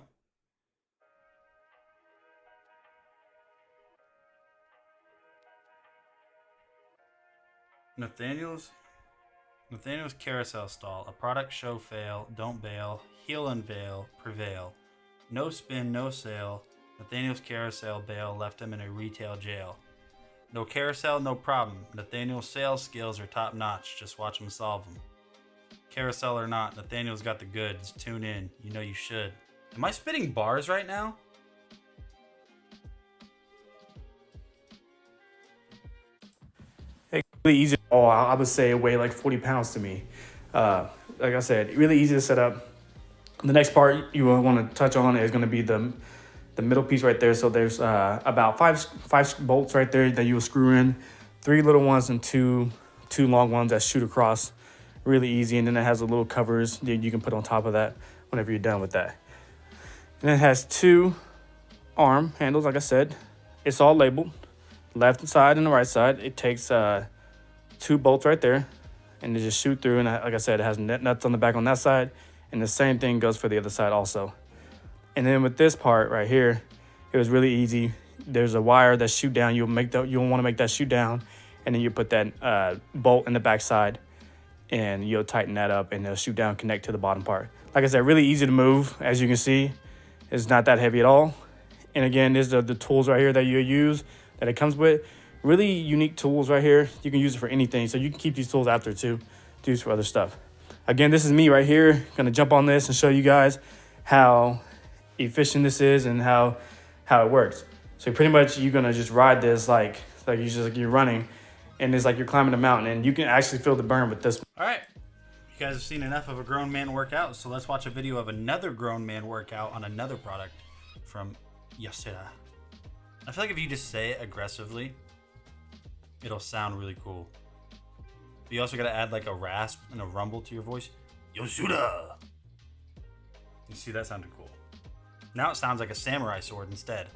Nathaniel's carousel stall. A product show fail. Don't bail. Heel unveil. Prevail. No spin. No sale. Nathaniel's carousel bail left him in a retail jail. No carousel, no problem. Nathaniel's sales skills are top notch. Just watch him solve them. Carousel or not, Nathaniel's got the goods. Tune in. You know you should. Am I spitting bars right now? Really easy. Oh, I would say it weighed like 40 pounds to me. Like I said, really easy to set up. The next part you will want to touch on is going to be the middle piece right there. So there's about five bolts right there that you will screw in, 3 little ones and two long ones that shoot across. Really easy. And then it has the little covers that you can put on top of that whenever you're done with that. And it has 2 arm handles. Like I said, it's all labeled, left side and the right side. It takes 2 bolts right there and they just shoot through. And like I said, it has nuts on the back on that side, and the same thing goes for the other side also. And then with this part right here, it was really easy. There's a wire that shoot down. You'll want to make that shoot down, and then you put that bolt in the back side, and you'll tighten that up, and it'll shoot down, connect to the bottom part. Like I said, really easy to move. As you can see, it's not that heavy at all. And again, there's the tools right here that you use that it comes with. Really unique tools right here. You can use it for anything. So you can keep these tools after too, to use for other stuff. Again, this is me right here. Gonna jump on this and show you guys how efficient this is and how it works. So pretty much you're gonna just ride this like you're running, and it's like you're climbing a mountain, and you can actually feel the burn with this. All right. You guys have seen enough of a grown man workout, so let's watch a video of another grown man workout on another product from Yosuda. I feel like if you just say it aggressively, it'll sound really cool. But you also gotta add like a rasp and a rumble to your voice. Yosuda! You see, that sounded cool. Now it sounds like a samurai sword instead.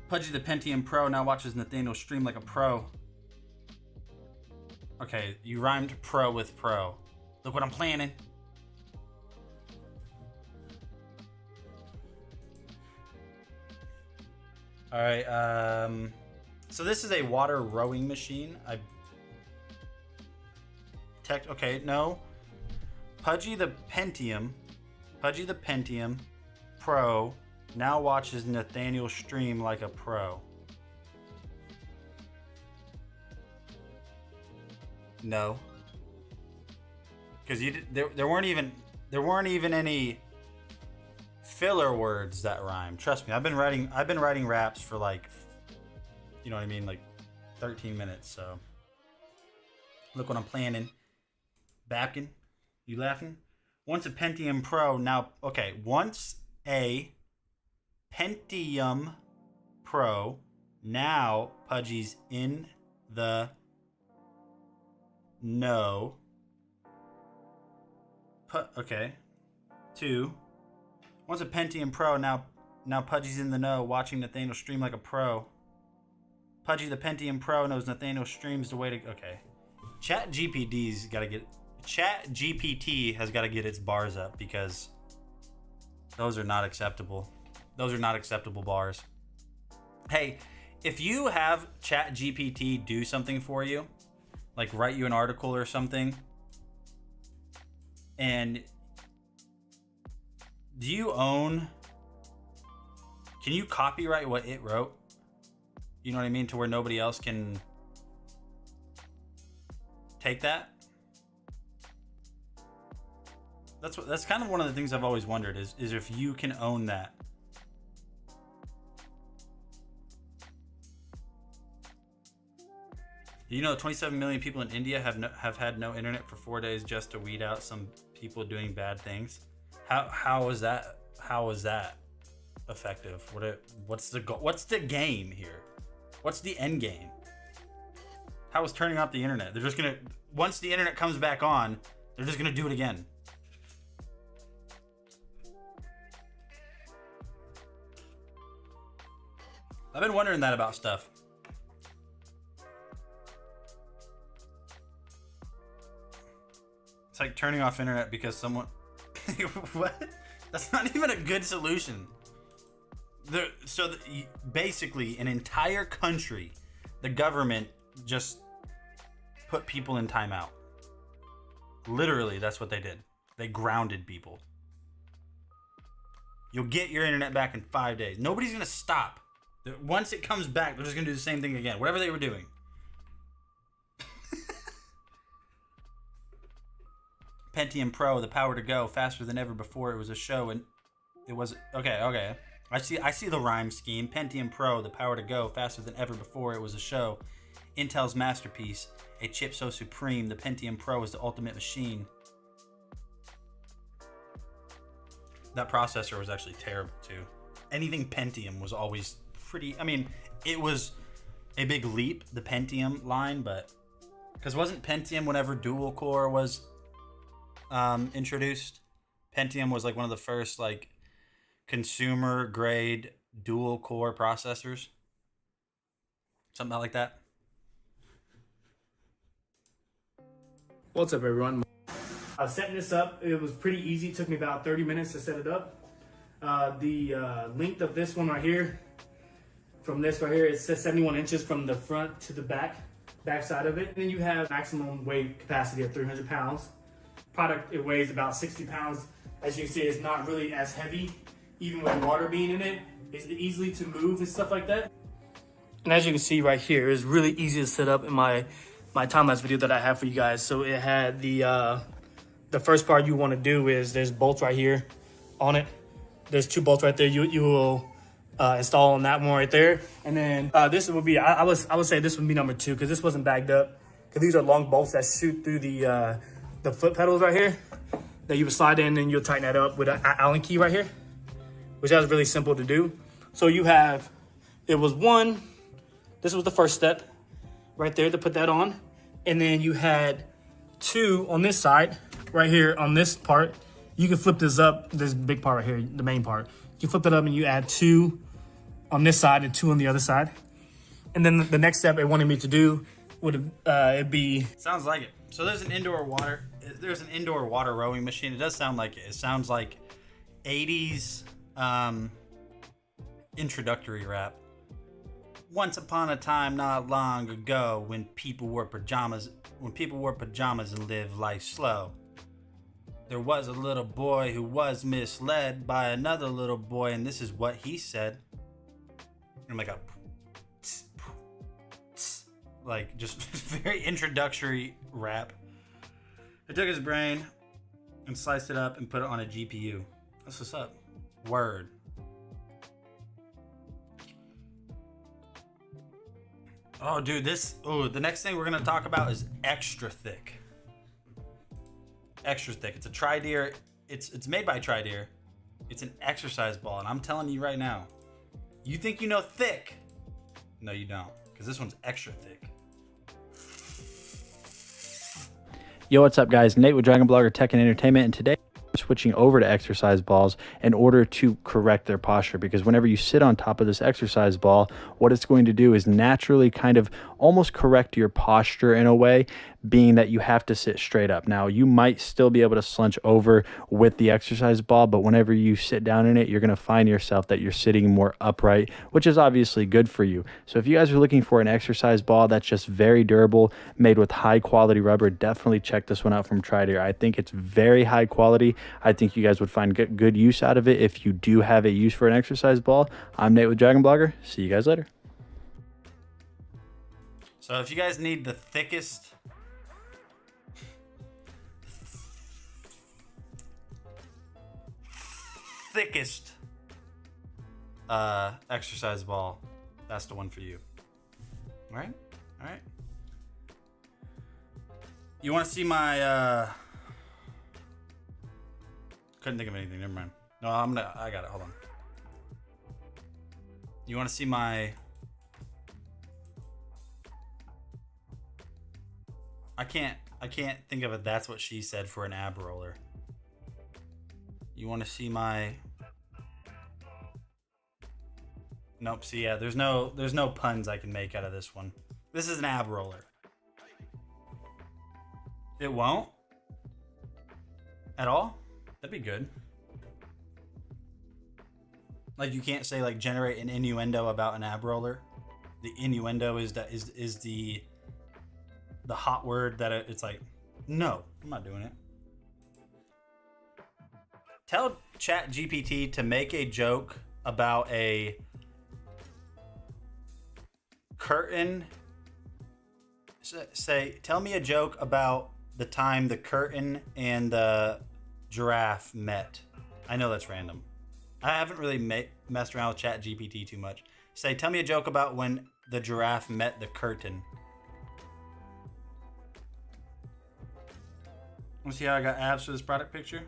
Pudgy the Pentium Pro now watches Nathaniel stream like a pro. Okay, you rhymed pro with pro. Look what I'm planning. All right, so this is a water rowing machine. Okay, no. Pudgy the Pentium Pro now watches Nathaniel stream like a pro. No, because there weren't even any filler words that rhyme. Trust me, I've been writing raps for like, you know what I mean, like 13 minutes. So look what I'm planning. Babkin, you laughing? Once a Pentium Pro, now okay. Once a Pentium Pro, now Pudgy's in the know. Okay. 2. Once a Pentium Pro, now Pudgy's in the know, watching Nathaniel stream like a pro. Pudgy the Pentium Pro knows Nathaniel streams the way to. Okay. ChatGPT has got to get its bars up, because those are not acceptable. Those are not acceptable bars. Hey, if you have ChatGPT do something for you, like write you an article or something, and can you copyright what it wrote? You know what I mean? To where nobody else can take that? That's kind of one of the things I've always wondered is if you can own that. Do you know 27 million people in India have had no internet for 4 days just to weed out some people doing bad things? How is that effective? What's the game here? What's the end game? How is turning off the internet? They're just gonna, once the internet comes back on, they're just gonna do it again. I've been wondering that about stuff. It's like turning off internet because someone. What? That's not even a good solution. Basically, an entire country, the government just put people in timeout. Literally, that's what they did. They grounded people. You'll get your internet back in 5 days. Nobody's gonna stop. Once it comes back, they're just gonna do the same thing again. Whatever they were doing. Pentium Pro, the power to go faster than ever before. It was a show, and it was okay. I see the rhyme scheme. Pentium Pro, the power to go faster than ever before. It was a show. Intel's masterpiece, a chip so supreme. The Pentium Pro is the ultimate machine. That processor was actually terrible too. Anything Pentium was always pretty. I mean, it was a big leap, the Pentium line, but because wasn't Pentium whenever dual core was introduced? Pentium was like one of the first like consumer grade dual core processors, something like that. What's up, everyone? Setting this up, it was pretty easy. It took me about 30 minutes to set it up. The length of this one right here, from this right here, it says 71 inches from the front to the back side of it. And then you have maximum weight capacity of 300 pounds. Product, it weighs about 60 pounds. As you can see, it's not really as heavy, even with water being in it. It's easily to move and stuff like that. And as you can see right here, it's really easy to set up in my time-lapse video that I have for you guys. So it had the first part you want to do is there's bolts right here on it. There's 2 bolts right there. You will install on that one right there. And then this would be, I would say this would be number 2 because this wasn't bagged up. Because these are long bolts that shoot through the foot pedals right here that you would slide in, and you'll tighten that up with an Allen key right here, which is really simple to do. So you have, it was 1, this was the first step right there to put that on. And then you had 2 on this side, right here on this part. You can flip this up, this big part right here, the main part. You flip it up and you add 2 on this side and 2 on the other side. And then the next step it wanted me to do would it'd be... Sounds like it. So there's an indoor water rowing machine. It does sound like it. It sounds like 80s introductory rap. Once upon a time, not long ago, when people wore pajamas and lived life slow, there was a little boy who was misled by another little boy, and this is what he said. And like just very introductory rap. I took his brain and sliced it up and put it on a GPU. That's what's up. Word. Oh, dude, the next thing we're gonna talk about is extra thick. Extra thick. It's a Tri-Deer. It's made by Tri-Deer. It's an exercise ball, and I'm telling you right now, you think you know thick? No, you don't, because this one's extra thick. Yo, what's up, guys? Nate with Dragon Blogger Tech and Entertainment, and today we're switching over to exercise balls in order to correct their posture, because whenever you sit on top of this exercise ball, what it's going to do is naturally kind of almost correct your posture in a way, being that you have to sit straight up. Now, you might still be able to slunch over with the exercise ball, but whenever you sit down in it, you're going to find yourself that you're sitting more upright, which is obviously good for you. So if you guys are looking for an exercise ball that's just very durable, made with high quality rubber, definitely check this one out from Tri-Deer. I think it's very high quality. I think you guys would find good use out of it if you do have a use for an exercise ball. I'm Nate with Dragon Blogger. See you guys later. So if you guys need the thickest exercise ball, that's the one for you. All right. You want to see my couldn't think of anything, never mind. No, I got it, hold on. You want to see my I can't think of it. That's what she said for an ab roller. You want to see my... Nope. See, yeah, there's no puns I can make out of this one. This is an ab roller. It won't? At all? That'd be good. Like you can't say like generate an innuendo about an ab roller. The innuendo is that is the hot word that it's like, no, I'm not doing it. Tell ChatGPT to make a joke about a curtain. Say, tell me a joke about the time the curtain and the giraffe met. I know that's random. I haven't really messed around with ChatGPT too much. Say, tell me a joke about when the giraffe met the curtain. Want to see how I got abs for this product picture?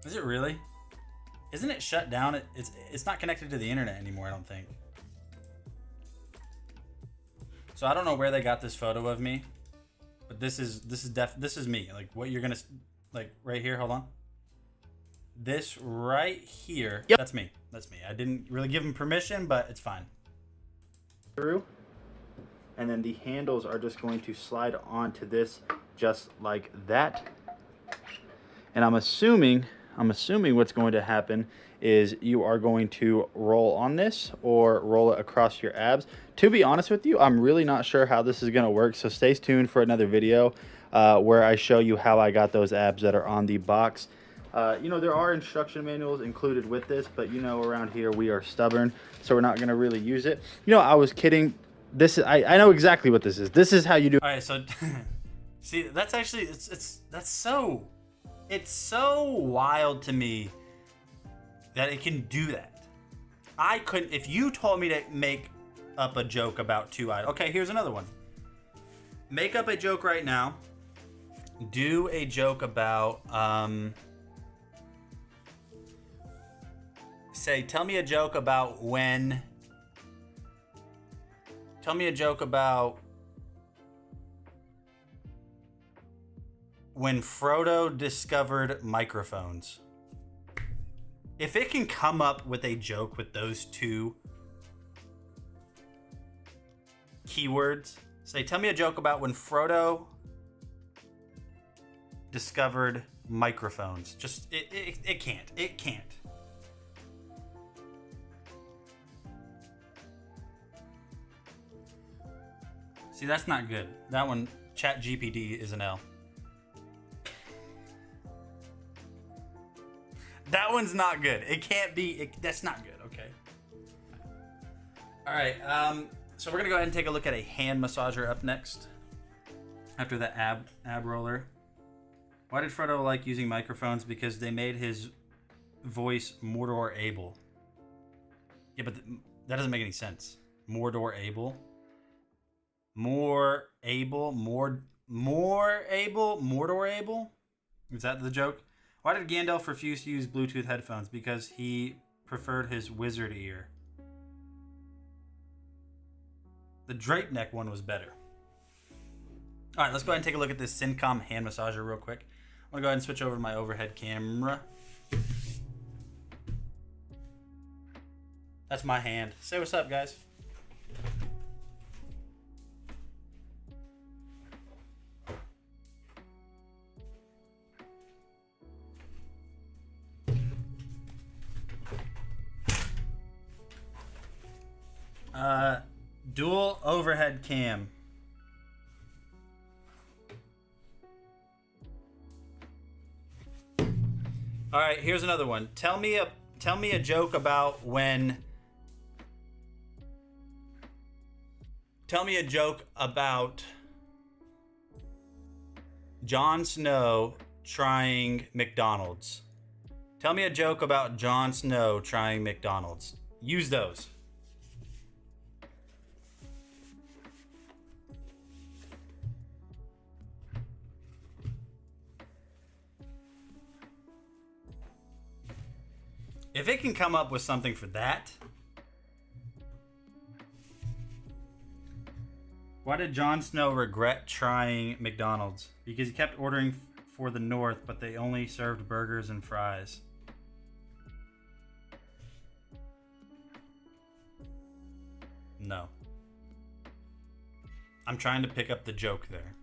Is it really? Isn't it shut down? It's not connected to the internet anymore, I don't think. So I don't know where they got this photo of me, but this is me. Like what you're gonna like right here. Hold on. This right here. Yep. That's me. That's me. I didn't really give him permission, but it's fine. Through, and then the handles are just going to slide onto this just like that. And I'm assuming what's going to happen is you are going to roll on this or roll it across your abs. To be honest with you, I'm really not sure how this is going to work, so stay tuned for another video where I show you how I got those abs that are on the box. You know, there are instruction manuals included with this, but you know, around here we are stubborn, so we're not going to really use it. You know, I was kidding. This is, I know exactly what this is. This is how you do. All right, so see, that's actually that's so wild to me that it can do that. I couldn't. If you told me to make up a joke about two eyes, okay, here's another one. Make up a joke right now. Do a joke about say, tell me a joke about when. Tell me a joke about when Frodo discovered microphones. If it can come up with a joke with those two keywords, say, tell me a joke about when Frodo discovered microphones. Just, it can't. It can't. See, that's not good. That one, ChatGPT is an L. That one's not good. It can't be. That's not good. Okay. All right. So we're gonna go ahead and take a look at a hand massager up next. After the ab roller. Why did Frodo like using microphones? Because they made his voice Mordor able. Yeah, but that doesn't make any sense. Mordor able. More able. Mordor able. Is that the joke? Why did Gandalf refuse to use Bluetooth headphones? Because he preferred his wizard ear. The drape neck one was better. All right, let's go ahead and take a look at this Syncom hand massager real quick. I'm gonna go ahead and switch over to my overhead camera. That's my hand. Say what's up, guys. Dual overhead cam. All right, here's another one. Tell me a joke about when. Tell me a joke about Jon Snow trying McDonald's. Tell me a joke about Jon Snow trying McDonald's. Use those. If it can come up with something for that. Why did Jon Snow regret trying McDonald's? Because he kept ordering for the North, but they only served burgers and fries. No. I'm trying to pick up the joke there.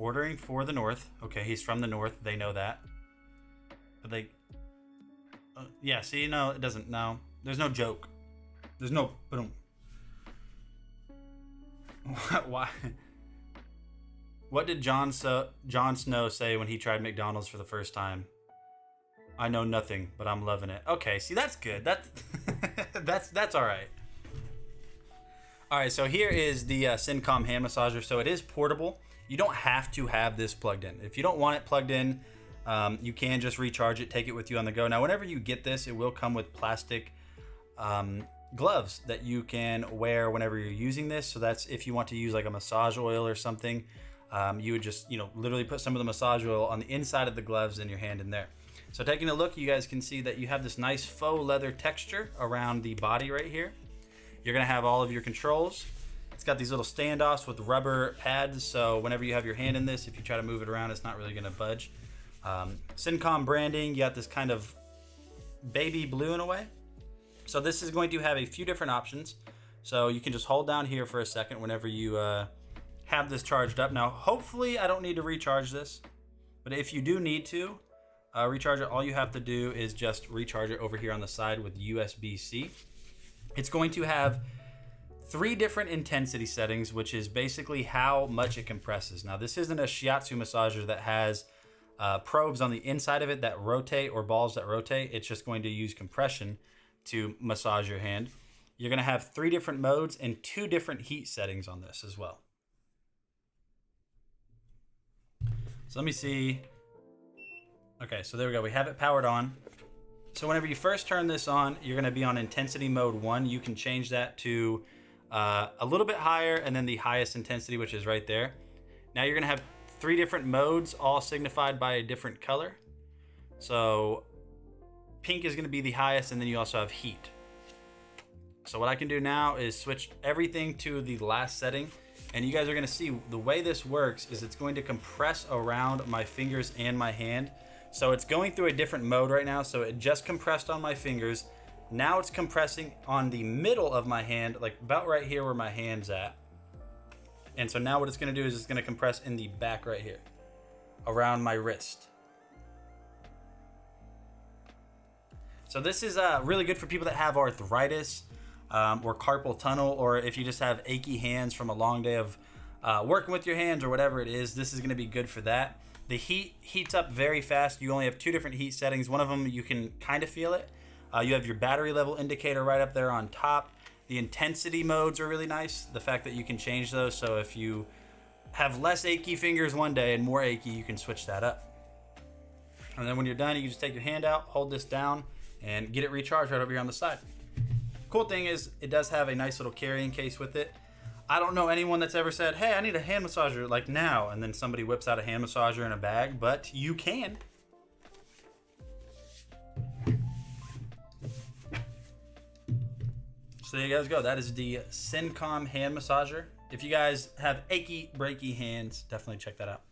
ordering for the North. Okay, he's from the North. They know that. But they... yeah, see, no, it doesn't. No. There's no joke. There's no... Boom. Why? What did Jon Snow say when he tried McDonald's for the first time? I know nothing, but I'm loving it. Okay, see, that's good. That's all right. All right, so here is the Syncom hand massager. So it is portable. You don't have to have this plugged in. If you don't want it plugged in, you can just recharge it, take it with you on the go. Now, whenever you get this, it will come with plastic gloves that you can wear whenever you're using this. So that's if you want to use like a massage oil or something, you would just, literally put some of the massage oil on the inside of the gloves and your hand in there. So taking a look, you guys can see that you have this nice faux leather texture around the body right here. You're gonna have all of your controls. It's got these little standoffs with rubber pads, so whenever you have your hand in this, if you try to move it around, it's not really gonna budge. Syncom branding, you got this kind of baby blue in a way. So this is going to have a few different options. So you can just hold down here for a second whenever you have this charged up. Now, hopefully I don't need to recharge this, but if you do need to recharge it, all you have to do is just recharge it over here on the side with USB-C. It's going to have 3 different intensity settings, which is basically how much it compresses. Now, this isn't a shiatsu massager that has probes on the inside of it that rotate or balls that rotate. It's just going to use compression to massage your hand. You're going to have 3 different modes and 2 different heat settings on this as well. So let me see. Okay, so there we go. We have it powered on. So whenever you first turn this on, you're going to be on intensity mode 1. You can change that to a little bit higher and then the highest intensity, which is right there. Now you're going to have 3 different modes, all signified by a different color. So pink is going to be the highest, and then you also have heat. So what I can do now is switch everything to the last setting, and you guys are going to see the way this works is it's going to compress around my fingers and my hand. So it's going through a different mode right now. So it just compressed on my fingers. Now it's compressing on the middle of my hand, like about right here where my hand's at. And so now what it's going to do is it's going to compress in the back right here around my wrist. So this is really good for people that have arthritis or carpal tunnel, or if you just have achy hands from a long day of working with your hands or whatever it is. This is going to be good for that. The heat heats up very fast. You only have 2 different heat settings. One of them you can kind of feel it. You have your battery level indicator right up there on top. The intensity modes are really nice. The fact that you can change those. So if you have less achy fingers one day and more achy, you can switch that up. And then when you're done, you just take your hand out, hold this down, and get it recharged right over here on the side. Cool thing is it does have a nice little carrying case with it. I don't know anyone that's ever said, hey, I need a hand massager like now, and then somebody whips out a hand massager in a bag, but you can. So there you guys go. That is the Syncom hand massager. If you guys have achy, breaky hands, definitely check that out.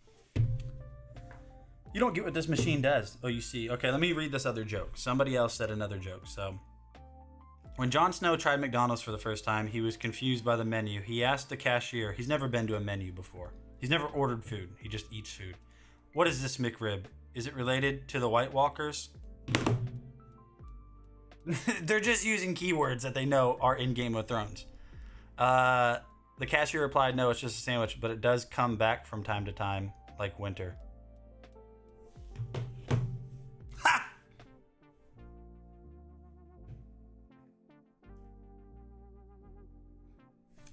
You don't get what this machine does. Oh, you see. Okay, let me read this other joke. Somebody else said another joke. So, when Jon Snow tried McDonald's for the first time, he was confused by the menu. He asked the cashier, he's never been to a menu before. He's never ordered food. He just eats food. What is this McRib? Is it related to the White Walkers? They're just using keywords that they know are in Game of Thrones. The cashier replied, no, it's just a sandwich, but it does come back from time to time, like winter. Ha!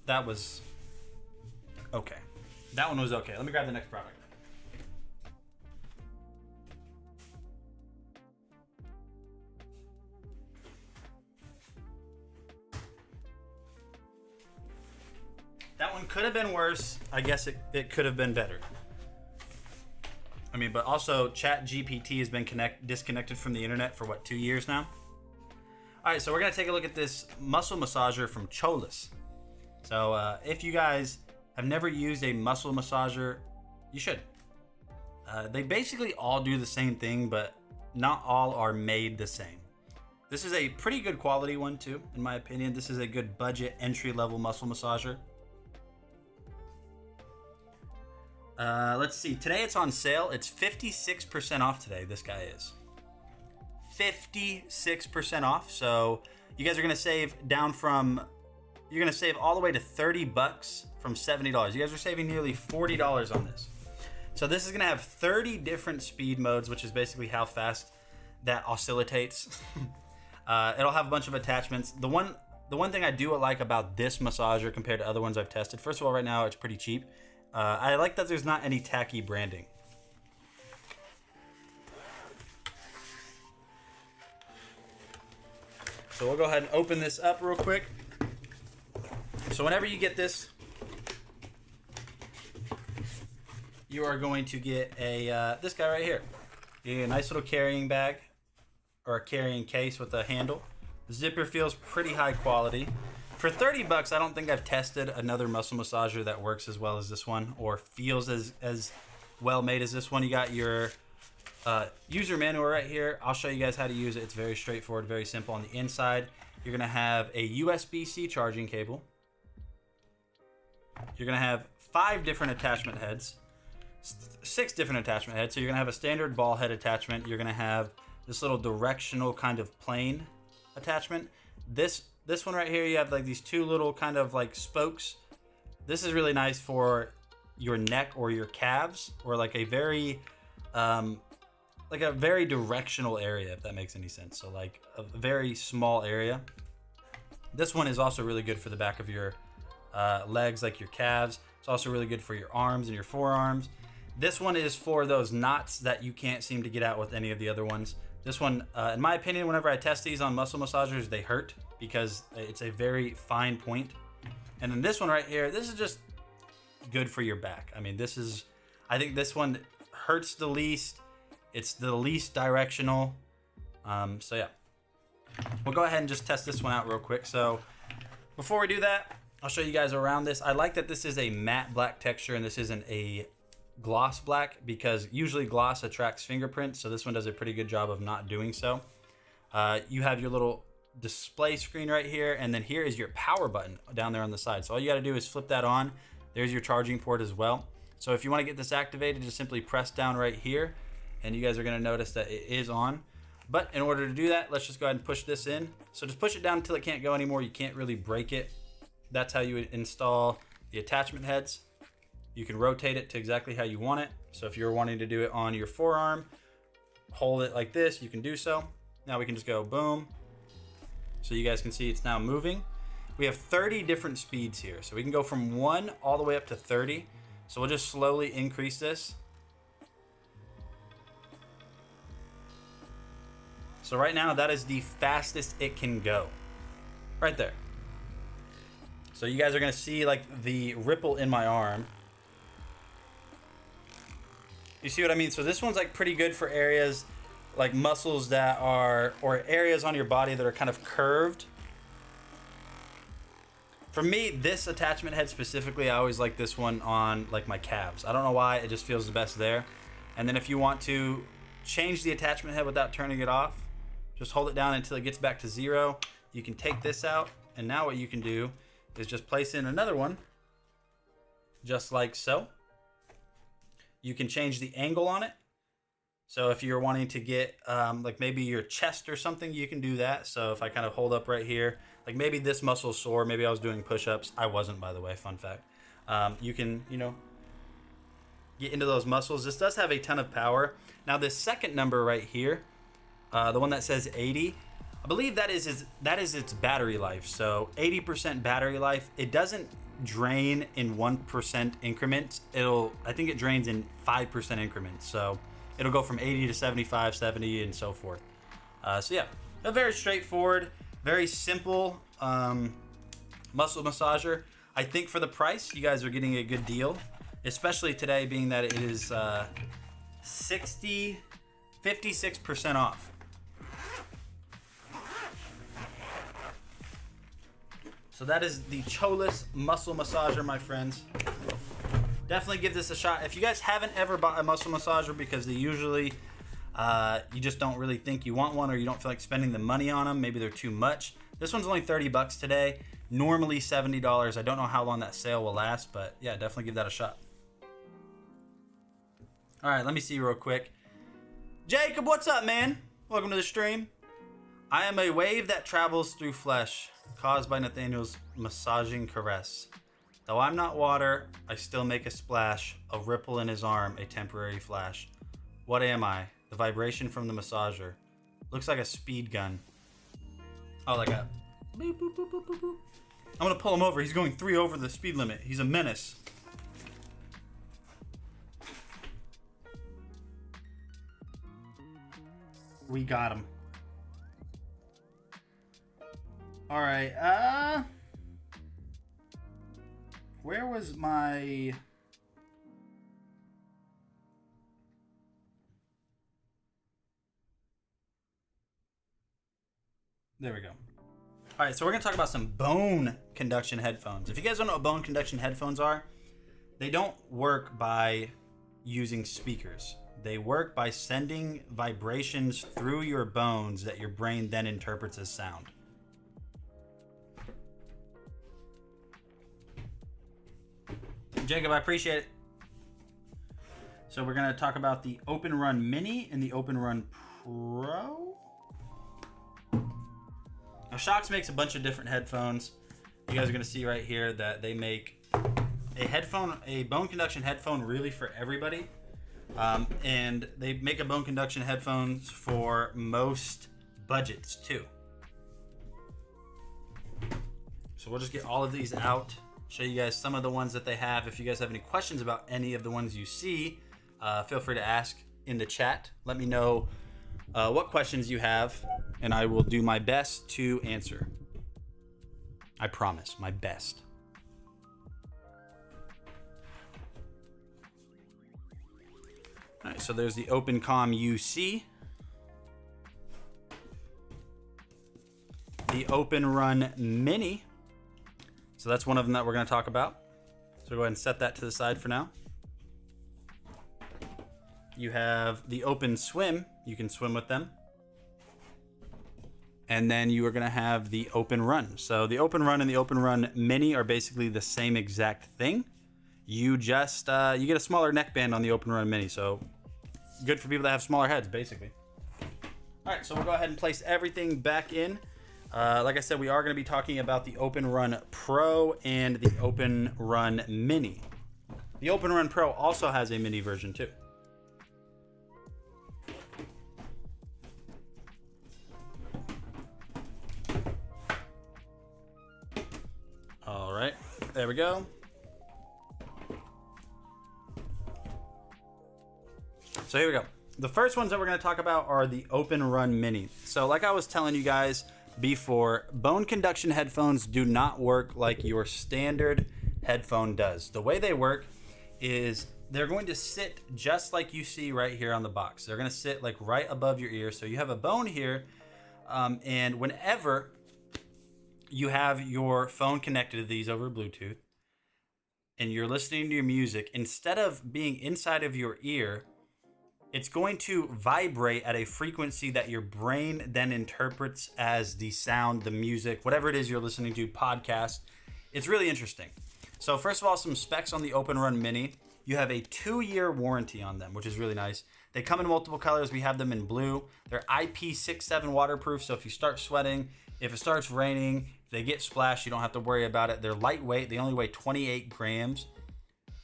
That was okay. That one was okay. Let me grab the next product. That one could have been worse. I guess it could have been better. I mean, but also ChatGPT has been disconnected from the internet for what, 2 years now? All right, so we're gonna take a look at this muscle massager from Cholas. So if you guys have never used a muscle massager, you should. They basically all do the same thing, but not all are made the same. This is a pretty good quality one too, in my opinion. This is a good budget entry-level muscle massager. Let's see. Today it's on sale. It's 56% off today. This guy is 56% off. So you guys are gonna save down from. You're gonna save all the way to $30 from $70. You guys are saving nearly $40 on this. So this is gonna have 30 different speed modes, which is basically how fast that oscillates. It'll have a bunch of attachments. The one thing I do like about this massager compared to other ones I've tested, first of all, right now it's pretty cheap. I like that there's not any tacky branding. So we'll go ahead and open this up real quick. So whenever you get this, you are going to get a this guy right here. You get a nice little carrying bag or a carrying case with a handle. The zipper feels pretty high quality. For $30, I don't think I've tested another muscle massager that works as well as this one or feels as well made as this one. You got your user manual right here. I'll show you guys how to use it. It's very straightforward, very simple. On the inside, you're gonna have a USB-C charging cable. You're gonna have 5 different attachment heads, 6 different attachment heads. So you're gonna have a standard ball head attachment. You're gonna have this little directional kind of plane attachment. This one right here, you have like these 2 little kind of like spokes. This is really nice for your neck or your calves, or like a very directional area, if that makes any sense. So like a very small area. This one is also really good for the back of your legs, like your calves. It's also really good for your arms and your forearms. This one is for those knots that you can't seem to get out with any of the other ones. This one, in my opinion, whenever I test these on muscle massagers, they hurt because it's a very fine point. And then this one right here, this is just good for your back. I mean, I think this one hurts the least. It's the least directional. So yeah, we'll go ahead and just test this one out real quick. So before we do that, I'll show you guys around this. I like that this is a matte black texture and this isn't a gloss black, because usually gloss attracts fingerprints. So this one does a pretty good job of not doing so. You have your little display screen right here, and then here is your power button down there on the side. So all you got to do is flip that on. There's your charging port as well. So if you want to get this activated, just simply press down right here, and you guys are going to notice that it is on. But in order to do that, let's just go ahead and push this in. So just push it down until it can't go anymore. You can't really break it. That's how you would install the attachment heads. You can rotate it to exactly how you want it. So if you're wanting to do it on your forearm, hold it like this, you can do so. Now we can just go boom. So you guys can see it's now moving. We have 30 different speeds here. So we can go from 1 all the way up to 30. So we'll just slowly increase this. So right now, that is the fastest it can go. Right there. So you guys are gonna see like the ripple in my arm. You see what I mean? So this one's like pretty good for areas like muscles that are, or areas on your body that are kind of curved. For me, this attachment head specifically, I always like this one on like my calves. I don't know why, it just feels the best there. And then if you want to change the attachment head without turning it off, just hold it down until it gets back to 0. You can take this out, and now what you can do is just place in another one, just like so. You can change the angle on it. So if you're wanting to get like maybe your chest or something, you can do that. So if I kind of hold up right here, like maybe this muscle's sore, maybe I was doing push-ups. I wasn't, by the way, fun fact. You can, get into those muscles. This does have a ton of power. Now this second number right here, the one that says 80, I believe that is its battery life. So 80% battery life. It doesn't drain in 1% increments. I think it drains in 5% increments. So it'll go from 80 to 75, 70, and so forth. So yeah, a very straightforward, very simple muscle massager. I think for the price, you guys are getting a good deal, especially today, being that it is 56% off. So that is the Cholis muscle massager, my friends. Definitely give this a shot. If you guys haven't ever bought a muscle massager because they usually, you just don't really think you want one, or you don't feel like spending the money on them, maybe they're too much. This one's only $30 today, normally $70. I don't know how long that sale will last, but yeah, definitely give that a shot. All right, let me see real quick. Jacob, what's up, man? Welcome to the stream. I am a wave that travels through flesh, caused by Nathaniel's massaging caress. Though I'm not water, I still make a splash, a ripple in his arm, a temporary flash. What am I? The vibration from the massager. Looks like a speed gun. Oh, like a boop, boop, boop, boop, boop, boop. I'm gonna pull him over. He's going 3 over the speed limit. He's a menace. We got him. All right, where was my... There we go. All right, so we're gonna talk about some bone conduction headphones. If you guys don't know what bone conduction headphones are, they don't work by using speakers. They work by sending vibrations through your bones that your brain then interprets as sound. Jacob, I appreciate it. So we're gonna talk about the Open Run Mini and the Open Run Pro. Now, Shokz makes a bunch of different headphones. You guys are gonna see right here that they make a bone conduction headphone really for everybody. And they make a bone conduction headphones for most budgets too. So we'll just get all of these out, show you guys some of the ones that they have. If you guys have any questions about any of the ones you see, feel free to ask in the chat. Let me know what questions you have, and I will do my best to answer. I promise, my best. All right, so there's the OpenCom UC, the Open Run Mini. So that's one of them that we're going to talk about. So go ahead and set that to the side for now. You have the Open Swim. You can swim with them. And then you are going to have the Open Run. So the Open Run and the Open Run Mini are basically the same exact thing. You just you get a smaller neckband on the Open Run Mini. So good for people that have smaller heads, basically. All right, so we'll go ahead and place everything back in. Like I said, we are going to be talking about the Open Run Pro and the Open Run Mini. The Open Run Pro also has a mini version too. All right, there we go. So here we go. The first ones that we're going to talk about are the Open Run Mini. So like I was telling you guys before, bone conduction headphones do not work like your standard headphone does. The way they work is they're going to sit just like you see right here on the box. They're going to sit like right above your ear. So you have a bone here, and whenever you have your phone connected to these over Bluetooth and you're listening to your music, instead of being inside of your ear, it's going to vibrate at a frequency that your brain then interprets as the sound, the music, whatever it is you're listening to, podcast. It's really interesting. So first of all, some specs on the Open Run Mini. You have a 2-year warranty on them, which is really nice. They come in multiple colors. We have them in blue. They're IP67 waterproof, so if you start sweating, if it starts raining, if they get splashed, you don't have to worry about it. They're lightweight. They only weigh 28 grams.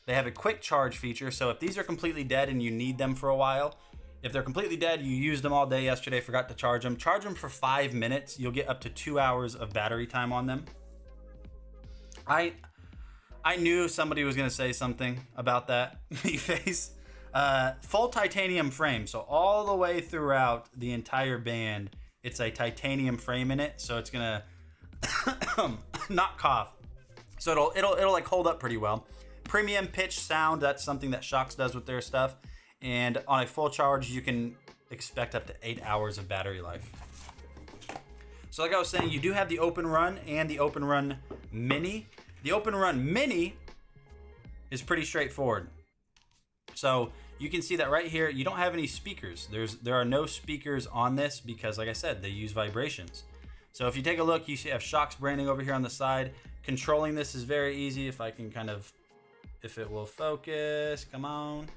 They have a quick charge feature, so if these are completely dead and you need them for a while, if they're completely dead, you used them all day yesterday, forgot to charge them for 5 minutes. You'll get up to 2 hours of battery time on them. I knew somebody was going to say something about that. Me face. Full titanium frame, so all the way throughout the entire band, it's a titanium frame in it, so it's going to not cough. So it'll like hold up pretty well. Premium pitch sound, that's something that Shokz does with their stuff. And on a full charge, you can expect up to 8 hours of battery life. So like I was saying, you do have the Open Run and the Open Run Mini. The Open Run Mini is pretty straightforward. So you can see that right here, you don't have any speakers. There are no speakers on this because, like I said, they use vibrations. So if you take a look, you see I have Shokz branding over here on the side. Controlling this is very easy. If I can kind of, if it will focus, come on.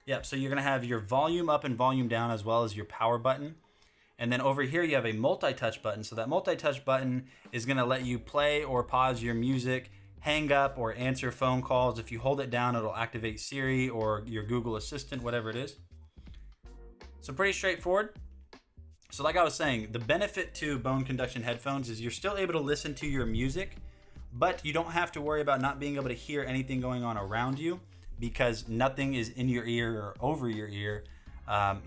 Yep, so you're going to have your volume up and volume down as well as your power button. And then over here you have a multi-touch button. So that multi-touch button is going to let you play or pause your music, hang up, or answer phone calls. If you hold it down, it'll activate Siri or your Google Assistant, whatever it is. So pretty straightforward. So like I was saying, the benefit to bone conduction headphones is you're still able to listen to your music, but you don't have to worry about not being able to hear anything going on around you because nothing is in your ear or over your ear.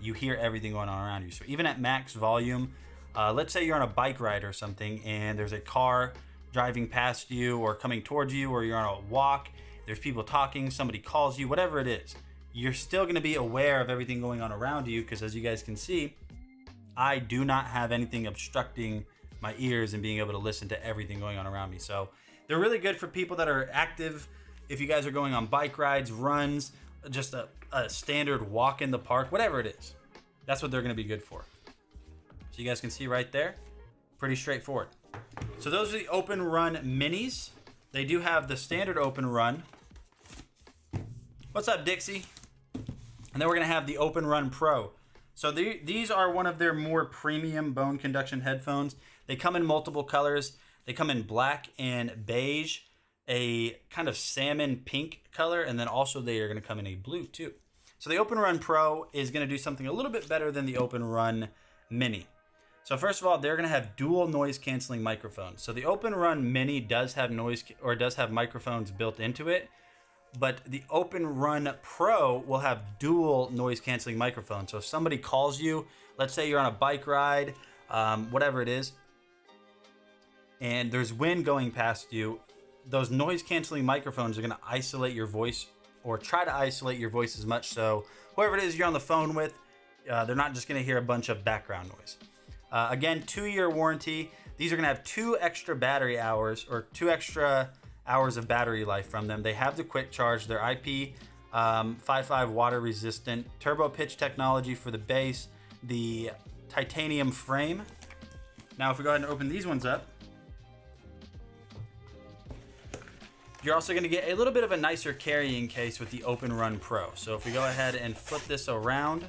You hear everything going on around you. So even at max volume, let's say you're on a bike ride or something and there's a car driving past you or coming towards you, or you're on a walk, there's people talking, somebody calls you, whatever it is, you're still going to be aware of everything going on around you because as you guys can see, I do not have anything obstructing my ears and being able to listen to everything going on around me. So they're really good for people that are active. If you guys are going on bike rides, runs, just a standard walk in the park, whatever it is, that's what they're going to be good for. So you guys can see right there, pretty straightforward. So those are the Open Run Minis. They do have the standard Open Run. What's up, Dixie? And then we're going to have the Open Run Pro. So these are one of their more premium bone conduction headphones. They come in multiple colors. They come in black and beige, a kind of salmon pink color, and then also they are going to come in a blue too. So the Open Run Pro is going to do something a little bit better than the Open Run Mini. So first of all, they're going to have dual noise canceling microphones. So the Open Run Mini does have does have microphones built into it, but the Open Run Pro will have dual noise canceling microphones. So if somebody calls you, let's say you're on a bike ride, whatever it is, and there's wind going past you, those noise canceling microphones are going to isolate your voice, or try to isolate your voice as much so whoever it is you're on the phone with, they're not just going to hear a bunch of background noise. Again, 2-year warranty. These are going to have 2 extra battery hours, or 2 extra hours of battery life from them. They have the quick charge. They're IP55 water resistant, turbo pitch technology for the bass, the titanium frame. Now if we go ahead and open these ones up, you're also going to get a little bit of a nicer carrying case with the Open Run Pro. So if we go ahead and flip this around,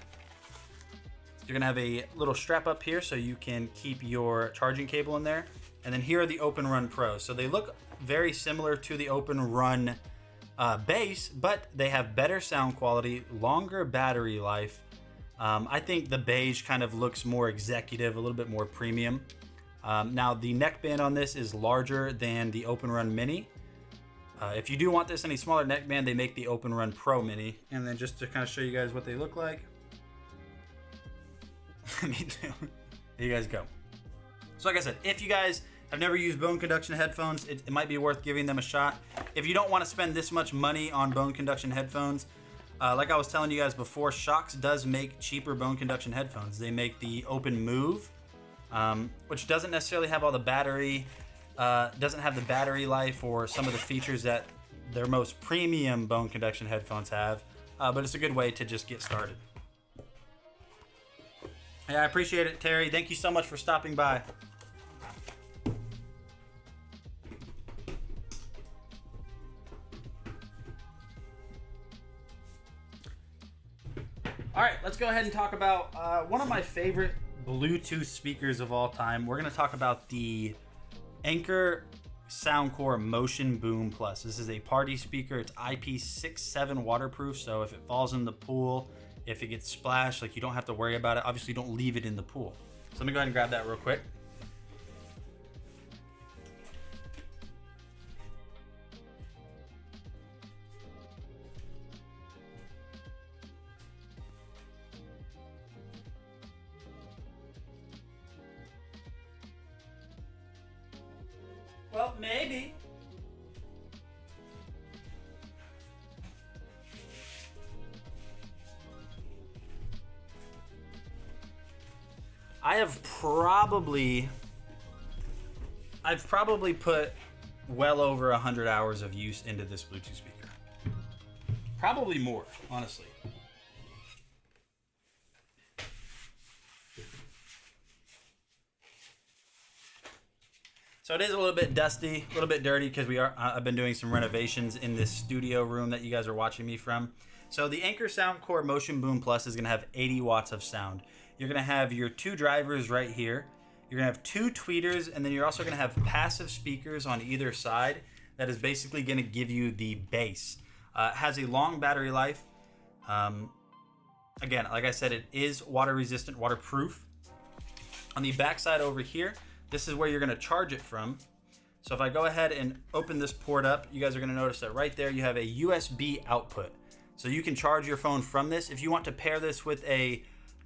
you're going to have a little strap up here so you can keep your charging cable in there. And then here are the Open Run Pro. So they look very similar to the Open Run base, but they have better sound quality, longer battery life. I think the beige kind of looks more executive, a little bit more premium. Now the neckband on this is larger than the Open Run Mini. If you do want this in a smaller neckband, they make the Open Run Pro Mini. And then just to kind of show you guys what they look like. Me too. Here you guys go. So like I said, if you guys have never used bone conduction headphones, it might be worth giving them a shot. If you don't want to spend this much money on bone conduction headphones, like I was telling you guys before, Shokz does make cheaper bone conduction headphones. They make the Open Move, which doesn't necessarily have all the battery, doesn't have the battery life or some of the features that their most premium bone conduction headphones have, but it's a good way to just get started. Yeah, I appreciate it, Terry. Thank you so much for stopping by. All right, let's go ahead and talk about one of my favorite Bluetooth speakers of all time. We're going to talk about the Anker Soundcore Motion Boom Plus. This is a party speaker. It's IP67 waterproof, so if it falls in the pool, if it gets splashed, like, you don't have to worry about it. Obviously, don't leave it in the pool. So let me go ahead and grab that real quick. Well, maybe. I've probably put well over 100 hours of use into this Bluetooth speaker. Probably more, honestly. So it is a little bit dusty, a little bit dirty, because I've been doing some renovations in this studio room that you guys are watching me from. So the Anker Soundcore Motion Boom Plus is going to have 80 watts of sound. You're going to have your 2 drivers right here. You're going to have 2 tweeters, and then you're also going to have passive speakers on either side that is basically going to give you the bass. It has a long battery life. Again, like I said, it is water resistant, waterproof. On the back side over here, this is where you're going to charge it from. So if I go ahead and open this port up, you guys are going to notice that right there you have a USB output. So you can charge your phone from this. If you want to pair this with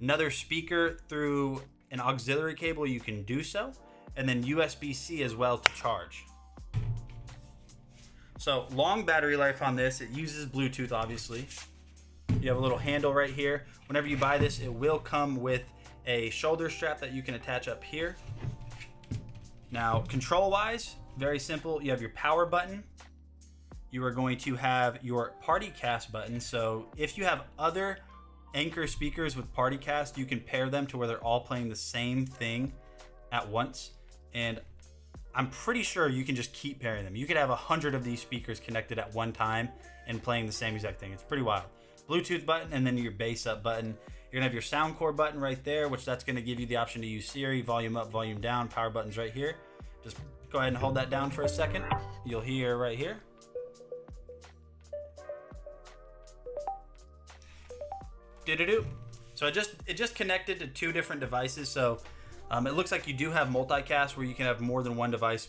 another speaker through an auxiliary cable, you can do so. And then USB-C as well to charge. So long battery life on this. It uses Bluetooth, obviously. You have a little handle right here. Whenever you buy this, it will come with a shoulder strap that you can attach up here. Now, control-wise, very simple. You have your power button. You are going to have your PartyCast button. So if you have other Anker speakers with PartyCast, you can pair them to where they're all playing the same thing at once. And I'm pretty sure you can just keep pairing them. You could have 100 of these speakers connected at one time and playing the same exact thing. It's pretty wild. Bluetooth button, and then your bass up button. You're gonna have your Soundcore button right there, which that's gonna give you the option to use Siri, volume up, volume down, power buttons right here. Just go ahead and hold that down for a second. You'll hear right here. Do-do-do. So it just connected to 2 different devices. So it looks like you do have multicast where you can have more than one device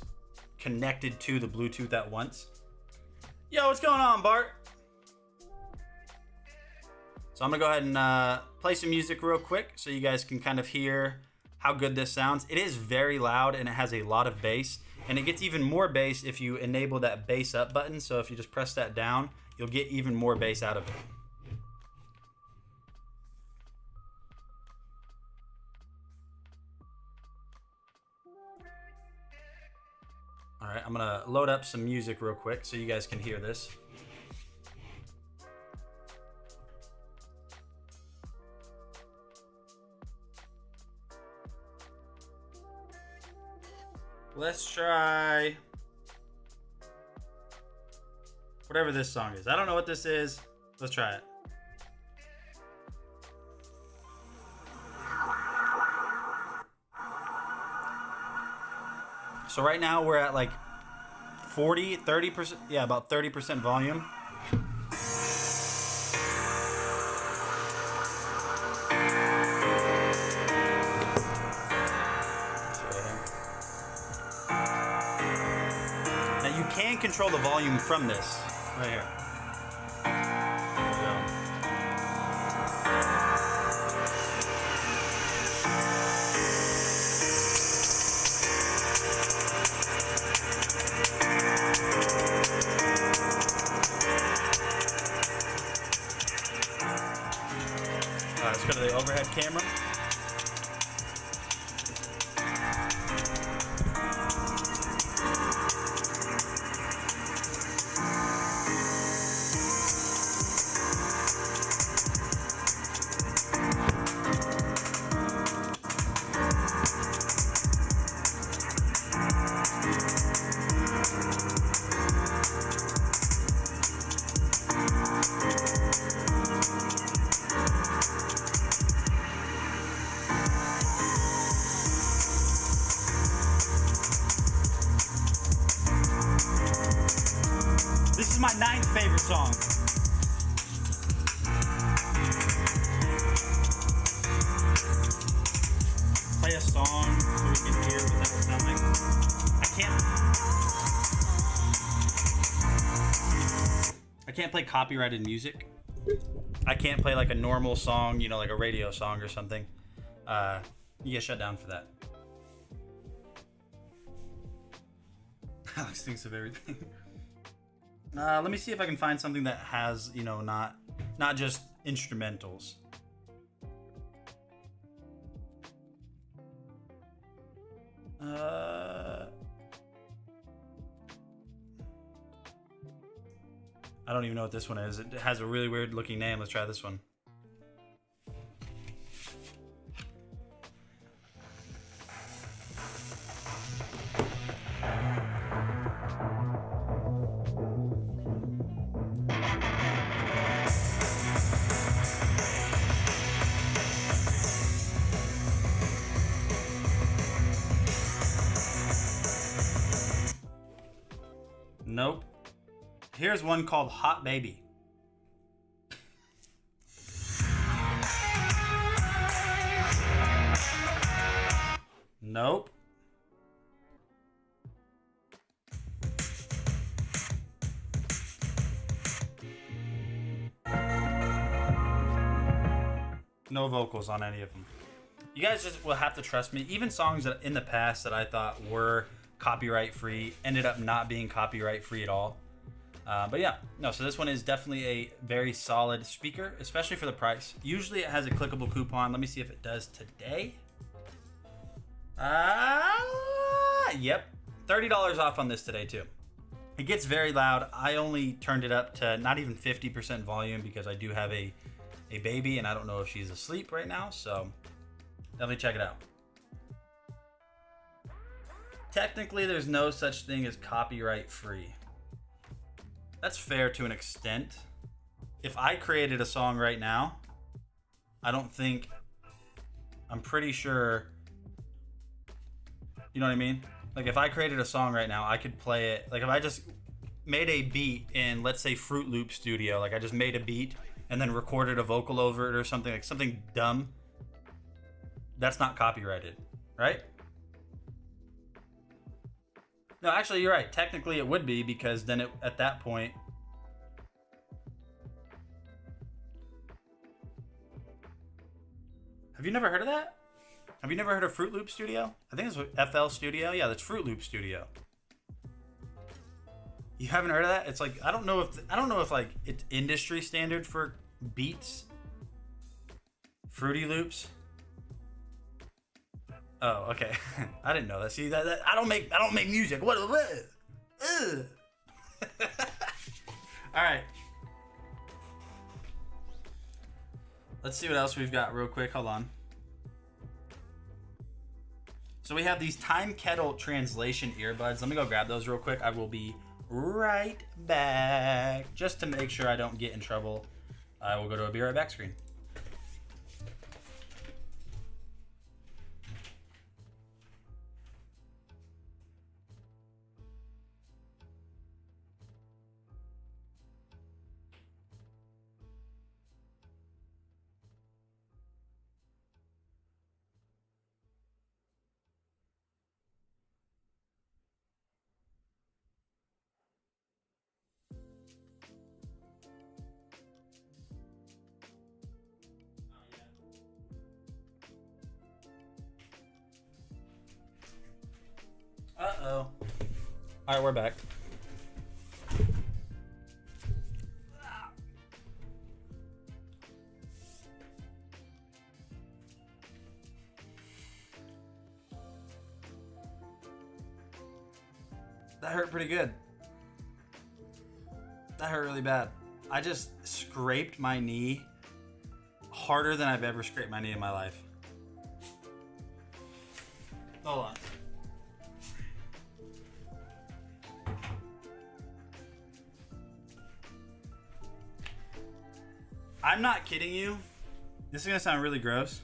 connected to the Bluetooth at once. Yo, what's going on, Bart? So I'm gonna go ahead and play some music real quick so you guys can kind of hear how good this sounds. It is very loud and it has a lot of bass, and it gets even more bass if you enable that bass up button. So if you just press that down, you'll get even more bass out of it. All right, I'm gonna load up some music real quick so you guys can hear this. Let's try whatever this song is. I don't know what this is. Let's try it. So right now we're at like 30%, yeah, about 30% volume. Now you can control the volume from this right here. There we go. Let's go to the overhead camera. This is my 9th favorite song. Play a song so we can hear what that would sound like. I can't play copyrighted music. I can't play like a normal song, you know, like a radio song or something. You get shut down for that. Alex thinks of everything. Let me see if I can find something that has, you know, not just instrumentals. I don't even know what this one is. It has a really weird looking name. Let's try this one. Nope. Here's one called Hot Baby. Nope. No vocals on any of them. You guys just will have to trust me. Even songs that in the past that I thought were copyright free ended up not being copyright free at all. But yeah, no, so this one is definitely a very solid speaker, especially for the price. Usually it has a clickable coupon. Let me see if it does today. Yep. $30 off on this today too. It gets very loud. I only turned it up to not even 50% volume because I do have a baby and I don't know if she's asleep right now, so definitely check it out. Technically, there's no such thing as copyright free. That's fair to an extent. If I created a song right now, I'm pretty sure, you know what I mean? Like if I created a song right now, I could play it. Like if I just made a beat in, let's say, Fruit Loop Studio, like I just made a beat and then recorded a vocal over it or something, like something dumb, that's not copyrighted, right? No, actually, you're right. Technically, it would be because then at that point, have you never heard of that? Have you never heard of Fruit Loop Studio? I think it's FL Studio. Yeah, that's Fruit Loop Studio. You haven't heard of that? It's like I don't know if like it's industry standard for beats. Fruity Loops. Oh, okay. I didn't know that. See, that I don't make music. What? Ugh. All right. Let's see what else we've got real quick. Hold on. So we have these Time Kettle translation earbuds. Let me go grab those real quick. I will be right back. Just to make sure I don't get in trouble, I will go to a be right back screen. Uh-oh. All right, we're back. That hurt pretty good. That hurt really bad. I just scraped my knee harder than I've ever scraped my knee in my life. Hold on. I'm not kidding you. This is gonna sound really gross.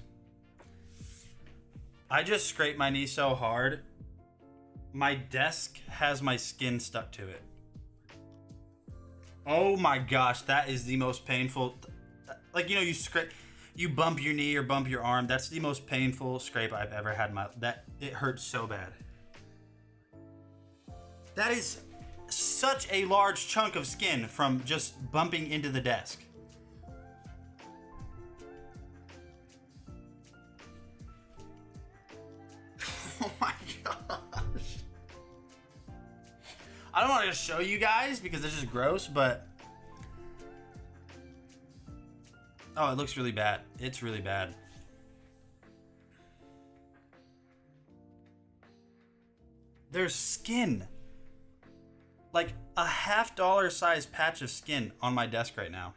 I just scraped my knee so hard, my desk has my skin stuck to it. Oh my gosh, that is the most painful. Like, you know, you bump your knee or bump your arm. That's the most painful scrape I've ever had. It hurts so bad. That is such a large chunk of skin from just bumping into the desk. Oh my gosh. I don't want to show you guys because it's just gross, but oh, it looks really bad. It's really bad. There's skin. Like a $50 size patch of skin on my desk right now.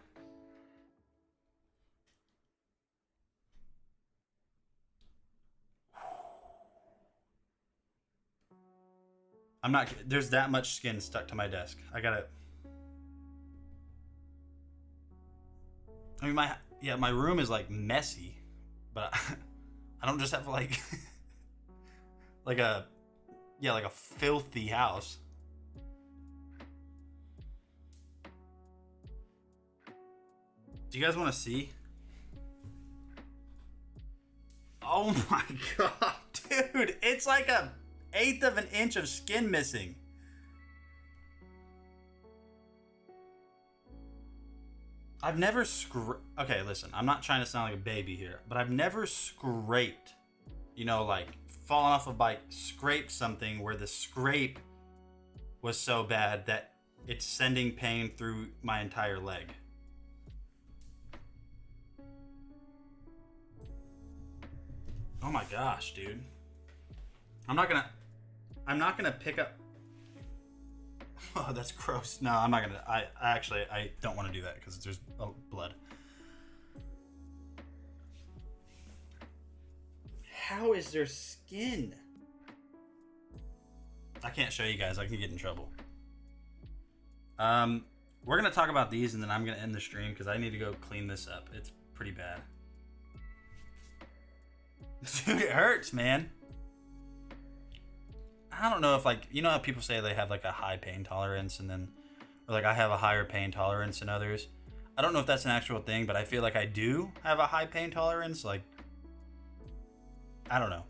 I'm not, there's that much skin stuck to my desk. I gotta, I mean, my room is like messy, but I don't just have like, like a filthy house. Do you guys want to see? Oh my god, dude. It's like a 1/8 of an inch of skin missing. I've never okay, listen, I'm not trying to sound like a baby here, but I've never scraped, you know, like fallen off a bike, scraped something where the scrape was so bad that it's sending pain through my entire leg. Oh my gosh, dude. I'm not gonna pick up. Oh, that's gross. No, I'm not gonna. I don't want to do that because there's blood. How is there skin? I can't show you guys. I can get in trouble. We're gonna talk about these and then I'm gonna end the stream because I need to go clean this up. It's pretty bad. Dude, it hurts, man. I don't know if, like, you know how people say they have like a high pain tolerance and then, or like I have a higher pain tolerance than others. I don't know if that's an actual thing, but I feel like I do have a high pain tolerance. Like, I don't know.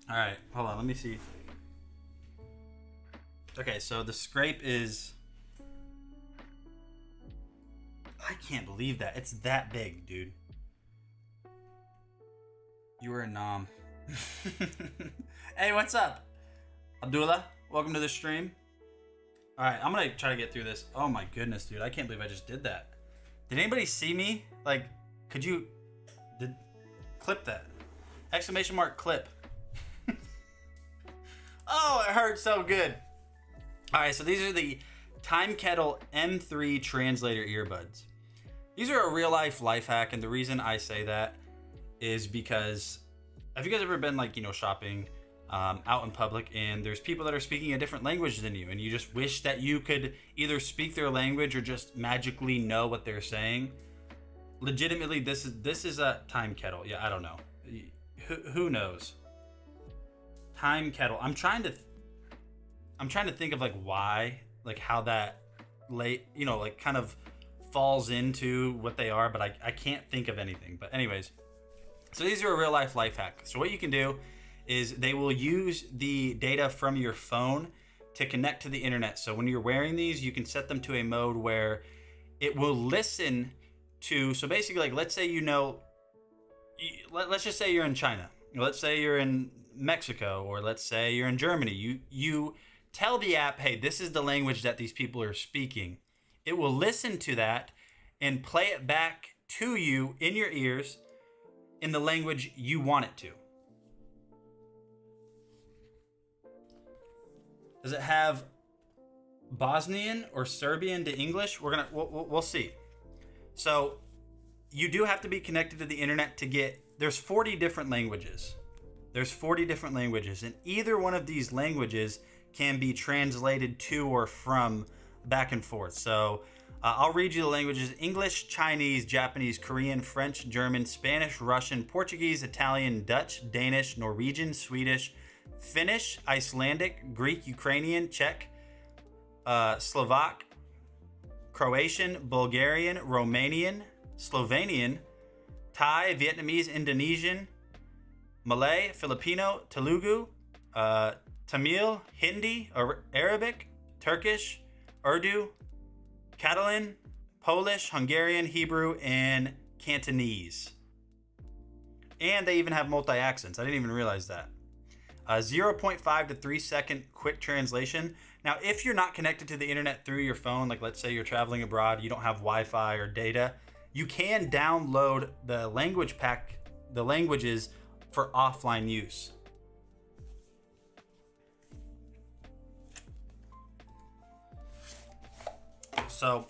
All right, hold on, let me see. Okay, so the scrape is, I can't believe that. It's that big, dude. You were a nom. Hey, what's up? Abdullah, welcome to the stream. All right, I'm gonna try to get through this. Oh my goodness, dude. I can't believe I just did that. Did anybody see me? Like, could you, clip that. Exclamation mark clip. Oh, it hurts so good. All right, so these are the Time Kettle M3 translator earbuds. These are a real life hack, and the reason I say that is because, have you guys ever been, like, you know, shopping out in public and there's people that are speaking a different language than you and you just wish that you could either speak their language or just magically know what they're saying? Legitimately, this is a Time Kettle. Yeah, I don't know. Who knows? Time Kettle. I'm trying to think of like why, like how that you know, like kind of falls into what they are, but I can't think of anything. But anyways, so these are a real life hack. So what you can do is they will use the data from your phone to connect to the internet. So when you're wearing these, you can set them to a mode where it will listen to, so basically, like, let's say, you know, let's just say you're in China. Let's say you're in Mexico, or let's say you're in Germany. You tell the app, hey, this is the language that these people are speaking. It will listen to that and play it back to you in your ears in the language you want it to. Does it have Bosnian or Serbian to English? We'll see. So you do have to be connected to the internet to get, there's 40 different languages. There's 40 different languages, and either one of these languages can be translated to or from back and forth. So I'll read you the languages: English, Chinese, Japanese, Korean, French, German, Spanish, Russian, Portuguese, Italian, Dutch, Danish, Norwegian, Swedish, Finnish, Icelandic, Greek, Ukrainian, Czech, Slovak, Croatian, Bulgarian, Romanian, Slovenian, Thai, Vietnamese, Indonesian, Malay, Filipino, Telugu, Tamil, Hindi, Arabic, Turkish, Urdu, Catalan, Polish, Hungarian, Hebrew, and Cantonese. And they even have multi-accents. I didn't even realize that. 0.5 to 3 second quick translation. Now, if you're not connected to the internet through your phone, like let's say you're traveling abroad, you don't have Wi-Fi or data, you can download the language pack, the languages, for offline use. So,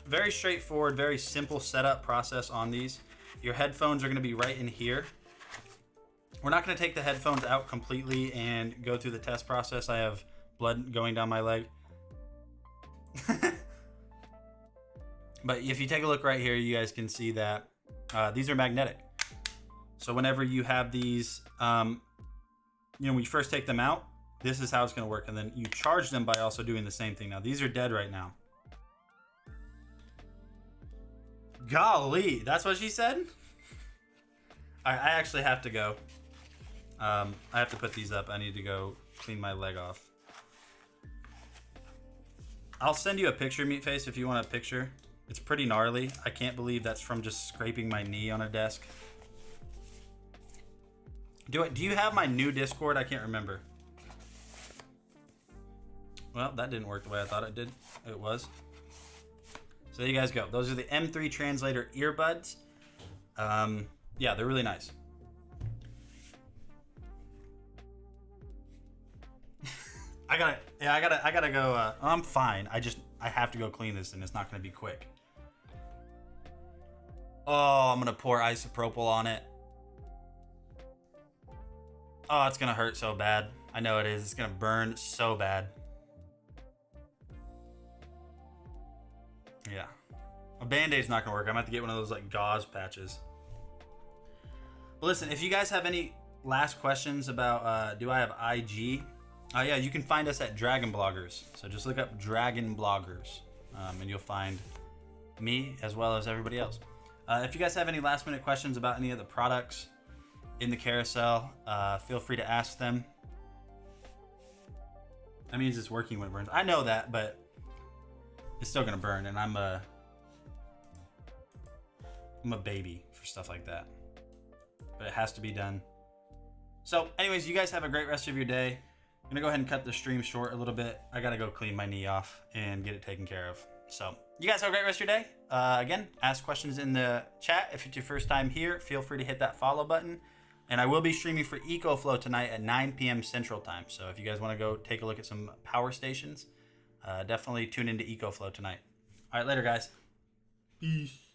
very straightforward, very simple setup process on these. Your headphones are going to be right in here. We're not going to take the headphones out completely and go through the test process. I have blood going down my leg. But if you take a look right here, you guys can see that these are magnetic. So whenever you have these, you know, when you first take them out, this is how it's going to work. And then you charge them by also doing the same thing. Now, these are dead right now. Golly, that's what she said? I actually have to go. I have to put these up. I need to go clean my leg off. I'll send you a picture, Meatface, if you want a picture. It's pretty gnarly. I can't believe that's from just scraping my knee on a desk. Do you have my new Discord? I can't remember. Well, that didn't work the way I thought it did. It was. So there you guys go. Those are the M3 Translator earbuds. Yeah, they're really nice. I gotta go. I'm fine. I have to go clean this, and it's not gonna be quick. Oh, I'm gonna pour isopropyl on it. Oh, it's gonna hurt so bad. I know it is. It's gonna burn so bad. Yeah. A Band-Aid's not gonna work. I'm gonna have to get one of those like gauze patches. But listen, if you guys have any last questions about do I have IG? Yeah, you can find us at Dragon Bloggers. So just look up Dragon Bloggers, and you'll find me as well as everybody else. If you guys have any last minute questions about any of the products in the carousel, feel free to ask them. That means it's working when it burns. I know that, but it's still gonna burn, and I'm a baby for stuff like that. But it has to be done. So anyways, you guys have a great rest of your day. I'm gonna go ahead and cut the stream short a little bit. I gotta go clean my knee off and get it taken care of. So you guys have a great rest of your day. Again, ask questions in the chat. If it's your first time here, feel free to hit that follow button. And I will be streaming for EcoFlow tonight at 9 p.m. Central Time. So if you guys want to go take a look at some power stations, definitely tune into EcoFlow tonight. All right, later, guys. Peace.